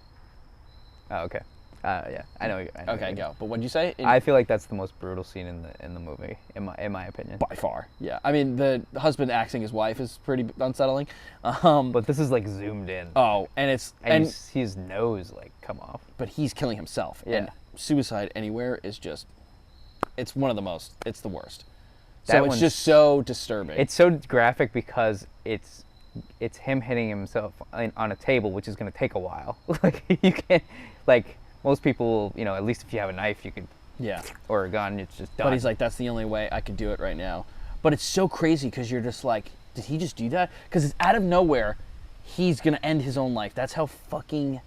Oh, okay. Yeah, I know. Okay, go. But what'd you say? I feel like that's the most brutal scene in the movie, in my opinion. By far, yeah. I mean, the husband axing his wife is pretty unsettling. But this is like zoomed in, Oh, and and you see his nose like come off. but he's killing himself. Yeah. And suicide anywhere is just, it's one of the most, it's the worst. That So it's one's- just so disturbing. It's so graphic because it's him hitting himself on a table, which is going to take a while. Like you can't, like most people, at least if you have a knife, you could, yeah. or a gun, it's just done. But he's like, that's the only way I could do it right now. But it's so crazy because you're just like, did he just do that? Because it's out of nowhere, he's going to end his own life. That's how fucking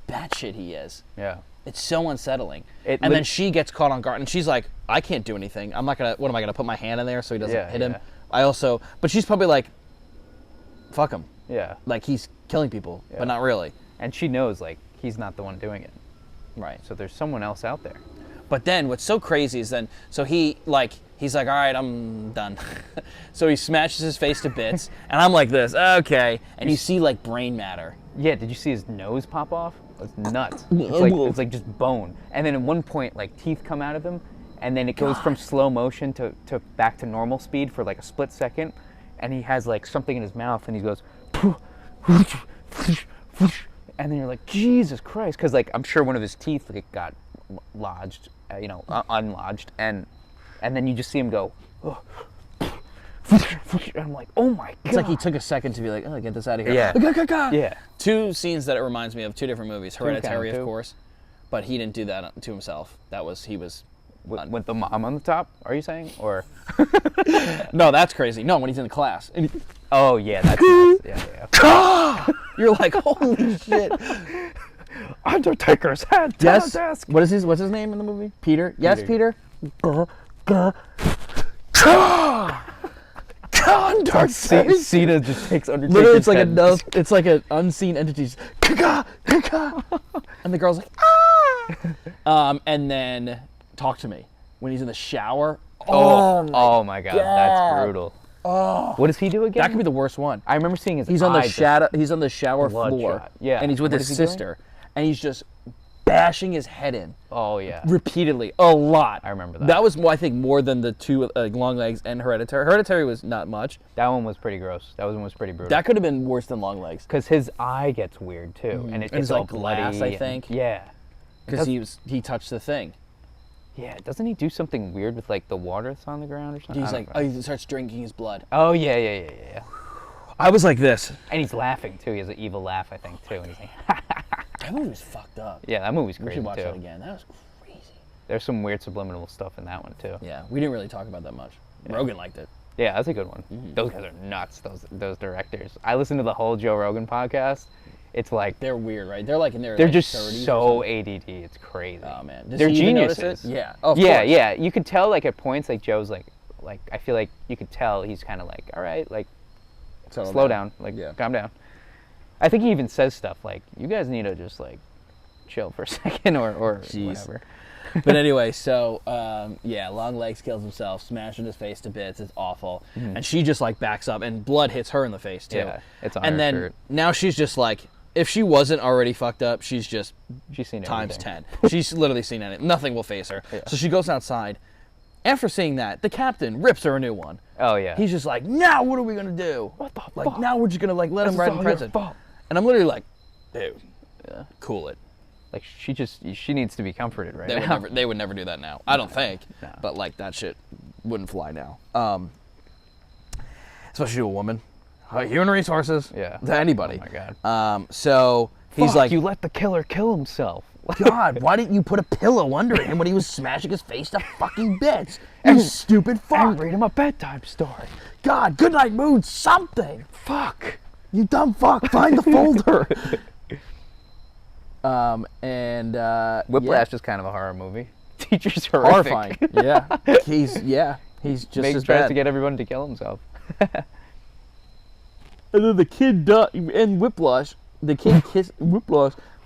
batshit he is. Yeah. It's so unsettling. It And lit- then she gets caught on guard, and she's like, I can't do anything. I'm not going to, what am I going to put my hand in there so he doesn't Yeah, hit him? yeah. I also, but she's probably like, fuck him. Yeah. Like, he's killing people, Yeah. but not really. And she knows like he's not the one doing it. Right. So there's someone else out there. But then what's so crazy is then, so he's like, all right, I'm done. So he smashes his face to bits, and I'm like this, okay. And you see like brain matter. Yeah, did you see his nose pop off? It's nuts. It's like just bone. And then at one point, like teeth come out of him, and then it goes from slow motion to back to normal speed for like a split second, and he has like something in his mouth, and he goes, and then you're like, Jesus Christ, because like I'm sure one of his teeth like got lodged, unlodged, and then you just see him go. And I'm like, oh my God. It's like he took a second to be like, oh, get this out of here. Yeah. Yeah. Two scenes that it reminds me of, two different movies. Hereditary, of Two. course, but he didn't do that to himself. He was. With the mom on the top, are you saying? Or No, that's crazy. No, when he's in the class. And oh yeah, that's nuts. Yeah. you're like, holy shit. Undertaker's head. Yes. What's his name in the movie? Peter. Yes, Peter. Cena just takes Undertaker's Literally, it's like head. it's like an unseen entity. Just, and the girl's like, ah. And then talk to me when he's in the shower. Oh my God, that's brutal. Oh. What does he do again? That could be the worst one. I remember seeing his. He's on the eye just- shadow. He's on the shower Bloodshot. floor. Yeah. And he's with What his is he doing? sister, and he's just bashing his head in Oh yeah. repeatedly, a lot. I remember that. That was, I think, more than the two Longlegs and Hereditary. Hereditary was not much. That one was pretty gross. That one was pretty brutal. That could have been worse than Longlegs Because his eye gets weird too, and it And gets it's all like glass, bloody I think. Yeah. because he touched the thing. Yeah, doesn't he do something weird with like the water that's on the ground or something? He's like, oh, he starts drinking his blood. oh yeah. I was like this. And he's laughing too. He has an evil laugh, I think, too. And he's like, That movie was fucked up. yeah, that movie's We crazy should watch too. that again. That was crazy. There's some weird subliminal stuff in that one too. Yeah, we didn't really talk about that much. Rogan liked it. Yeah, that's a good one. Those guys are nuts. Those directors. I listened to the whole Joe Rogan podcast. It's like They're weird, right? They're like in their they're like, just 30s or so something. ADD. It's crazy. Oh man, does They're he even notice geniuses. it? Yeah. Oh, of yeah, course. yeah. You could tell like at points like Joe's like I feel like you could tell he's kind of like, all right, like Settle slow down, like Yeah. calm down. I think he even says stuff like, you guys need to just like chill for a second or Jeez. whatever. But anyway, so Longlegs kills himself, smashing his face to bits. It's awful, and she just like backs up, and blood hits her in the face too. Yeah, it's on and her then shirt. now she's just like, if she wasn't already fucked up, she's just She's seen times everything. 10. She's literally seen it. Nothing will face her. Yeah. So she goes outside. After seeing that, the captain rips her a new one. Oh yeah. He's just like, now what are we gonna do? What the Like fuck? now we're just gonna like let him This ride is in all your prison. fault. And I'm literally like, dude, Yeah. cool it. Like she needs to be comforted right They now. would never do that now. I don't think. No. But like that shit wouldn't fly now. Especially to a woman. Human resources. Yeah. To anybody. Oh my god. So he's Fuck, like, you let the killer kill himself. God, why didn't you put a pillow under him when he was smashing his face to fucking bits? You stupid fuck. And read him a bedtime story. God, good night mood, something. Fuck. You dumb fuck, find the folder. Whiplash is kind of a horror movie. Teacher's Horrifying. horrific. He's just Makes as tries bad. to get everyone to kill himself. And then the kid in Whiplash, the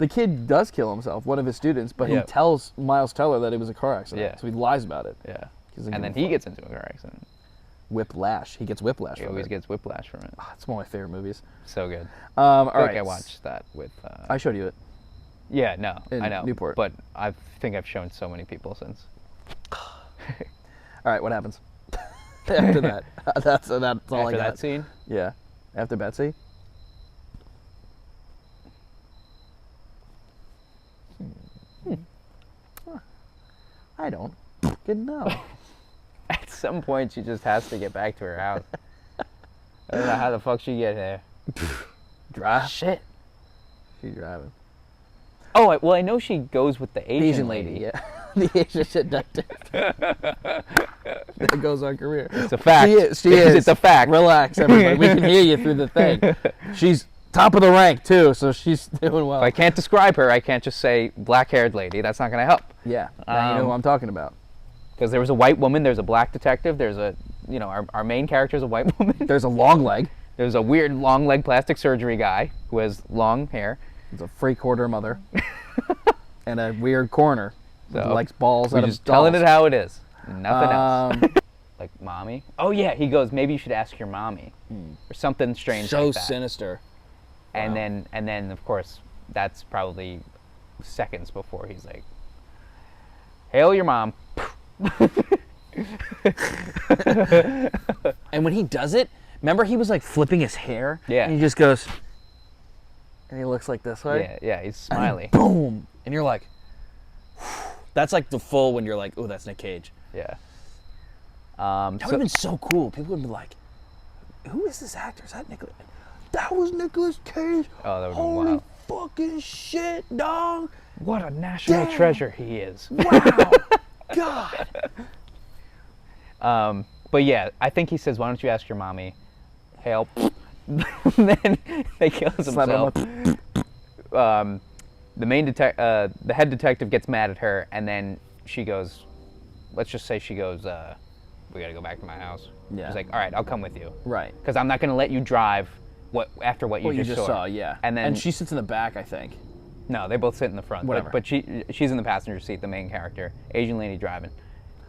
kid does kill himself, one of his students, but he Yep. tells Miles Teller that it was a car accident. Yeah. So he lies about it. Yeah. 'Cause And then give a he gets into a car accident. Whiplash. He gets whiplash He from always it. gets whiplash from it. It's one of my favorite movies. So good. All I feel right. like I watched that with. I showed you it. Yeah, no, in I know. Newport. But I think I've shown so many people since. All right, what happens after that? That's all I After got. that scene, Yeah. After Betsy. I don't fucking know. at some point she just has to get back to her house. I don't know how the fuck she get there. Drive. Shit. She's driving. Oh, well, I know she goes with the Asian lady, yeah. The Asian seductive. There goes our career. It's a fact. She is. It's a fact. Relax, everybody. We can hear you through the thing. She's top of the rank, too, so she's doing well. If I can't describe her, I can't just say black-haired lady. That's not going to help. Yeah, now you know who I'm talking about. Because there was a white woman, there's a black detective, there's a, our main character is a white woman. There's a long leg. There's a weird long leg plastic surgery guy who has long hair. There's a freak hoarder mother. And a weird coroner who So, likes balls We're out of just telling dolls. it how it is. Nothing else. Um, Like, mommy? Oh, yeah, he goes, maybe you should ask your mommy. Or something strange so like that. sinister. And Wow. then, of course, that's probably seconds before he's like, hail your mom. And when he does it, remember he was like flipping his hair? Yeah. And he just goes, and he looks like this way. Yeah, he's smiley. Boom. And you're like, that's like the full when you're like, oh, that's Nick Cage. Yeah. That would have been so cool. People would be like, who is this actor? Is that Nicolas? That was Nicolas Cage. Oh, that would've been Holy wild. fucking shit, dog. What a national Damn. treasure he is. Wow. God. But yeah, I think he says, why don't you ask your mommy? Hail. Then they kills Slap him himself. The head detective gets mad at her, and then she goes, let's just say she goes, we gotta go back to my house. Yeah. She's like, all right, I'll come with you. Right. Because I'm not gonna let you drive after what you What you just just saw, yeah. And then she sits in the back, I think. no, they both sit in the front. Whatever. But she's in the passenger seat, the main character. Asian lady driving.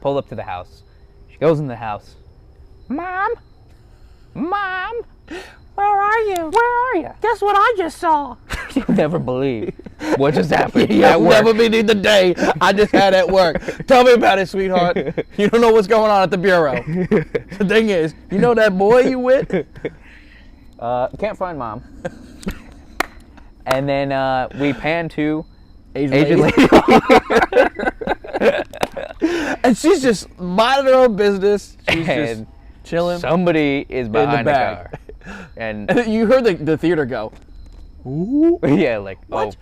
Pull up to the house. She goes in the house. Mom? Mom? Where are you? Where are you? Guess what I just saw? You'll never believe what just happened. You'll at work. never believe the day I just had at work. Tell me about it, sweetheart. You don't know what's going on at the bureau. The thing is, you know that boy you with? Can't find mom. And then we pan to Asian lady. And she's just minding her own business. She's just And chilling somebody is behind the back. car. And And you heard the theater go, ooh. yeah, like, What?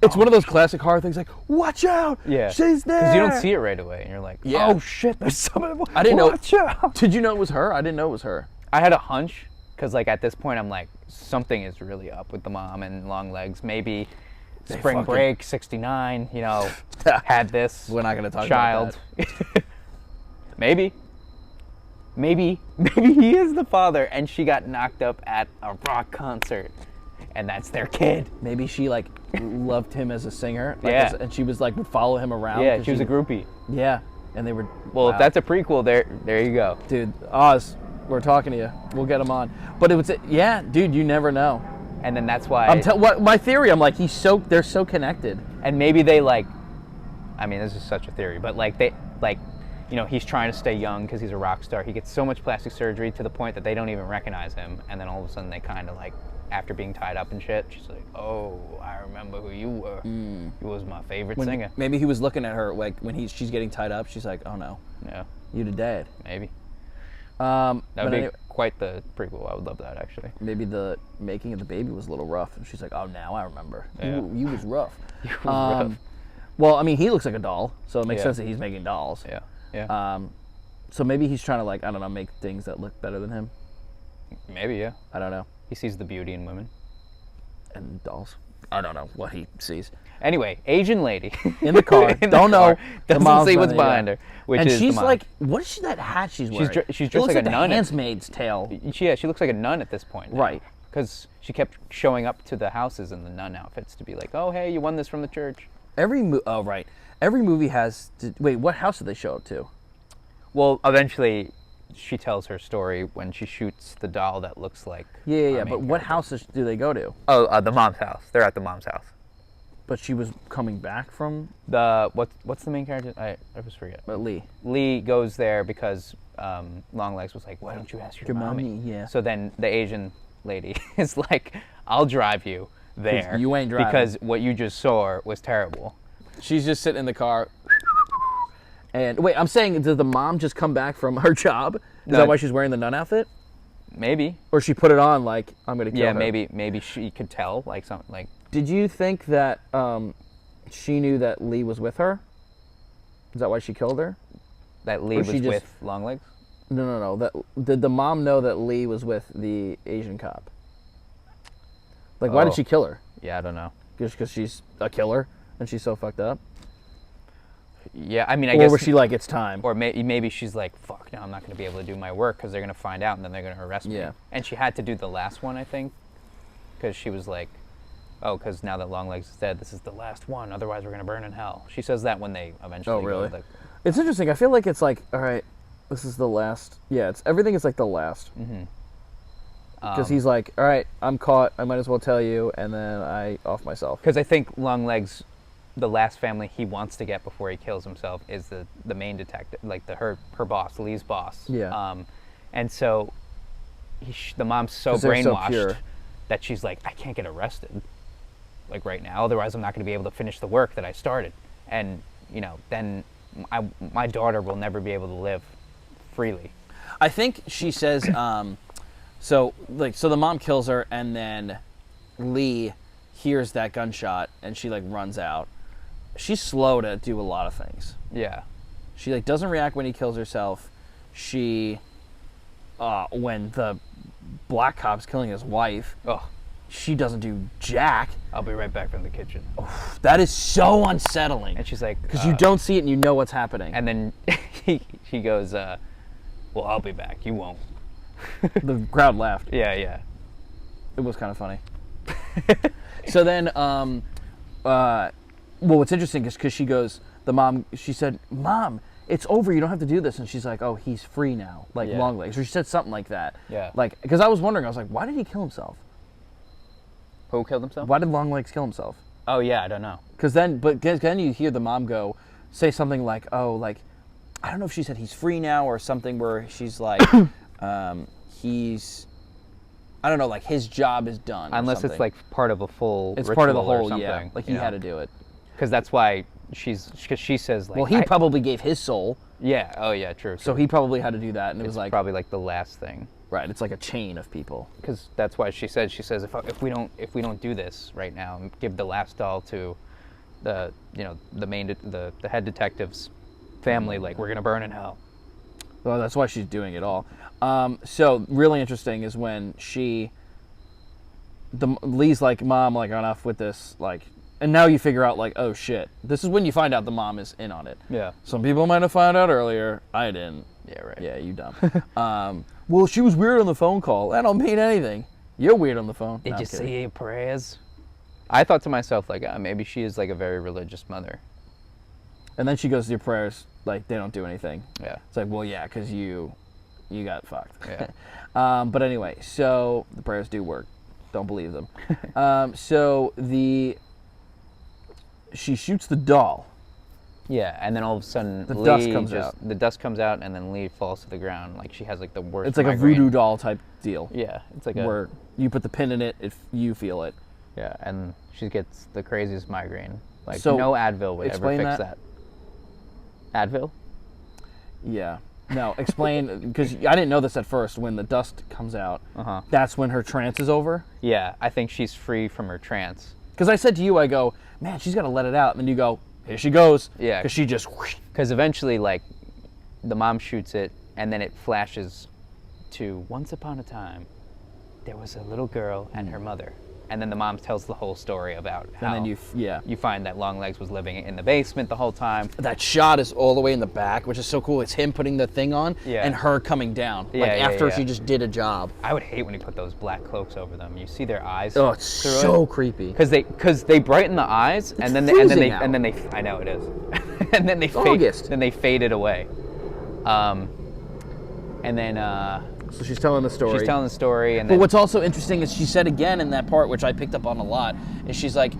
It's one of those classic horror things like, watch out! yeah. She's there! Because you don't see it right away. And you're like, Yeah. oh shit, there's someone. I didn't know. Watch out. Did you know it was her? I didn't know it was her. I had a hunch, because like at this point I'm like, something is really up with the mom and Longlegs. Maybe spring fucking- break, 69, you know, had this We're not gonna talk child. about Maybe he is the father and she got knocked up at a rock concert and that's their kid. that. Maybe she like loved him as a singer. Like, Yeah. and she was like would follow him around. Yeah, 'cause she was a groupie. Yeah, and they were. Well, wow. if that's a prequel, there you go. Dude, Oz, we're talking to you. We'll get him on. But it was, yeah, dude, you never know. And then that's why What my theory? I'm like, they're so connected. and maybe they like, I mean, this is such a theory, but like they like, you know, he's trying to stay young because he's a rock star. He gets so much plastic surgery to the point that they don't even recognize him, and then all of a sudden they kind of like, after being tied up and shit, she's like, oh, I remember who you were. You was my favorite singer. Maybe he was looking at her like when she's getting tied up. She's like, oh no, Yeah, you the dad. maybe That that would be quite the prequel. I would love that actually. maybe the making of the baby was a little rough, and she's like, oh, now I remember. Yeah. You was rough. rough. Well, I mean, he looks like a doll, so it makes Yeah. sense that he's making dolls. Yeah, So maybe he's trying to like, I don't know, make things that look better than him. maybe yeah. I don't know. He sees the beauty in women. And dolls. I don't know what he sees. Anyway, Asian lady In the car. In the Don't know. car. The Doesn't mom's see what's running, behind yeah. her, which And is the she's mom. like, what is that hat she's wearing? she's It dressed looks like a the nun. handmaid's tale. Yeah, she looks like a nun at this point. Right. Because she kept showing up to the houses in the nun outfits to be like, oh, hey, you won this from the church. Oh, right. Every movie has. Wait, what house did they show up to? Well, eventually, she tells her story when she shoots the doll that looks like. Yeah. our But main what character. houses do they go to? Oh, the mom's house. They're at the mom's house. But she was coming back from What's the main character? I always forget. Lee. Lee goes there because Longlegs was like, why don't you ask your mommy? Yeah. So then the Asian lady is like, I'll drive you there. you ain't driving. Because what you just saw was terrible. She's just sitting in the car. And wait, I'm saying, did the mom just come back from her job? Is No. that why she's wearing the nun outfit? Maybe. Or she put it on like, I'm gonna kill Yeah, her? maybe she could tell like something like. Did you think that she knew that Lee was with her? Is that why she killed her? That Lee Or was she just- with Longlegs? No. Did the mom know that Lee was with the Asian cop? Like, why Oh. did she kill her? Yeah, I don't know. Just because she's a killer and she's so fucked up? Yeah, I mean, I Or guess. was she like, it's time? Or maybe she's like, fuck, now I'm not going to be able to do my work because they're going to find out and then they're going to arrest me. Yeah. And she had to do the last one, I think, because she was like, oh, because now that Longlegs is dead, this is the last one. Otherwise, we're going to burn in hell. She says that when they eventually Oh, really? go to It's interesting. I feel like it's like, all right, this is the last. Yeah, everything is like the last. Because he's like, all right, I'm caught. I might as well tell you, and then I off myself. Because I think Longlegs, the last family he wants to get before he kills himself is the main detective, like her boss, Lee's boss. Yeah. And so the mom's so 'Cause they're so brainwashed pure. that she's like, I can't get arrested, like right now, otherwise I'm not going to be able to finish the work that I started, and then my daughter will never be able to live freely. I think she says, so the mom kills her, and then Lee hears that gunshot, and she like runs out. She's slow to do a lot of things. Yeah. She like doesn't react when he kills herself. She, when the black cop's killing his wife, Oh, she doesn't do jack. I'll be right back from the kitchen. That is so unsettling. And she's like, Because you don't see it and you know what's happening. And then he goes, well, I'll be back. You won't. The crowd laughed. Yeah. It was kind of funny. So then, well, what's interesting is because she said, Mom, it's over. You don't have to do this. And she's like, oh, he's free now. Like Yeah. Longlegs. Or she said something like that. Yeah. Like, because I was wondering, I was like, why did he kill himself? Who killed himself? Why did Longlegs kill himself? Oh, yeah, I don't know. Because then you hear the mom say something like, oh, like, I don't know if she said he's free now or something where she's like, I don't know, like his job is done. Unless it's like part of a full it's ritual part of the or whole, something. yeah. Like he had to do it. Because that's why because she says like, Well, he probably gave his soul, yeah, oh yeah, true. so he probably had to do that, and it was it's like probably like the last thing. right. It's like a chain of people. Because that's why she says if we don't do this right now and give the last doll to the the head detective's family, like we're gonna burn in hell. Well, that's why she's doing it all. So really interesting is when Lee's like, Mom, like enough with this, like, and now you figure out like, oh shit, this is when you find out the mom is in on it. Yeah. Some people might have found out earlier. I didn't. Yeah, right. Yeah, you dumb. Well, she was weird on the phone call. That don't mean anything. You're weird on the phone. Did No, you I'm kidding. say your prayers? I thought to myself like, maybe she is like a very religious mother. And then she goes, your prayers, like, they don't do anything. Yeah. It's like, well, yeah, because you got fucked. Yeah. But anyway, so the prayers do work. Don't believe them. So she shoots the doll. Yeah, and then all of a sudden The dust comes out. The dust comes out, and then Lee falls to the ground. Like she has like the worst. It's like migraine. a voodoo doll type deal. Yeah, it's like where you put the pin in it, you feel it. Yeah, and she gets the craziest migraine. Like So, no Advil would ever explain fix that. Advil? Yeah. No, explain, because I didn't know this at first. When the dust comes out, that's when her trance is over. Yeah, I think she's free from her trance. Because I said to you, I go, man, she's got to let it out. And then you go, here she goes. Yeah. Because she just whoosh. Because eventually, like, the mom shoots it, and then it flashes to once upon a time, there was a little girl and her mother. And then the mom tells the whole story about how And then you find that Longlegs was living in the basement the whole time. That shot is all the way in the back, which is so cool. It's him putting the thing on and her coming down. Yeah, like yeah, after yeah. she just did a job. I would hate when he put those black cloaks over them. You see their eyes. Oh, it's so creepy. Because they brighten the eyes and then freezing and then they I know it is. and then they August. then they faded away. And then So she's telling the story. she's telling the story, and But then what's also interesting is she said again in that part, which I picked up on a lot, is she's like,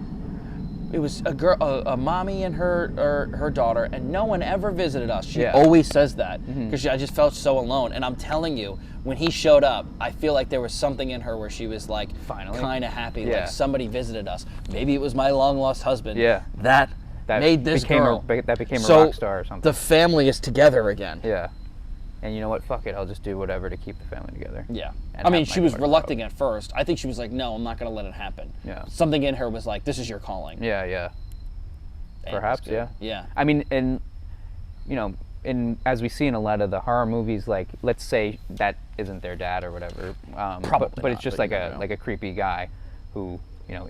it was a girl, a mommy and her daughter, and no one ever visited us. She always says that because I just felt so alone. And I'm telling you, when he showed up, I feel like there was something in her where she was like, Finally? kind of happy, Yeah. like somebody visited us. Maybe it was my long lost husband. Yeah. That made this girl. that became a So rock star or something. the family is together again. Yeah. And you know what? Fuck it. I'll just do whatever to keep the family together. Yeah. And I mean, have she my was daughter reluctant grow. at first. I think she was like, no, I'm not going to let it happen. Yeah. Something in her was like, this is your calling. Yeah, yeah. And Perhaps, it's good. yeah. Yeah. I mean, as we see in a lot of the horror movies, like let's say that isn't their dad or whatever. Probably but not, it's just but like you never a know. like a creepy guy who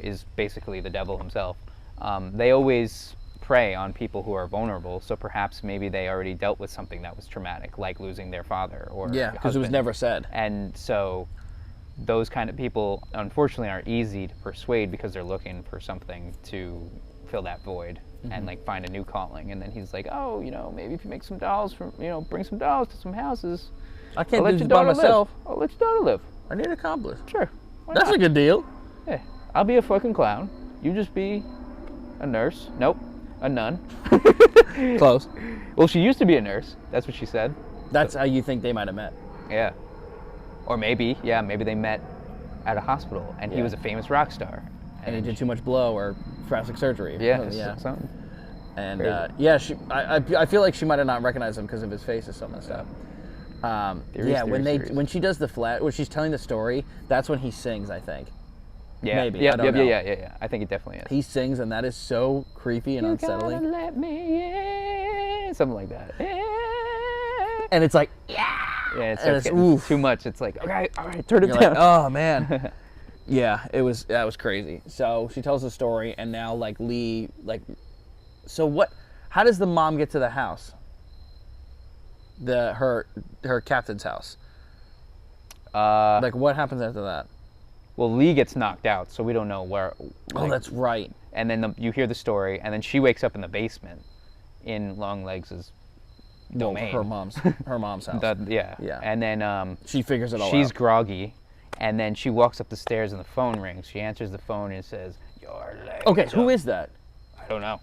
is basically the devil himself. They always prey on people who are vulnerable. So perhaps maybe they already dealt with something that was traumatic, like losing their father or Yeah, because it was husband. never said. And so those kind of people, unfortunately, aren't easy to persuade because they're looking for something to fill that void and like find a new calling. And then he's like, oh, maybe if you make some dolls from, bring some dolls to some houses. I can't I'll do let this your by daughter myself. live. I'll let your daughter live. I need an accomplice. Sure. Why That's not? a good deal. Yeah. I'll be a fucking clown. You just be a nurse. Nope. A nun. Close. Well, she used to be a nurse. That's what she said. That's how you think they might have met. Yeah. Or maybe they met at a hospital and he Yeah. was a famous rock star. And he did too much blow or plastic surgery. Yeah. Yeah. Something. And Crazy. I feel like she might have not recognized him because of his face is so messed up. Theories. When she does the when she's telling the story, that's when he sings, I think. Yeah. Maybe, Yeah. I don't know. Yeah. I think it definitely is. He sings, and that is so creepy and unsettling. Gotta let me in. Something like that. And it's like, Yeah, it's, And it's getting oof. too much. It's like, okay, all right, turn it you're down. like, oh man. Yeah, that was crazy. So she tells the story, and now like Lee, like, so what? How does the mom get to the house? Her captain's house. Like, what happens after that? Well, Lee gets knocked out, so we don't know where. Oh, that's right. And then you hear the story, and then she wakes up in the basement in Longlegs' domain. Her mom's house. Yeah. Yeah. And then She figures it all she's out. groggy, and then she walks up the stairs and the phone rings. She answers the phone and it says, "You're late." Okay, who is that? I don't know.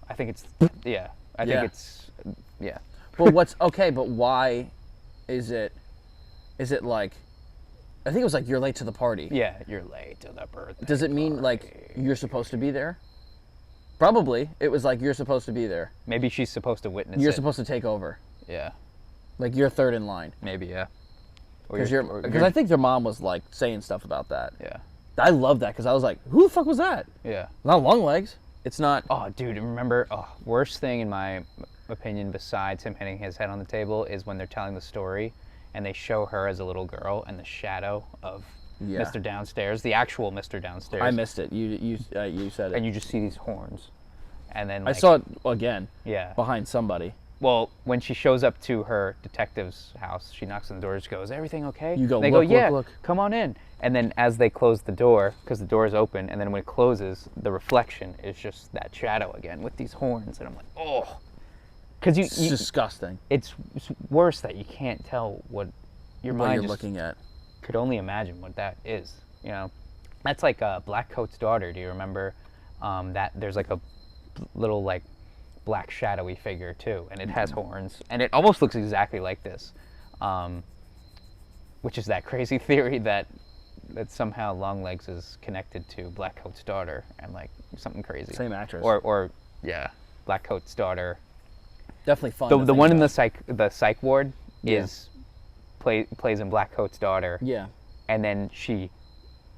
I think it's yeah. I Yeah. think it's yeah. But but why is it like, I think it was like, you're late to the party. Yeah, you're late to the birthday. Does it mean like you're supposed to be there? Probably. It was like, you're supposed to be there. Maybe she's supposed to witness You're it. supposed to take over. Yeah. Like, you're third in line. Maybe, yeah. Because I think your mom was, like, saying stuff about that. Yeah. I love that, because I was like, who the fuck was that? Yeah. Not Longlegs. It's not... Oh, dude, remember, worst thing in my opinion besides him hitting his head on the table is when they're telling the story and they show her as a little girl and the shadow of Mr. Downstairs, the actual Mr. Downstairs. I missed it. You said it. And you just see these horns. And then, I saw it again. Yeah. Behind somebody. Well, when she shows up to her detective's house, she knocks on the door, she goes, everything okay? You go, they look, go, yeah, look. Come on in. And then as they close the door, because the door is open, and then when it closes, the reflection is just that shadow again with these horns. And I'm like, oh. Because It's disgusting. It's worse that you can't tell what your What mind you're just looking at. could only imagine what that is. You know, that's like Blackcoat's daughter. Do you remember that? There's like a little like black shadowy figure too, and it has horns, and it almost looks exactly like this, which is that crazy theory that somehow Longlegs is connected to Blackcoat's daughter, and like something crazy. Same actress. Or yeah, Blackcoat's daughter. Definitely fun. The one in the psych ward is plays in Blackcoat's daughter. Yeah. And then she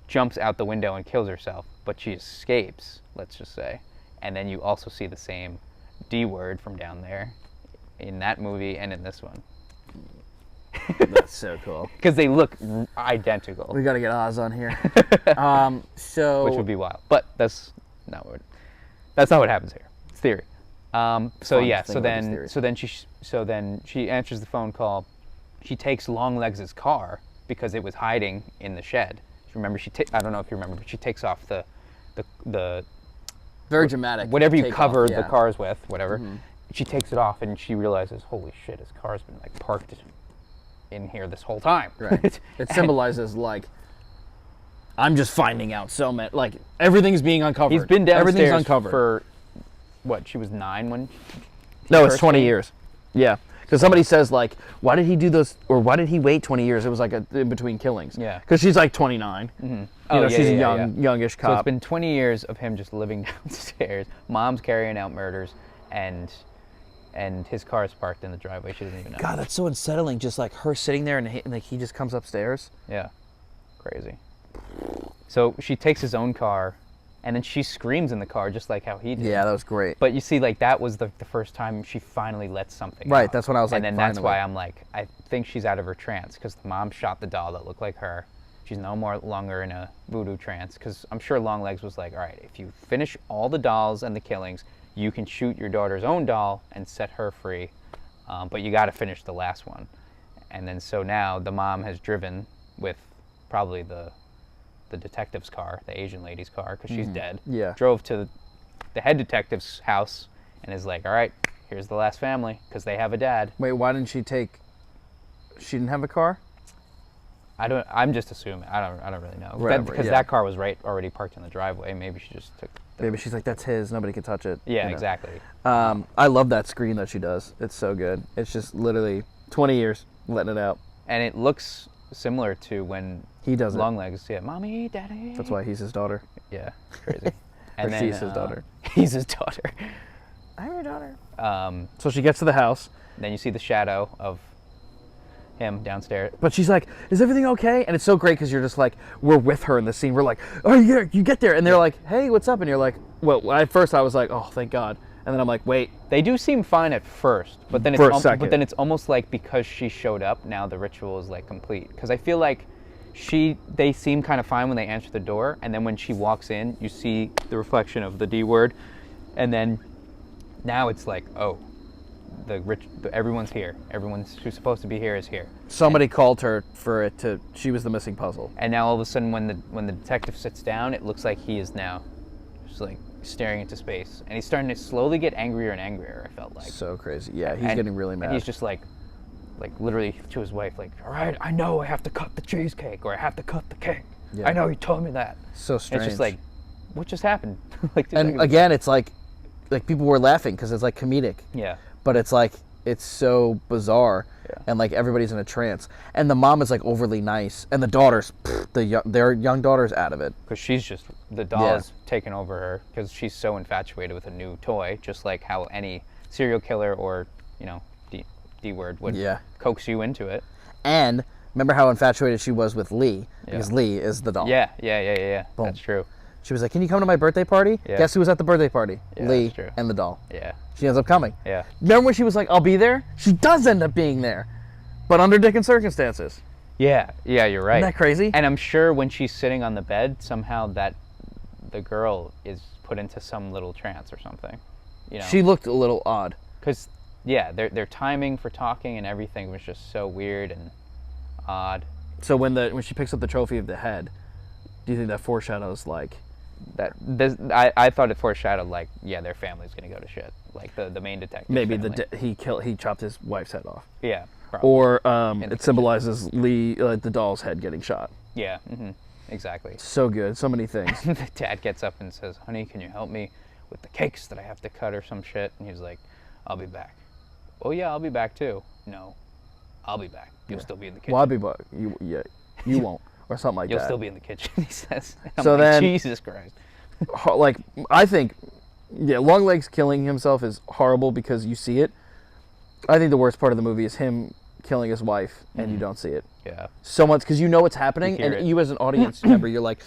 jumps out the window and kills herself, but she escapes, let's just say. And then you also see the same D word from down there in that movie and in this one. That's so cool. Because they look identical. We got to get Oz on here. So which would be wild. But that's not what happens here. It's theory. So then she answers the phone call. She takes Longlegs' car because it was hiding in the shed. Remember, I don't know if you remember, but she takes off the very dramatic. Whatever you take cover off, the cars with, whatever. Mm-hmm. She takes it off and she realizes, holy shit, his car's been like parked in here this whole time. Right. It symbolizes like, I'm just finding out so many, like everything's being uncovered. He's been downstairs everything's uncovered. For what? She was 9 when. No, it's 20 years. Yeah. Because somebody says, like, why did he do those, or why did he wait 20 years? It was like in between killings. Yeah. Because she's like 29. Mm-hmm. She's a youngish cop. So it's been 20 years of him just living downstairs. Mom's carrying out murders, and his car is parked in the driveway. She doesn't even know. God, that's so unsettling. Just like her sitting there and he just comes upstairs. Yeah. Crazy. So she takes his own car, and then she screams in the car just like how he did. Yeah, that was great. But you see, like, that was the first time she finally let something right, out. That's when I was like, and then finally. that's why I'm like, I think she's out of her trance, because the mom shot the doll that looked like her. She's no longer in a voodoo trance, because I'm sure Longlegs was like, all right, if you finish all the dolls and the killings, you can shoot your daughter's own doll and set her free, but you got to finish the last one. And then so now the mom has driven with probably the detective's car, the Asian lady's car, because she's dead. Yeah. Drove to the head detective's house and is like, all right, here's the last family, because they have a dad. Wait, why didn't she she didn't have a car? I'm just assuming. I don't really know. Because that car was already parked in the driveway. Maybe she just took. Maybe she's like, that's his. Nobody can touch it. Yeah, exactly. I love that screen that she does. It's so good. It's just literally 20 years letting it out. And it looks similar to when he does Longlegs. Yeah, mommy, daddy. That's why he's his daughter. Yeah, crazy. And then she's his daughter. He's his daughter. I'm your daughter. So she gets to the house. Then you see the shadow of him downstairs. But she's like, is everything okay? And it's so great because you're just like, we're with her in the scene. We're like, oh, you get there. And they're like, hey, what's up? And you're like, well, at first I was like, oh, thank God. And then I'm like, wait. They do seem fine at first, but then it's almost like because she showed up, now the ritual is like complete. Because I feel like they seem kind of fine when they answer the door, and then when she walks in, you see the reflection of the D word, and then now it's like, oh, everyone's here. Everyone who's supposed to be here is here. Somebody called her she was the missing puzzle. And now all of a sudden when the detective sits down, it looks like he is now just like staring into space. And he's starting to slowly get angrier and angrier, I felt like. So crazy. Yeah, he's getting really mad. And he's just like literally to his wife, like, all right, I know I have to cut the cheesecake, or I have to cut the cake. Yeah. I know you told me that. So strange. And it's just like, what just happened? And again, it's like people were laughing because it's like comedic. Yeah. But it's like, it's so bizarre. and like everybody's in a trance, and the mom is like overly nice, and the daughter's their young daughter's out of it because she's just the doll is taking over her because she's so infatuated with a new toy, just like how any serial killer or D word would coax you into it. And remember how infatuated she was with Lee, because Lee is the doll. Yeah. Boom. That's true. She was like, "Can you come to my birthday party?" Yeah. Guess who was at the birthday party? Yeah, Lee that's true. and the doll. Yeah. She ends up coming. Yeah. Remember when she was like, "I'll be there"? She does end up being there, but under different circumstances. Yeah, you're right. Isn't that crazy? And I'm sure when she's sitting on the bed, somehow that the girl is put into some little trance or something. She looked a little odd. Because, their timing for talking and everything was just so weird and odd. So when she picks up the trophy of the head, do you think that foreshadows like that? I thought it foreshadowed like their family's gonna go to shit. Like the main detective. Maybe family. he chopped his wife's head off. Yeah. Probably. Or it symbolizes Lee, the doll's head getting shot. Yeah. Exactly. So good. So many things. The dad gets up and says, "Honey, can you help me with the cakes that I have to cut or some shit?" And he's like, "I'll be back." "Oh yeah, I'll be back too." "No, I'll be back. You'll still be in the kitchen." "Well, I'll be back." You won't, or something like You'll that. still be in the kitchen, he says. So like, then, Jesus Christ. Like, I think, Longlegs killing himself is horrible because you see it. I think the worst part of the movie is him killing his wife and you don't see it. Yeah. So much, because you know what's happening, and it. you as an audience member, you're like,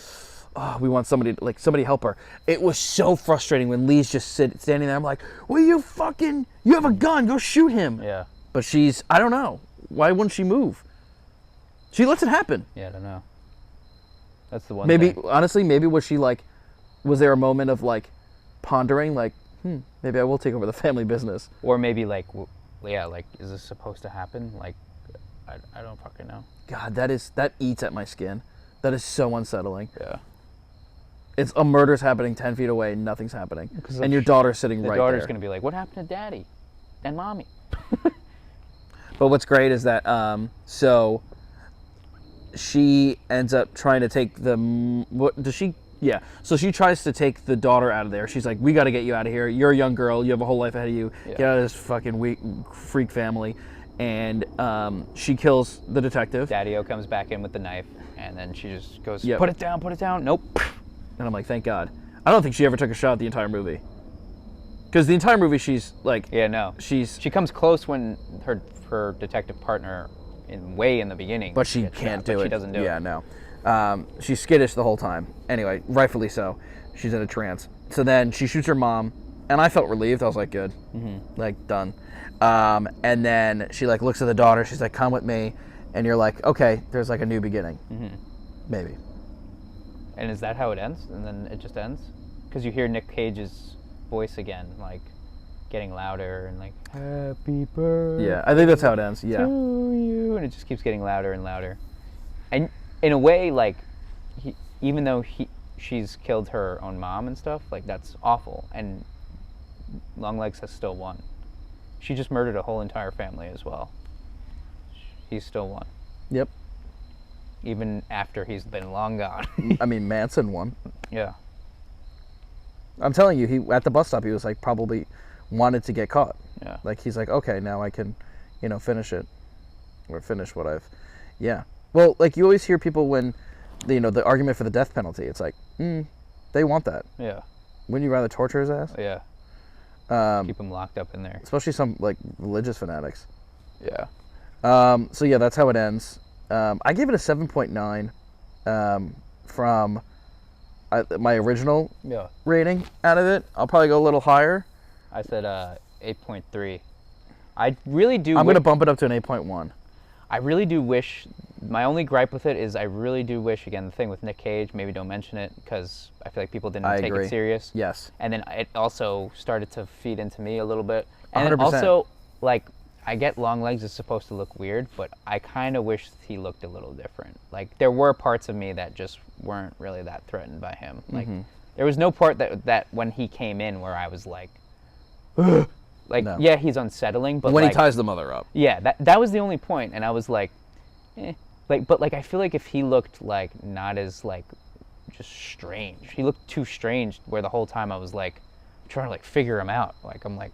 "Oh, we want somebody help her." It was so frustrating when Lee's just standing there. I'm like, "Well, you have a gun, go shoot him." Yeah. But I don't know. Why wouldn't she move? She lets it happen. Yeah, I don't know. That's the one Maybe, thing. honestly, was she like, was there a moment of like pondering, like, maybe I will take over the family business? Or maybe like, like, is this supposed to happen? Like, I don't fucking know. God, that eats at my skin. That is so unsettling. Yeah. It's a murder's happening 10 feet away, nothing's happening. And your daughter's sitting right there. The daughter's going to be like, "What happened to Daddy and Mommy?" But what's great is that, so she ends up trying to take so she tries to take the daughter out of there. She's like, "We got to get you out of here. You're a young girl. You have a whole life ahead of you. Get out of this fucking freak family." And she kills the detective. Daddy-O comes back in with the knife, and then she just goes, "Put it down. Nope." And I'm like, thank God. I don't think she ever took a shot the entire movie. Because the entire movie, she's like... Yeah, no. She comes close when her detective partner, way in the beginning... But she can't do it. She doesn't do it. Yeah, no. She's skittish the whole time. Anyway, rightfully so. She's in a trance. So then she shoots her mom, and I felt relieved. I was like, good. Like, done. And then she like looks at the daughter. She's like, "Come with me." And you're like, okay, there's like a new beginning. Maybe. And is that how it ends? And then it just ends? Because you hear Nick Cage's voice again, like, getting louder and like, "Happy birthday." Yeah, I think that's how it ends. Yeah. To you. And it just keeps getting louder and louder. And in a way, like, even though she's killed her own mom and stuff, like, that's awful. And Longlegs has still won. She just murdered a whole entire family as well. He's still won. Yep. Even after he's been long gone. I mean, Manson won. Yeah. I'm telling you, he at the bus stop, he was like probably wanted to get caught. Yeah. Like he's like, okay, now I can, finish it, or finish what I've. Yeah. Well, like you always hear people when, the argument for the death penalty. It's like, they want that. Yeah. Wouldn't you rather torture his ass? Yeah. Keep him locked up in there. Especially some like religious fanatics. Yeah. So yeah, that's how it ends. I gave it a 7.9 from my original rating out of it. I'll probably go a little higher. I said 8.3. I really do. I'm going to bump it up to an 8.1. I really do wish. My only gripe with it is I really do wish, again, the thing with Nick Cage, maybe don't mention it because I feel like people didn't take it serious. Yes. And then it also started to feed into me a little bit. And 100%. then also, like, I get Longlegs is supposed to look weird, but I kind of wish he looked a little different. Like, there were parts of me that just weren't really that threatened by him. Like, there was no part that when he came in where I was like, ugh. Like, No. Yeah, he's unsettling, but when like, he ties the mother up. Yeah, that was the only point, and I was like, eh. Like, but like I feel like if he looked like not as like just strange, he looked too strange. Where the whole time I was like trying to like figure him out. Like I'm like,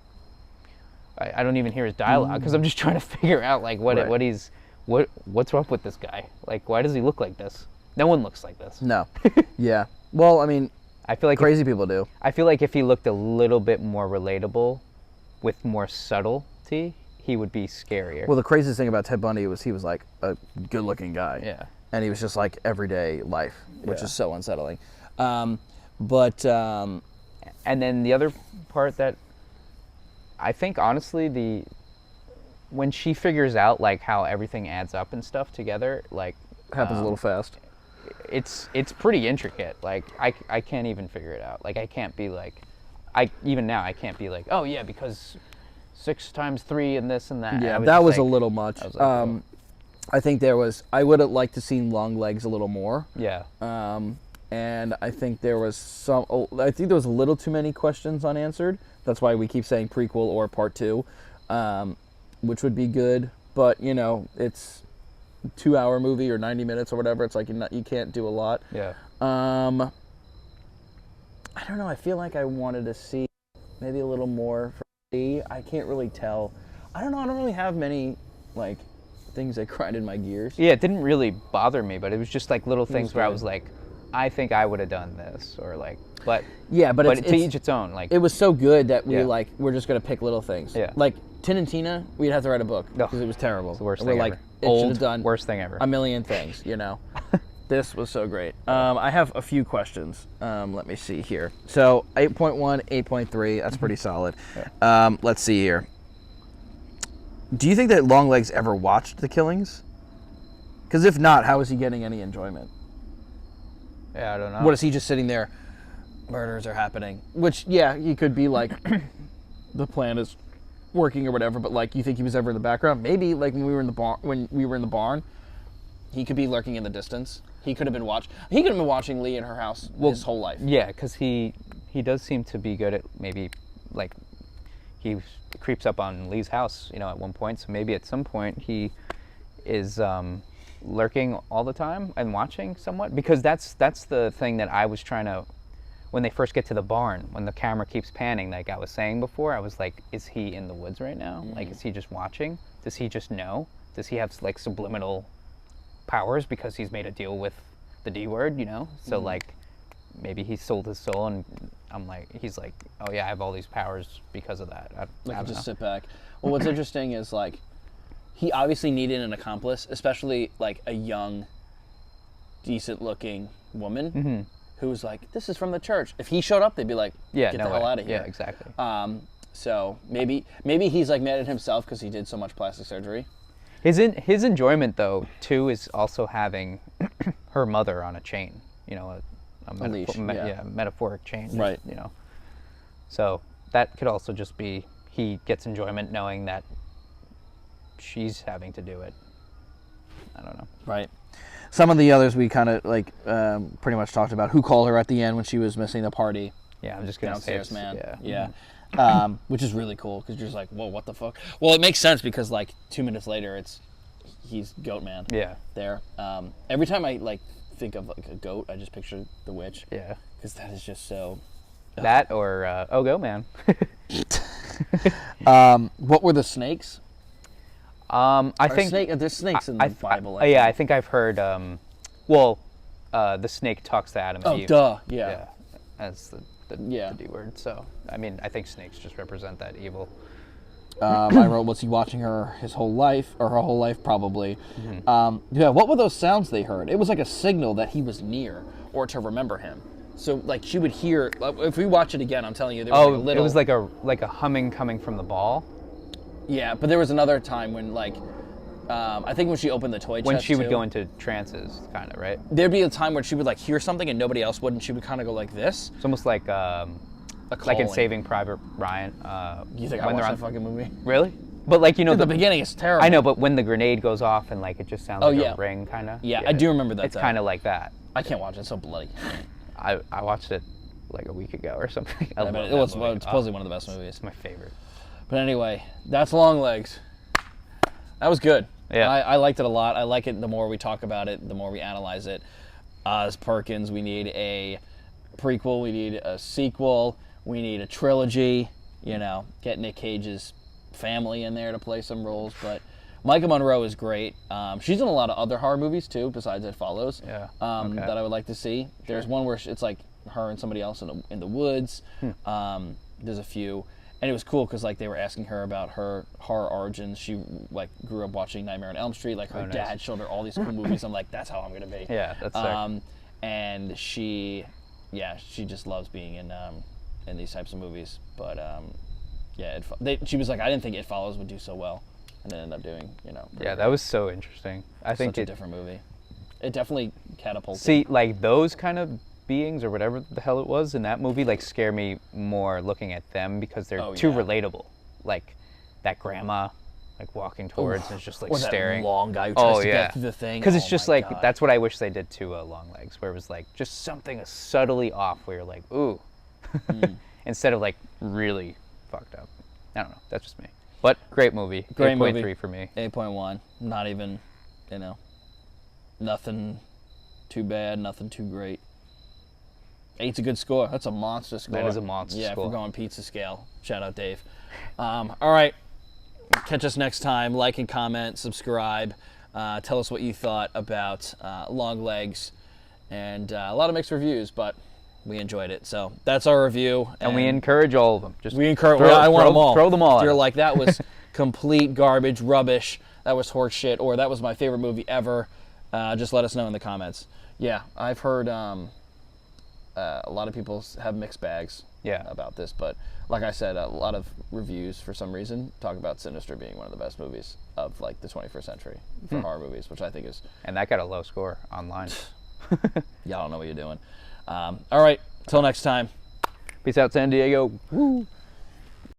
I don't even hear his dialogue because I'm just trying to figure out like what's up with this guy? Like, why does he look like this? No one looks like this. No. Yeah. Well, I mean, I feel like crazy people do. I feel like if he looked a little bit more relatable, with more subtlety, he would be scarier. Well, the craziest thing about Ted Bundy was he was like a good-looking guy. Yeah. And he was just like everyday life, which is so unsettling. And then the other part that I think honestly when she figures out like how everything adds up and stuff together, like happens a little fast. It's pretty intricate. Like I can't even figure it out. Like I can't be like even now I can't be like, oh yeah, because 6 times 3 and this and that. Yeah, that was a little much. I think I would have liked to seen Longlegs a little more. Yeah. And I think there was I think there was a little too many questions unanswered. That's why we keep saying prequel or part 2, which would be good. But, you know, it's a 2-hour movie or 90 minutes or whatever. It's like you can't do a lot. Yeah. I don't know. I feel like I wanted to see maybe a little more for me. I can't really tell. I don't know. I don't really have many, like, things that grinded my gears. Yeah, it didn't really bother me, but it was just like little things where I was like, I think I would have done this, or like, but to each its own. Like, it was so good that we're just gonna pick little things. Yeah. Like Tin and Tina, we'd have to write a book because it was terrible. It's the worst and thing we're ever. Like, it should have done worst thing ever. a million things, you know. This was so great. I have a few questions. Let me see here. So 8.1, 8.3, that's pretty solid. Yeah. Let's see here. Do you think that Longlegs ever watched The Killings? Because if not, how is he getting any enjoyment? Yeah, I don't know. What is he just sitting there? Murders are happening. Which, yeah, he could be like, the plan is working or whatever. But like, you think he was ever in the background? Maybe like when we were in the barn, he could be lurking in the distance. He could have been watching Lee in her house his whole life. Yeah, because he does seem to be good at maybe like he creeps up on Lee's house, you know, at one point. So maybe at some point he is lurking all the time and watching somewhat, because that's the thing that I was trying to, when they first get to the barn, when the camera keeps panning, like I was saying before, I was like, is he in the woods right now? Like, is he just watching? Does he just know? Does he have like subliminal powers because he's made a deal with the D word, you know? So like maybe he sold his soul, and he's like, oh yeah, I have all these powers because of that. I don't know. Sit back. Well, what's interesting is like, he obviously needed an accomplice, especially like a young, decent-looking woman who was like, "This is from the church." If he showed up, they'd be like, "Get the hell out of here!" Yeah, exactly. So maybe he's like mad at himself because he did so much plastic surgery. His enjoyment though too is also having her mother on a chain. You know, a leash. Metaphoric chain. Right. You know, so that could also just be he gets enjoyment knowing that she's having to do it. I don't know. Right. Some of the others we kind of like pretty much talked about. Who called her at the end when she was missing the party? Yeah, I'm just gonna downstairs, say man. Yeah. Which is really cool because you're just like, whoa, what the fuck? Well, it makes sense because like 2 minutes later, he's Goat Man. Yeah. There. Every time I like think of like a goat, I just picture the witch. Yeah. Because that is just so. That or Goat Man. What were the snakes? I think there's snakes in the Bible. I think I've heard. The snake talks to Adam and Eve. Oh, duh. Yeah. As the D word. So I mean, I think snakes just represent that evil. I wrote, was he watching her his whole life, or her whole life? Probably. What were those sounds they heard? It was like a signal that he was near, or to remember him. So like she would hear. If we watch it again, I'm telling you, there was like a little. It was like a humming coming from the ball. Yeah, but there was another time when like, I think when she opened the toy chest when she would go into trances, kind of, right? There'd be a time when she would like hear something and nobody else would, and she would kind of go like this. It's almost like in Saving Private Ryan. You think I watched that fucking movie? Really? But like, you know, the beginning is terrible. I know, but when the grenade goes off and like it just sounds like a ring, kind of. Yeah, I do remember that. It's kind of like that. I can't watch it; it's so bloody. I watched it like a week ago or something. It's supposedly one of the best movies. It's my favorite. But anyway, that's Longlegs. That was good. Yeah. I liked it a lot. I like it the more we talk about it, the more we analyze it. Oz Perkins, we need a prequel, we need a sequel, we need a trilogy. You know, get Nick Cage's family in there to play some roles, but Maika Monroe is great. She's in a lot of other horror movies too, besides It Follows. Yeah. That I would like to see. There's one where it's like her and somebody else in the woods. There's a few, and it was cool because like they were asking her about her horror origins. She like grew up watching Nightmare on Elm Street. Like her dad showed her all these cool movies. I'm like, that's how I'm gonna be. Yeah, that's sick. And she just loves being in these types of movies. But she was like, I didn't think It Follows would do so well. And then ended up doing, Yeah, that was so interesting. I think such a different movie. It definitely catapulted. See, like those kind of beings or whatever the hell it was in that movie, like scare me more looking at them because they're too relatable. Like that grandma, like walking towards and just like or staring. That long guy who tries to get through the thing. Because it's just like God. that's what I wish they did to Longlegs, where it was like just something subtly off, where you're like, ooh, instead of like really fucked up. I don't know. That's just me. But great movie. Great 8.3 movie for me. 8.1. Not even, nothing too bad, nothing too great. 8's a good score. That's a monster score. That is a monster score. score. Yeah, if we're going pizza scale. Shout out Dave. All right. Catch us next time. Like and comment, subscribe. Tell us what you thought about Longlegs. And a lot of mixed reviews, but we enjoyed it. So that's our review. And we encourage all of them. I want them all. Throw them all. If you're like, that was complete garbage, rubbish, that was horse shit, or that was my favorite movie ever, just let us know in the comments. Yeah, I've heard a lot of people have mixed bags about this, but like I said, a lot of reviews for some reason talk about Sinister being one of the best movies of like the 21st century for horror movies, which I think is... And that got a low score online. Y'all don't know what you're doing. All right, till next time. Peace out, San Diego. Woo.